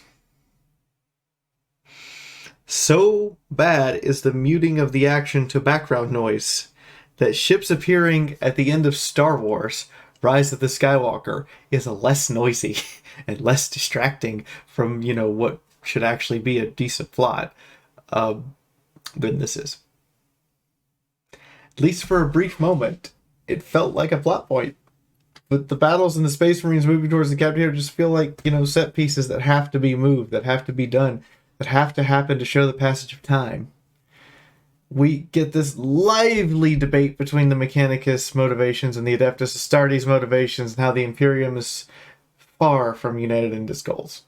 So bad is the muting of the action to background noise that ships appearing at the end of Star Wars Rise of the Skywalker is less noisy and less distracting from, what should actually be a decent plot than this is. At least for a brief moment, it felt like a plot point. But the battles in the Space Marines moving towards the Cadia just feel like, set pieces that have to be moved, that have to be done, that have to happen to show the passage of time. We get this lively debate between the Mechanicus motivations and the Adeptus Astartes motivations, and how the Imperium is far from united in its goals.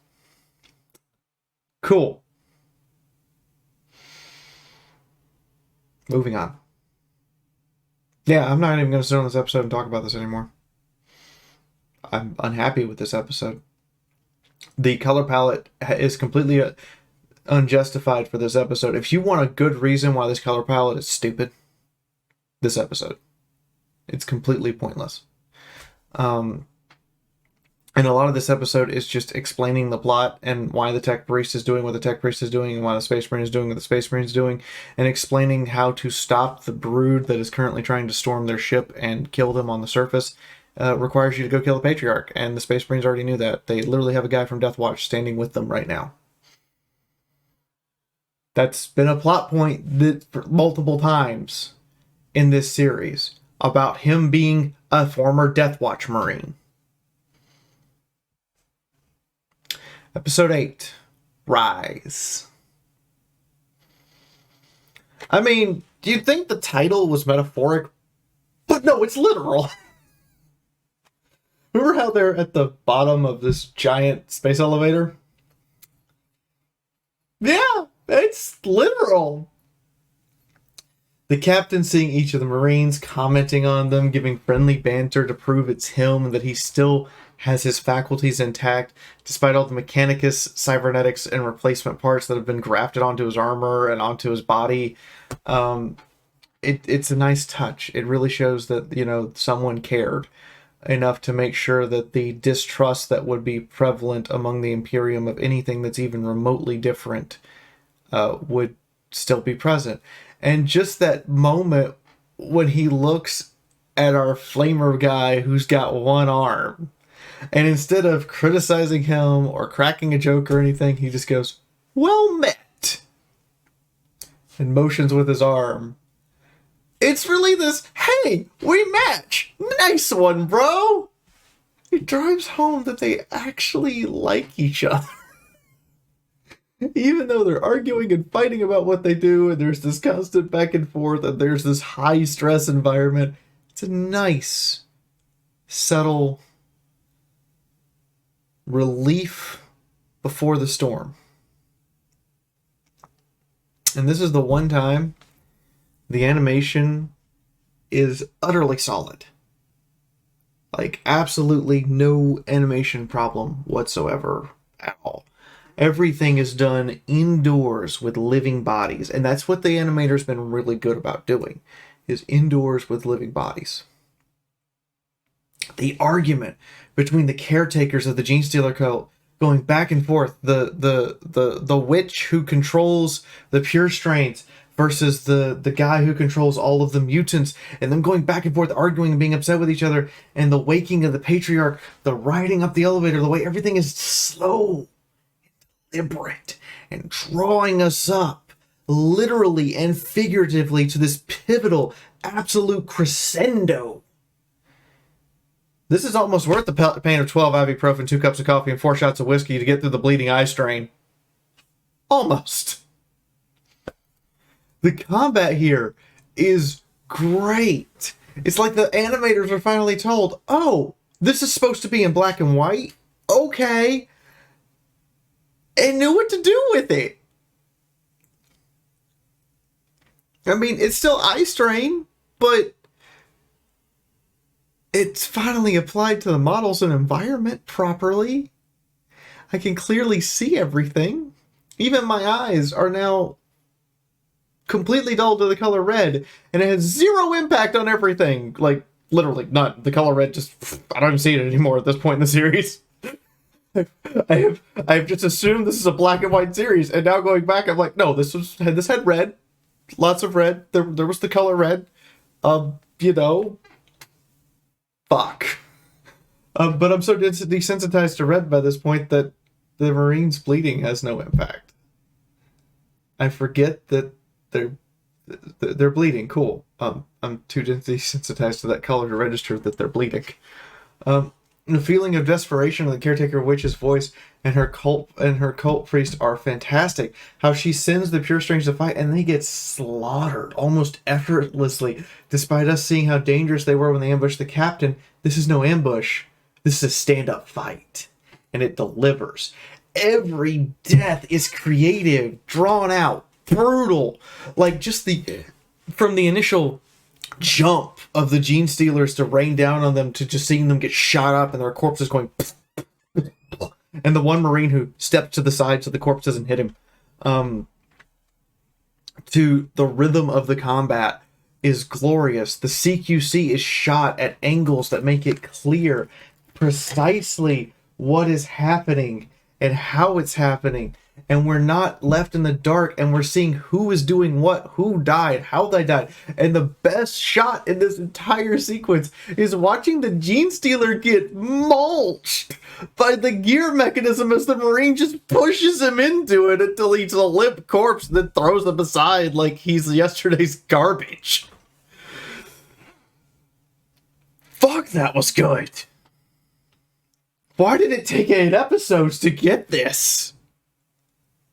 Cool. Moving on. Yeah, I'm not even going to sit on this episode and talk about this anymore. I'm unhappy with this episode. The color palette is completely unjustified for this episode. If you want a good reason why this color palette is stupid, this episode. It's completely pointless. And a lot of this episode is just explaining the plot and why the Tech Priest is doing what the Tech Priest is doing and why the Space Marine is doing what the Space Marine is doing, and explaining how to stop the brood that is currently trying to storm their ship and kill them on the surface. Requires you to go kill the Patriarch, and the Space Marines already knew that. They literally have a guy from Death Watch standing with them right now. That's been a plot point that multiple times in this series about him being a former Death Watch Marine. Episode 8, Rise. I mean, do you think the title was metaphoric? But no, it's literal. Remember how they're at the bottom of this giant space elevator? Yeah, it's literal. The captain seeing each of the Marines, commenting on them, giving friendly banter to prove it's him and that he still has his faculties intact, despite all the mechanicus, cybernetics, and replacement parts that have been grafted onto his armor and onto his body. It's a nice touch. It really shows that, you know, someone cared enough to make sure that the distrust that would be prevalent among the Imperium of anything that's even remotely different would still be present. And just that moment when he looks at our flamer guy who's got one arm, and instead of criticizing him or cracking a joke or anything, he just goes, "Well met," and motions with his arm. It's really this, "Hey, we match. Nice one, bro." It drives home that they actually like each other. Even though they're arguing and fighting about what they do, and there's this constant back and forth, and there's this high stress environment, it's a nice, subtle relief before the storm. And this is the one time the animation is utterly solid. Like, absolutely no animation problem whatsoever at all. Everything is done indoors with living bodies, and that's what the animator's been really good about doing, is indoors with living bodies. The argument between the caretakers of the Gene Stealer cult going back and forth, the witch who controls the pure strains versus the guy who controls all of the mutants, and them going back and forth, arguing and being upset with each other, and the waking of the Patriarch, the riding up the elevator, the way everything is slow, deliberate, and drawing us up, literally and figuratively, to this pivotal, absolute crescendo. This is almost worth the pain of 12 ibuprofen, 2 cups of coffee, and 4 shots of whiskey to get through the bleeding eye strain. Almost. The combat here is great. It's like the animators are finally told, "Oh, this is supposed to be in black and white? Okay." And knew what to do with it. I mean, it's still eye strain, but it's finally applied to the models and environment properly. I can clearly see everything. Even my eyes are now completely dulled to the color red, and it has zero impact on everything. Like, literally, not the color red, just, I don't even see it anymore at this point in the series. I've just assumed this is a black and white series, and now going back, I'm like, no, this had red, lots of red. There was the color red. You know, fuck. But I'm so desensitized to red by this point that the Marines bleeding has no impact. I forget that they're bleeding. Cool. I'm too desensitized to that color to register that they're bleeding. The feeling of desperation of the caretaker witch's voice and her cult priest are fantastic. How she sends the pure strangers to fight and they get slaughtered almost effortlessly, despite us seeing how dangerous they were when they ambushed the captain. This is no ambush. This is a stand-up fight, and it delivers. Every death is creative, drawn out, brutal. Like, just from the initial jump of the Gene Stealers to rain down on them, to just seeing them get shot up and their corpses going and the one Marine who stepped to the side so the corpse doesn't hit him, to the rhythm of the combat is glorious. The CQC is shot at angles that make it clear precisely what is happening and how it's happening. And we're not left in the dark, and we're seeing who is doing what, who died, how they died. And the best shot in this entire sequence is watching the Gene Stealer get mulched by the gear mechanism as the Marine just pushes him into it until he's a limp corpse, then throws him aside like he's yesterday's garbage. Fuck, that was good. Why did it take 8 episodes to get this?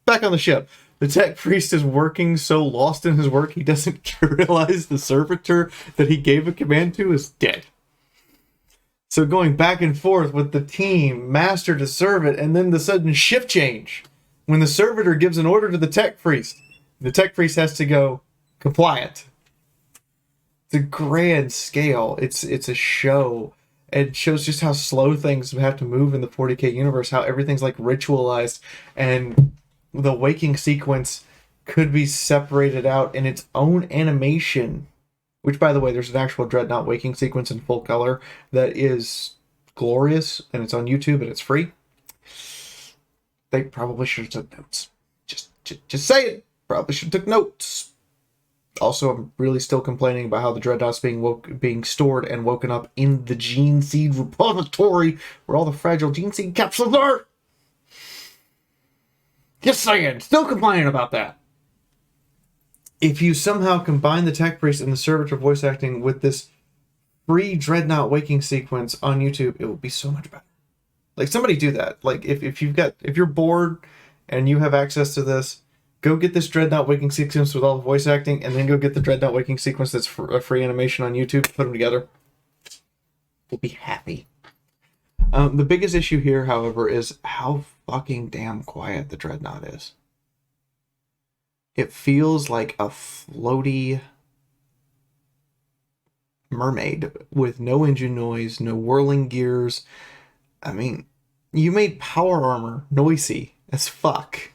Back on the ship, the tech priest is working so lost in his work he doesn't realize the servitor that he gave a command to is dead. So going back and forth with the team, master to servant, and then the sudden shift change. When the servitor gives an order to the tech priest, the tech priest has to go compliant. It's a grand scale. It's a show. It shows just how slow things have to move in the 40k universe, how everything's like ritualized, and the waking sequence could be separated out in its own animation, which, by the way, there's an actual Dreadnought waking sequence in full color that is glorious, and it's on YouTube and it's free. They probably should have took notes. Just say it. Probably should have took notes. Also, I'm really still complaining about how the Dreadnought's being stored and woken up in the Gene Seed repository where all the fragile Gene Seed capsules are. Just saying, still complaining about that. If you somehow combine the tech priest and the servitor voice acting with this free Dreadnought waking sequence on YouTube, it will be so much better. Like, somebody do that. Like, if you're bored and you have access to this, go get this Dreadnought waking sequence with all the voice acting, and then go get the Dreadnought waking sequence that's a free animation on YouTube. Put them together. We'll be happy. The biggest issue here, however, is how fucking damn quiet the Dreadnought is. It feels like a floaty mermaid with no engine noise, no whirling gears. I mean, you made power armor noisy as fuck.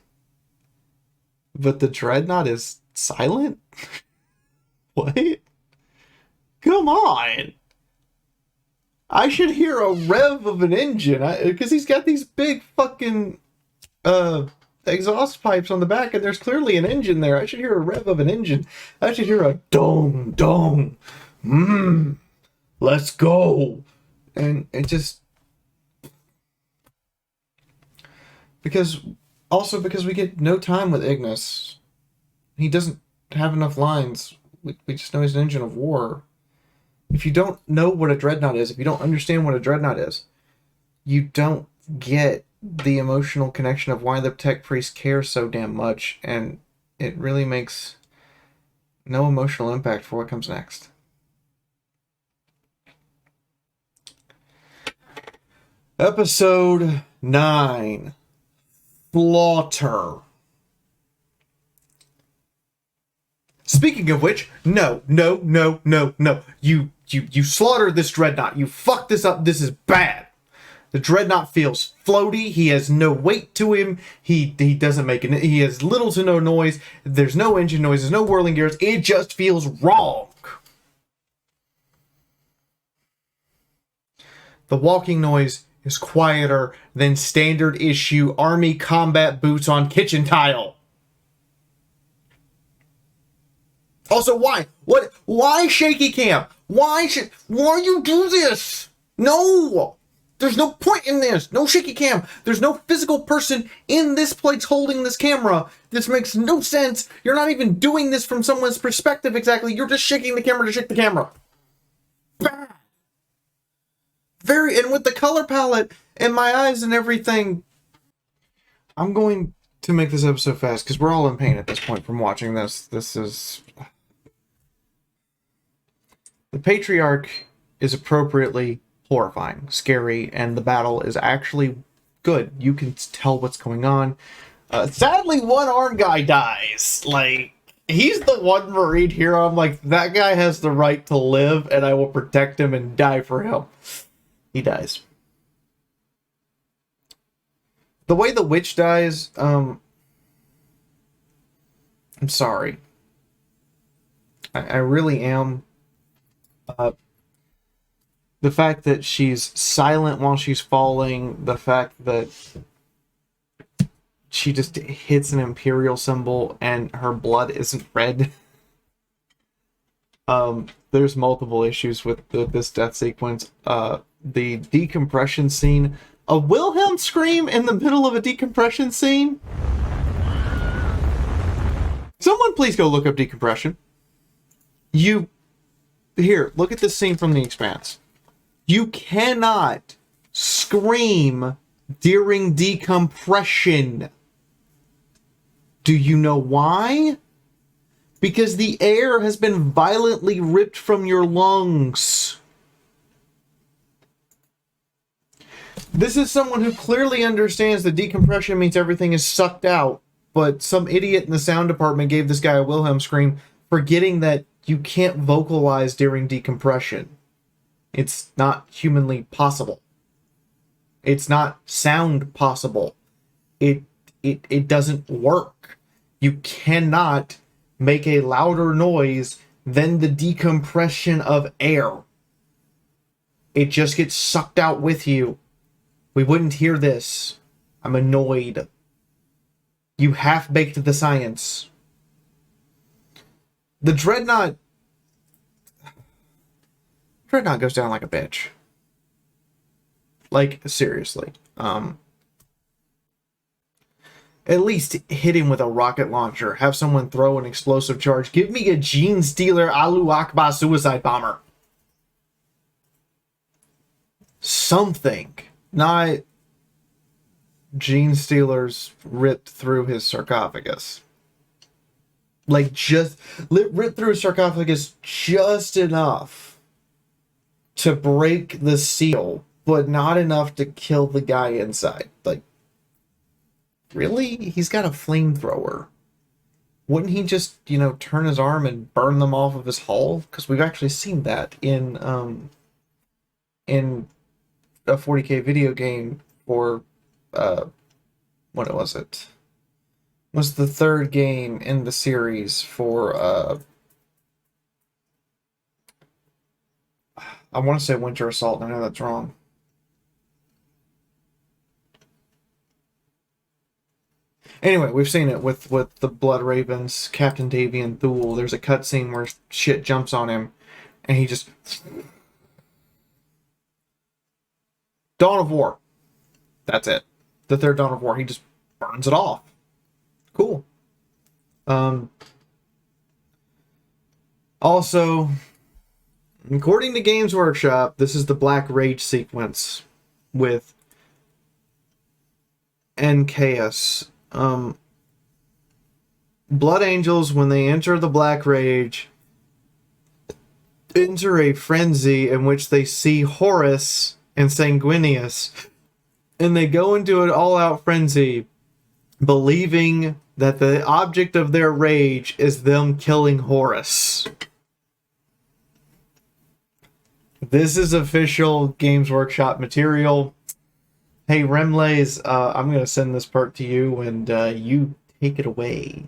But the Dreadnought is silent? What? Come on! I should hear a rev of an engine, because he's got these big fucking exhaust pipes on the back, and there's clearly an engine there. I should hear a rev of an engine. I should hear a dong, dong, let's go. And it just... Because we get no time with Ignis. He doesn't have enough lines. We just know he's an engine of war. If you don't know what a Dreadnought is, if you don't understand what a Dreadnought is, you don't get the emotional connection of why the tech priest cares so damn much, and it really makes no emotional impact for what comes next. Episode 9. Slaughter. Speaking of which, no. You slaughtered this Dreadnought. You fucked this up. This is bad. The Dreadnought feels floaty. He has no weight to him. He doesn't make it. He has little to no noise. There's no engine noise. There's no whirling gears. It just feels wrong. The walking noise is quieter than standard issue army combat boots on kitchen tile. Also, why? What? Why shaky cam? Why you do this? No! There's no point in this. No shaky cam. There's no physical person in this place holding this camera. This makes no sense. You're not even doing this from someone's perspective exactly. You're just shaking the camera to shake the camera. Bad. And with the color palette and my eyes and everything. I'm going to make this episode fast because we're all in pain at this point from watching this. This is... The Patriarch is appropriately horrifying, scary, and the battle is actually good. You can tell what's going on. Sadly, one arm guy dies. Like, he's the one Marine hero. I'm like, that guy has the right to live, and I will protect him and die for him. He dies. The way the witch dies, I'm sorry. I really am. The fact that she's silent while she's falling, the fact that she just hits an Imperial symbol and her blood isn't red. There's multiple issues with this death sequence. The decompression scene. A Wilhelm scream in the middle of a decompression scene? Someone please go look up decompression. Here, look at this scene from The Expanse. You cannot scream during decompression. Do you know why? Because the air has been violently ripped from your lungs. This is someone who clearly understands that decompression means everything is sucked out, but some idiot in the sound department gave this guy a Wilhelm scream, forgetting that you can't vocalize during decompression. It's not humanly possible. It's not sound possible. It doesn't work. You cannot make a louder noise than the decompression of air. It just gets sucked out with you. We wouldn't hear this. I'm annoyed. You half-baked the science. The Dreadnought goes down like a bitch. Like, seriously. At least hit him with a rocket launcher. Have someone throw an explosive charge. Give me a Gene Stealer Alu Akbar suicide bomber. Something. Not Gene Stealer's ripped through his sarcophagus. Like, just ripped through his sarcophagus just enough to break the seal, but not enough to kill the guy inside. Like, really? He's got a flamethrower. Wouldn't he just, turn his arm and burn them off of his hull? Because we've actually seen that in a 40k video game for, what was it? Was the third game in the series for, I want to say Winter Assault, and I know that's wrong. Anyway, we've seen it with the Blood Ravens, Captain Davian Thule. There's a cutscene where shit jumps on him, and he just... Dawn of War. That's it. The third Dawn of War. He just burns it off. Cool. Also, according to Games Workshop, this is the Black Rage sequence with NKS. Blood Angels, when they enter the Black Rage, enter a frenzy in which they see Horus and Sanguinius, and they go into an all-out frenzy, believing that the object of their rage is them killing Horus. This is official Games Workshop material. Hey, Remlays, I'm going to send this part to you, and you take it away.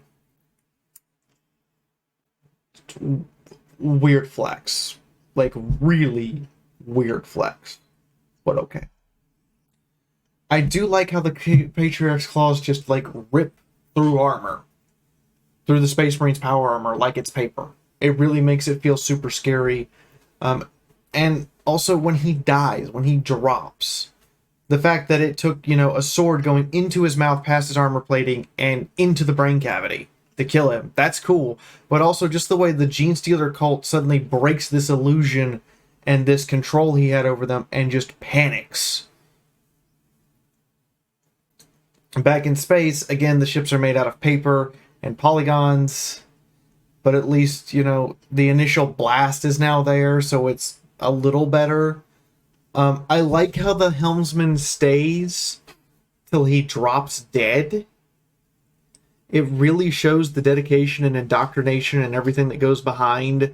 Weird flex. Like, really weird flex. But okay. I do like how the Patriarch's Claws just, like, rip through armor. Through the Space Marine's power armor like it's paper. It really makes it feel super scary. And also, when he dies, when he drops... The fact that it took, a sword going into his mouth past his armor plating and into the brain cavity to kill him. That's cool. But also just the way the Gene Stealer cult suddenly breaks this illusion and this control he had over them and just panics. Back in space, again, the ships are made out of paper and polygons. But at least, the initial blast is now there, so it's a little better. I like how the helmsman stays till he drops dead. It really shows the dedication and indoctrination and everything that goes behind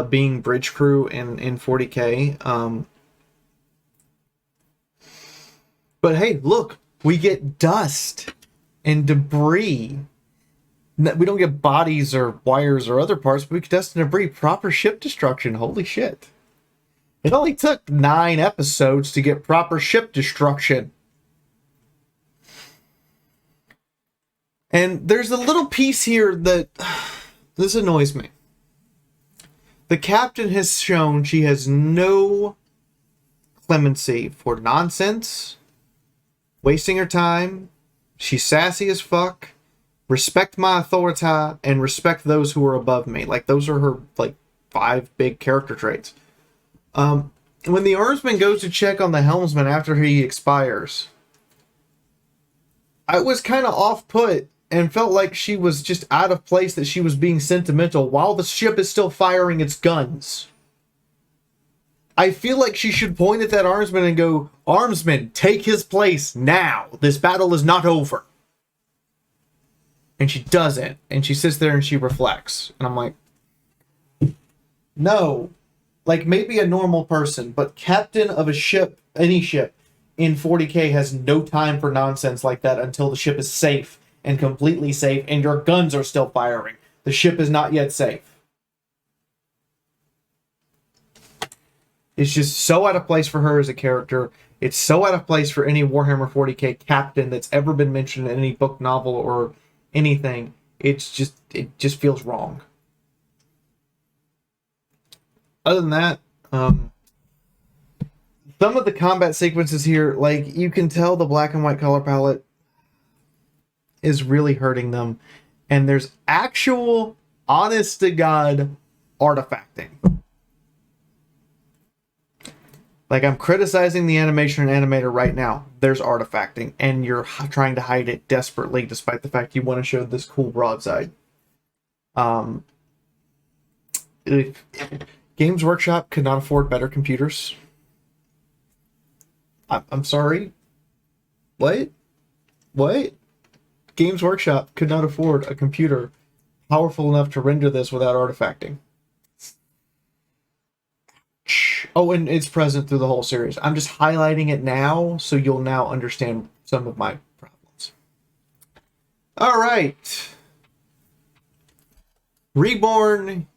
being bridge crew in 40k. But hey, look, we get dust and debris. We don't get bodies or wires or other parts, but we get dust and debris. Proper ship destruction. Holy shit. It only took 9 episodes to get proper ship destruction. And there's a little piece here that this annoys me. The captain has shown she has no clemency for nonsense, wasting her time. She's sassy as fuck. Respect my authority and respect those who are above me. Like, those are her, like, 5 big character traits. When the armsman goes to check on the helmsman after he expires, I was kind of off-put and felt like she was just out of place, that she was being sentimental while the ship is still firing its guns. I feel like she should point at that armsman and go, "Armsman, take his place now. This battle is not over." And she doesn't. And she sits there and she reflects. And I'm like, no. Like, maybe a normal person, but captain of a ship, any ship, in 40k has no time for nonsense like that until the ship is safe and completely safe and your guns are still firing. The ship is not yet safe. It's just so out of place for her as a character. It's so out of place for any Warhammer 40k captain that's ever been mentioned in any book, novel, or anything. It just feels wrong. Other than that, some of the combat sequences here, like, you can tell the black and white color palette is really hurting them. And there's actual, honest to God, artifacting. Like, I'm criticizing the animation and animator right now. There's artifacting, and you're trying to hide it desperately, despite the fact you want to show this cool broadside. Games Workshop could not afford better computers. I'm sorry. What? Games Workshop could not afford a computer powerful enough to render this without artifacting. Oh, and it's present through the whole series. I'm just highlighting it now, so you'll now understand some of my problems. All right. Reborn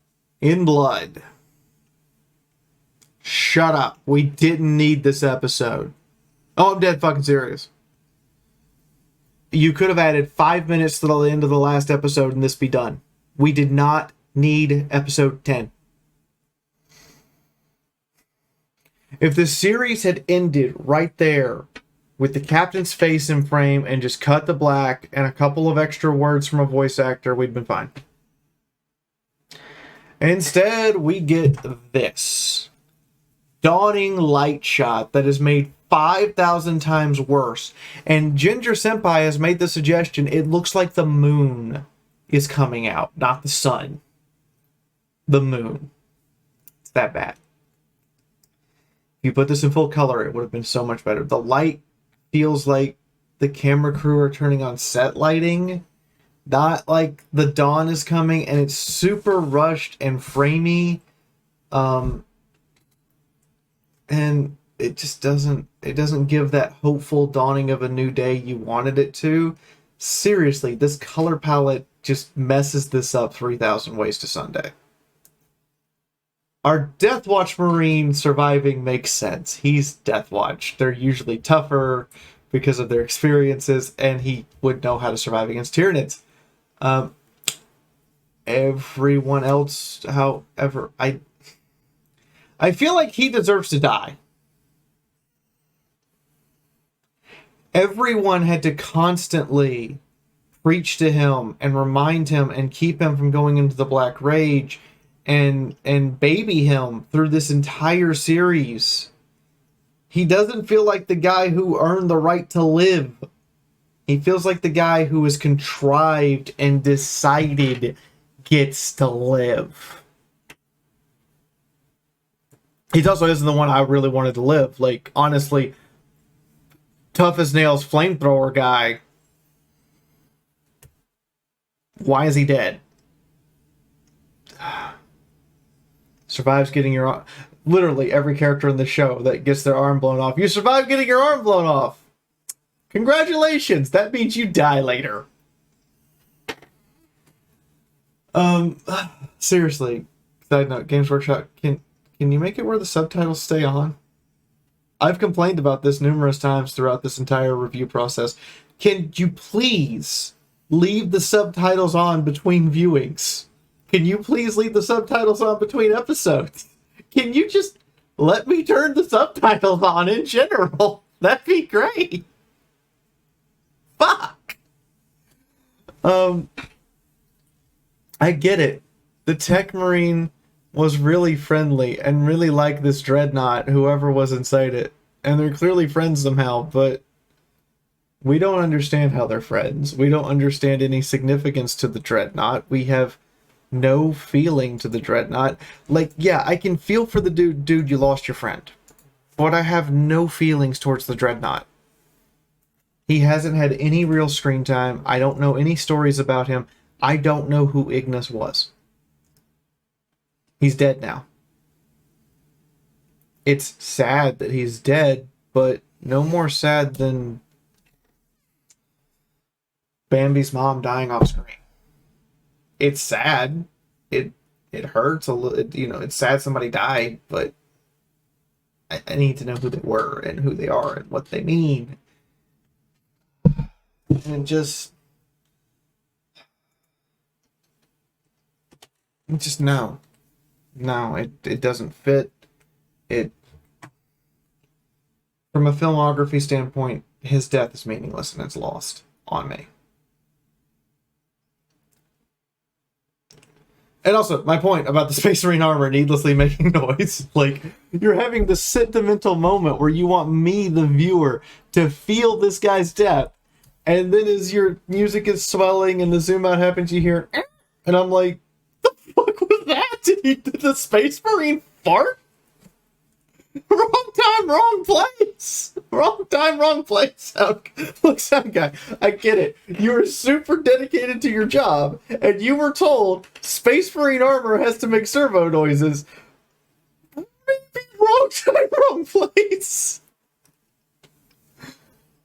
in Blood. Shut up. We didn't need this episode. Oh, I'm dead fucking serious. You could have added 5 minutes to the end of the last episode and this be done. We did not need episode 10. If the series had ended right there with the captain's face in frame and just cut the black and a couple of extra words from a voice actor, we'd been fine. Instead, we get this dawning light shot that is made 5,000 times worse. And Ginger Senpai has made the suggestion it looks like the moon is coming out, not the sun. The moon. It's that bad. If you put this in full color, it would have been so much better. The light feels like the camera crew are turning on set lighting, not like the dawn is coming, and it's super rushed and framey. And it just doesn't give that hopeful dawning of a new day you wanted it to. Seriously, this color palette just messes this up 3,000 ways to Sunday. Our Deathwatch Marine surviving makes sense. He's Deathwatch. They're usually tougher because of their experiences, and he would know how to survive against Tyranids. Everyone else, however, I feel like he deserves to die. Everyone had to constantly preach to him and remind him and keep him from going into the Black Rage and baby him through this entire series. He doesn't feel like the guy who earned the right to live. He feels like the guy who is contrived and decided gets to live. He also isn't the one I really wanted to live. Like, honestly, tough as nails flamethrower guy. Why is he dead? Survives getting your arm. Literally every character in the show that gets their arm blown off. You survive getting your arm blown off. Congratulations. That means you die later. Seriously. Side note, Games Workshop, can Can you make it where the subtitles stay on? I've complained about this numerous times throughout this entire review process. Can you please leave the subtitles on between viewings? Can you please leave the subtitles on between episodes? Can you just let me turn the subtitles on in general? That'd be great. Fuck. I get it. The Tech Marine was really friendly and really liked this dreadnought, whoever was inside it. And they're clearly friends somehow, but we don't understand how they're friends. We don't understand any significance to the dreadnought. We have no feeling to the dreadnought. Like, yeah, I can feel for the dude, you lost your friend. But I have no feelings towards the dreadnought. He hasn't had any real screen time. I don't know any stories about him. I don't know who Ignis was. He's dead now. It's sad that he's dead, but no more sad than Bambi's mom dying off screen. It's sad. It hurts a little. You know, it's sad somebody died, but I need to know who they were and who they are and what they mean. And just no. No, it doesn't fit. It, from a filmography standpoint, his death is meaningless and it's lost on me. And also, my point about the Space Marine armor needlessly making noise. Like, you're having this sentimental moment where you want me, the viewer, to feel this guy's death. And then as your music is swelling and the zoom out happens, you hear, and I'm like, the fuck was that? Did the Space Marine fart? Wrong time, wrong place. Wrong time, wrong place. Look, sound guy, I get it. You were super dedicated to your job, and you were told Space Marine armor has to make servo noises. Maybe wrong time, wrong place.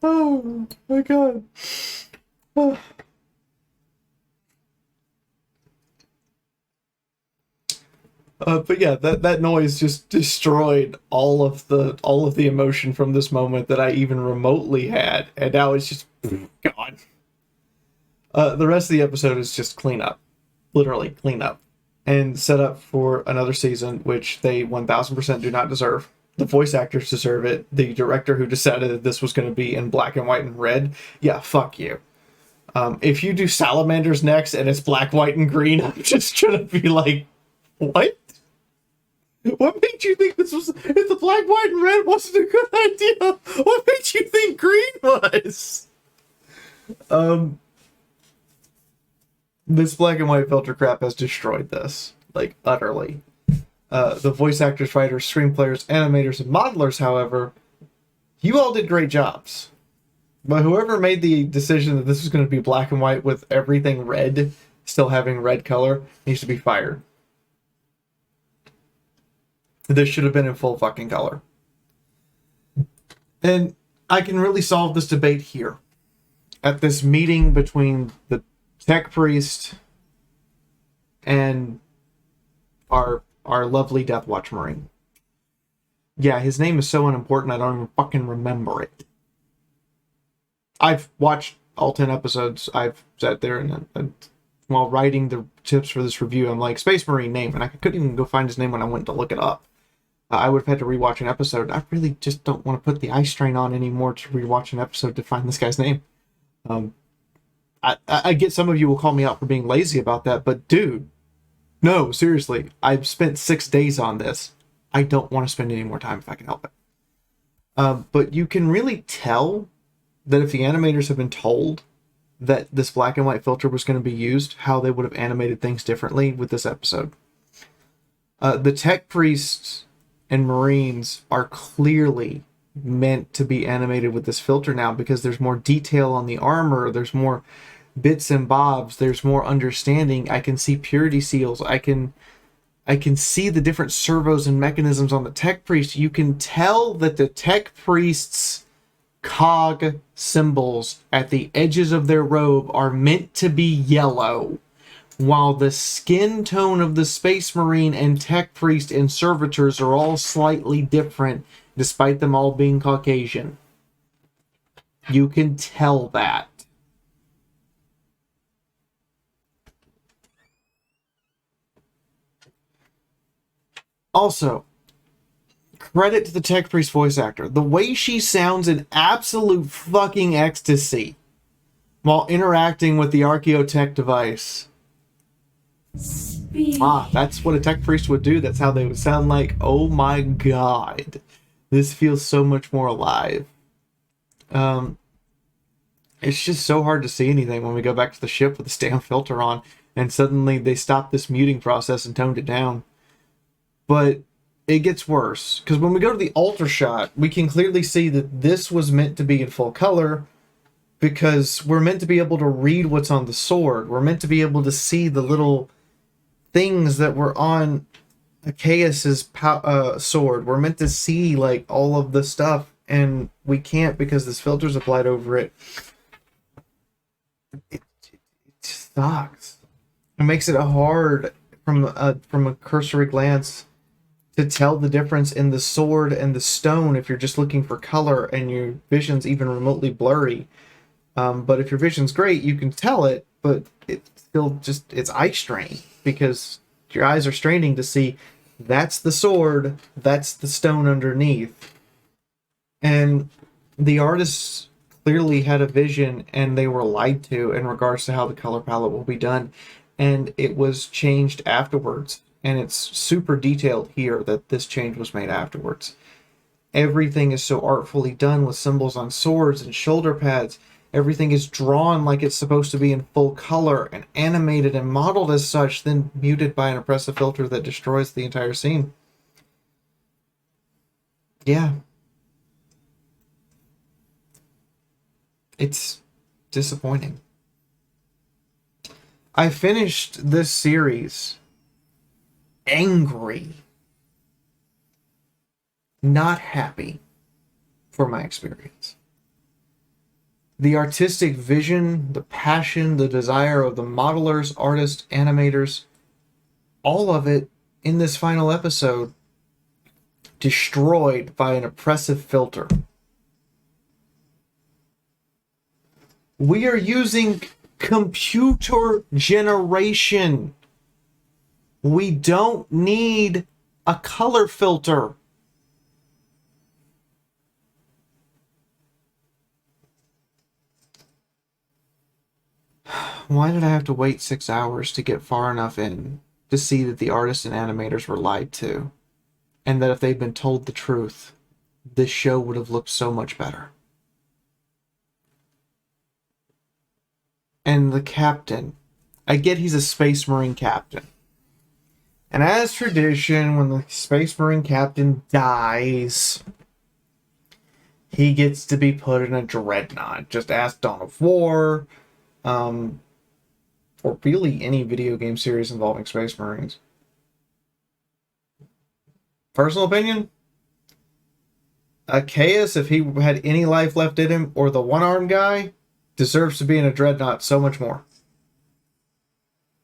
Oh my god. Oh. But yeah, that noise just destroyed all of the emotion from this moment that I even remotely had, and now it's just gone. The rest of the episode is just clean up, literally clean up, and set up for another season, which they 1000% do not deserve. The voice actors deserve it. The director who decided that this was going to be in black and white and red, yeah, fuck you. If you do Salamanders next and it's black, white, and green, I'm just gonna be like, what? What made you think this was, if the black, white, and red wasn't a good idea? What made you think green was? This black and white filter crap has destroyed this, like, utterly. The voice actors, writers, screenplayers, animators, and modelers, however, you all did great jobs. But whoever made the decision that this was going to be black and white with everything red, still having red color, needs to be fired. This should have been in full fucking color. And I can really solve this debate here. At this meeting between the tech priest and our lovely Deathwatch Marine. Yeah, his name is so unimportant I don't even fucking remember it. I've watched all 10 episodes. I've sat there and while writing the tips for this review, I'm like, Space Marine name, and I couldn't even go find his name when I went to look it up. I would have had to rewatch an episode. I really just don't want to put the eye strain on anymore to rewatch an episode to find this guy's name. I get some of you will call me out for being lazy about that, but dude, no, seriously, I've spent 6 days on this. I don't want to spend any more time if I can help it. But you can really tell that if the animators have been told that this black and white filter was going to be used, how they would have animated things differently with this episode. The tech priests and Marines are clearly meant to be animated with this filter now because there's more detail on the armor, there's more bits and bobs, there's more understanding. I can see purity seals, I can see the different servos and mechanisms on the tech priest. You can tell that the tech priest's cog symbols at the edges of their robe are meant to be yellow while the skin tone of the Space Marine and Tech Priest and Servitors are all slightly different, despite them all being Caucasian. You can tell that. Also, credit to the Tech Priest voice actor. The way she sounds in absolute fucking ecstasy while interacting with the Archaeotech device. That's what a Tech Priest would do. That's how they would sound like. Oh my god. This feels so much more alive. It's just so hard to see anything when we go back to the ship with the damn filter on, and suddenly they stopped this muting process and toned it down. But it gets worse, because when we go to the altar shot, we can clearly see that this was meant to be in full color, because we're meant to be able to read what's on the sword. We're meant to be able to see the little things that were on Achaeus's sword. We're meant to see like all of the stuff, and we can't because this filter's applied over it. It sucks. It makes it hard from a cursory glance to tell the difference in the sword and the stone if you're just looking for color and your vision's even remotely blurry. But if your vision's great, you can tell it, but it's still just, it's eye strain, because your eyes are straining to see that's the sword, that's the stone underneath. And the artists clearly had a vision, and they were lied to in regards to how the color palette will be done. And it was changed afterwards. And it's super detailed here that this change was made afterwards. Everything is so artfully done with symbols on swords and shoulder pads. Everything is drawn like it's supposed to be in full color and animated and modeled as such, then muted by an oppressive filter that destroys the entire scene. Yeah. It's disappointing. I finished this series angry, not happy for my experience. The artistic vision, the passion, the desire of the modelers, artists, animators, all of it in this final episode destroyed by an oppressive filter. We are using computer generation. We don't need a color filter. Why did I have to wait 6 hours to get far enough in to see that the artists and animators were lied to? And that if they'd been told the truth, this show would have looked so much better. And the captain. I get he's a Space Marine captain. And as tradition, when the Space Marine captain dies, he gets to be put in a dreadnought. Just ask Dawn of War, or really any video game series involving Space Marines. Personal opinion? Achaeus, if he had any life left in him, or the one-armed guy, deserves to be in a dreadnought so much more.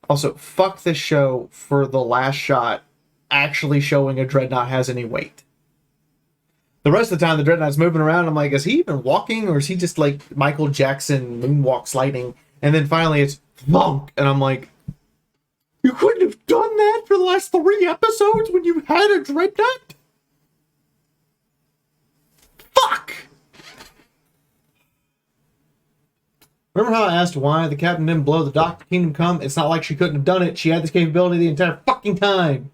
Also, fuck this show for the last shot actually showing a dreadnought has any weight. The rest of the time, the dreadnought's moving around. I'm like, is he even walking, or is he just like Michael Jackson moonwalk sliding? And then finally, it's bonk, and I'm like, you couldn't have done that for the last 3 episodes when you had a dreadnought? Fuck! Remember how I asked why the captain didn't blow the dock to Kingdom Come? It's not like she couldn't have done it. She had this capability the entire fucking time.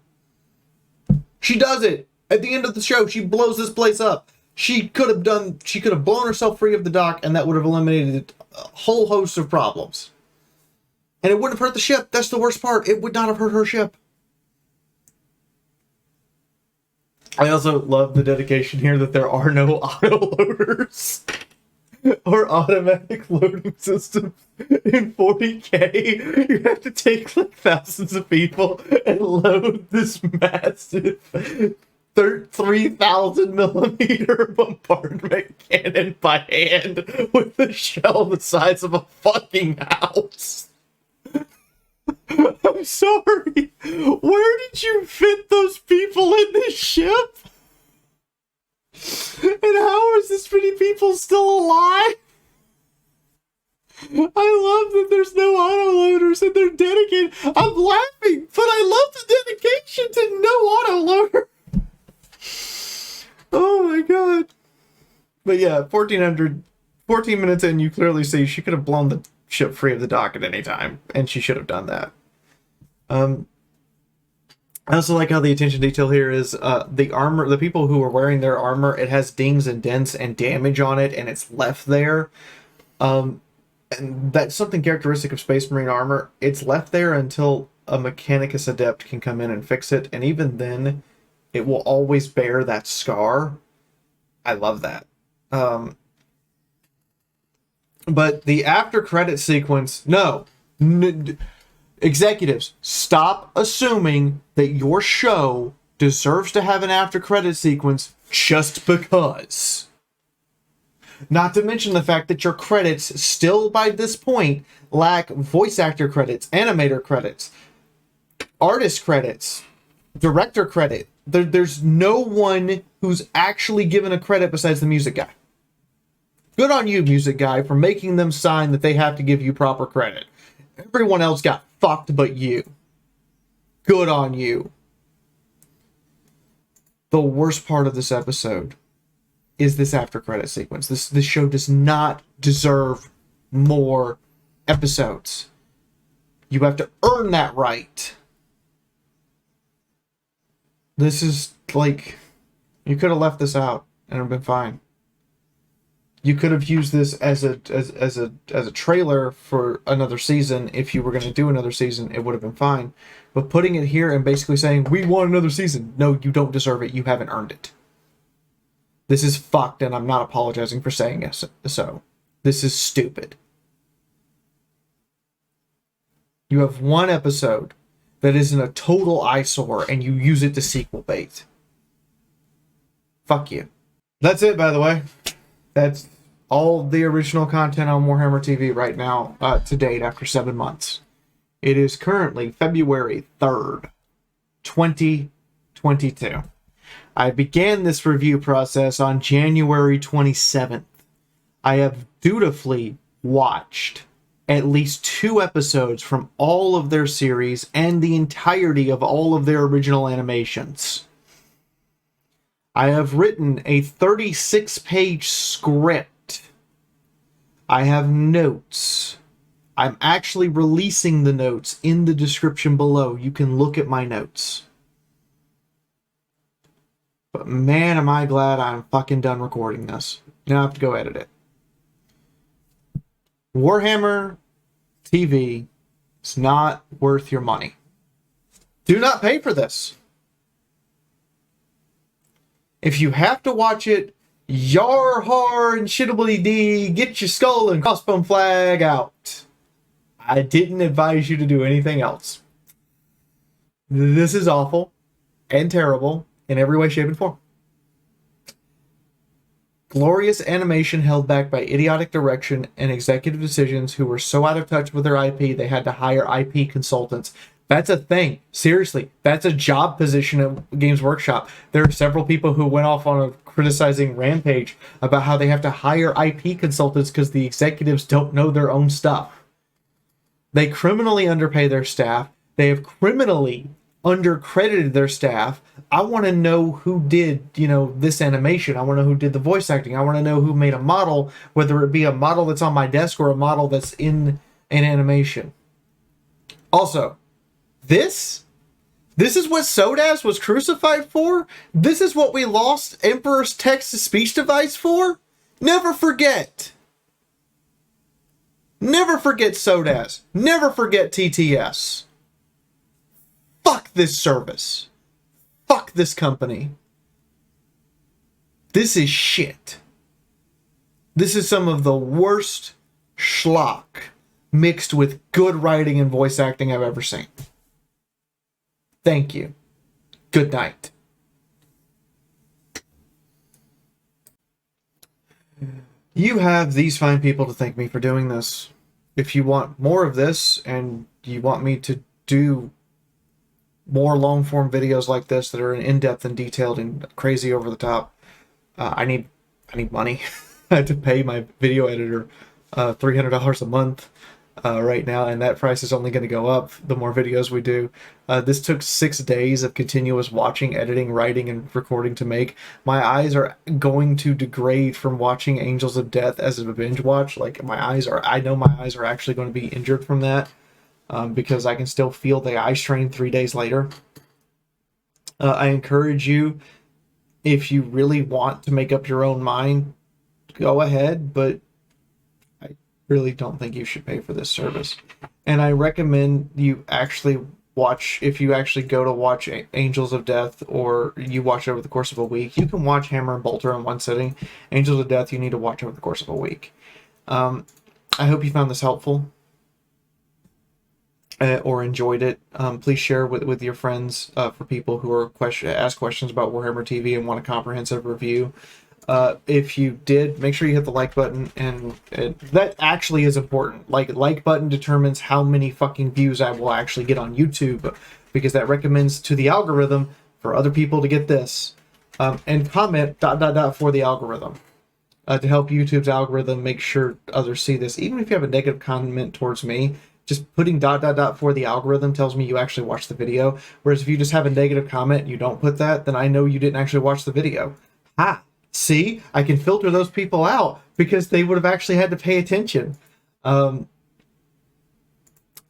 She does it. At the end of the show, she blows this place up. She could have blown herself free of the dock, and that would have eliminated a whole host of problems. And it wouldn't have hurt the ship. That's the worst part. It would not have hurt her ship. I also love the dedication here that there are no auto-loaders or automatic loading systems in 40K. You have to take like thousands of people and load this massive 3,000 millimeter bombardment cannon by hand with a shell the size of a fucking house. I'm sorry. Where did you fit those people in this ship? And how is this many people still alive? I love that there's no autoloaders and they're dedicated. I'm laughing, but I love the dedication to no autoloader. Oh my god. But yeah, 14 minutes in, you clearly see she could have blown the ship free of the dock at any time, and she should have done that. I also like how the attention detail here is the armor, the people who are wearing their armor, it has dings and dents and damage on it, and it's left there. And that's something characteristic of Space Marine armor. It's left there until a Mechanicus Adept can come in and fix it, and even then, it will always bear that scar. I love that. But the after credit sequence, no. Executives, stop assuming that your show deserves to have an after credit sequence just because. Not to mention the fact that your credits still by this point lack voice actor credits, animator credits, artist credits, director credit. There's no one who's actually given a credit besides the music guy. Good on you, music guy, for making them sign that they have to give you proper credit. Everyone else got fucked but you. Good on you. The worst part of this episode is this after credit sequence. This show does not deserve more episodes. You have to earn that right. This is like, you could have left this out and it'd been fine. You could have used this as a trailer for another season. If you were going to do another season, it would have been fine. But putting it here and basically saying, we want another season. No, you don't deserve it. You haven't earned it. This is fucked, and I'm not apologizing for saying it so. This is stupid. You have one episode that isn't a total eyesore, and you use it to sequel bait. Fuck you. That's it, by the way. That's all the original content on Warhammer TV right now, to date, after 7 months. It is currently February 3rd, 2022. I began this review process on January 27th. I have dutifully watched at least 2 episodes from all of their series and the entirety of all of their original animations. I have written a 36-page script. I have notes. I'm actually releasing the notes in the description below. You can look at my notes. But man, am I glad I'm fucking done recording this. Now I have to go edit it. Warhammer TV is not worth your money. Do not pay for this. If you have to watch it, yar har and shittable dee, get your skull and crossbone flag out. I didn't advise you to do anything else. This is awful and terrible in every way, shape, and form. Glorious animation held back by idiotic direction and executive decisions who were so out of touch with their IP they had to hire IP consultants. That's a thing. Seriously, that's a job position at Games Workshop. There are several people who went off on a criticizing rampage about how they have to hire IP consultants because the executives don't know their own stuff. They criminally underpay their staff. They have criminally undercredited their staff. I want to know who did, this animation. I want to know who did the voice acting. I want to know who made a model, whether it be a model that's on my desk or a model that's in an animation. Also, this is what Sodas was crucified for? This is what we lost Emperor's text-to-speech device for? Never forget. Never forget Sodas. Never forget TTS. Fuck this service. Fuck this company. This is shit. This is some of the worst schlock mixed with good writing and voice acting I've ever seen. Thank you. Good night. You have these fine people to thank me for doing this. If you want more of this and you want me to do more long form videos like this that are in depth and detailed and crazy over the top, I need money. I have to pay my video editor $300 a month right now, and that price is only going to go up the more videos we do. This took 6 days of continuous watching, editing, writing, and recording to make. My eyes are going to degrade from watching Angels of Death as a binge watch. Like, I know my eyes are actually going to be injured from that, because I can still feel the eye strain 3 days later. I encourage you, if you really want to make up your own mind, go ahead, but I really don't think you should pay for this service. And I recommend you actually watch, if you actually go to watch Angels of Death, or you watch it over the course of a week, you can watch Hammer and Bolter in one sitting. Angels of Death, you need to watch over the course of a week. I hope you found this helpful. Or enjoyed it. Please share with your friends, for people who are ask questions about Warhammer TV and want a comprehensive review. If you did, make sure you hit the like button, and that actually is important. Like button determines how many fucking views I will actually get on YouTube, because that recommends to the algorithm for other people to get this. And comment ... for the algorithm. To help YouTube's algorithm make sure others see this. Even if you have a negative comment towards me, just putting ... for the algorithm tells me you actually watched the video. Whereas if you just have a negative comment and you don't put that, then I know you didn't actually watch the video. Ha! See? I can filter those people out because they would have actually had to pay attention. And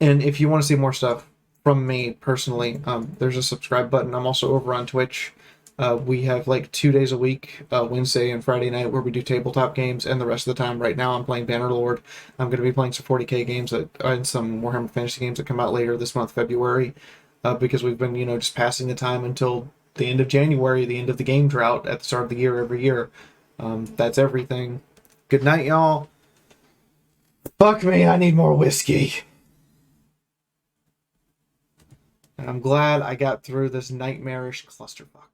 if you want to see more stuff from me personally, there's a subscribe button. I'm also over on Twitch. We have like 2 days a week, Wednesday and Friday night, where we do tabletop games, and the rest of the time right now I'm playing Bannerlord. I'm going to be playing some 40k games and some Warhammer Fantasy games that come out later this month, February, because we've been, just passing the time until the end of January, the end of the game drought at the start of the year every year. That's everything. Good night, y'all. Fuck me, I need more whiskey. And I'm glad I got through this nightmarish clusterfuck.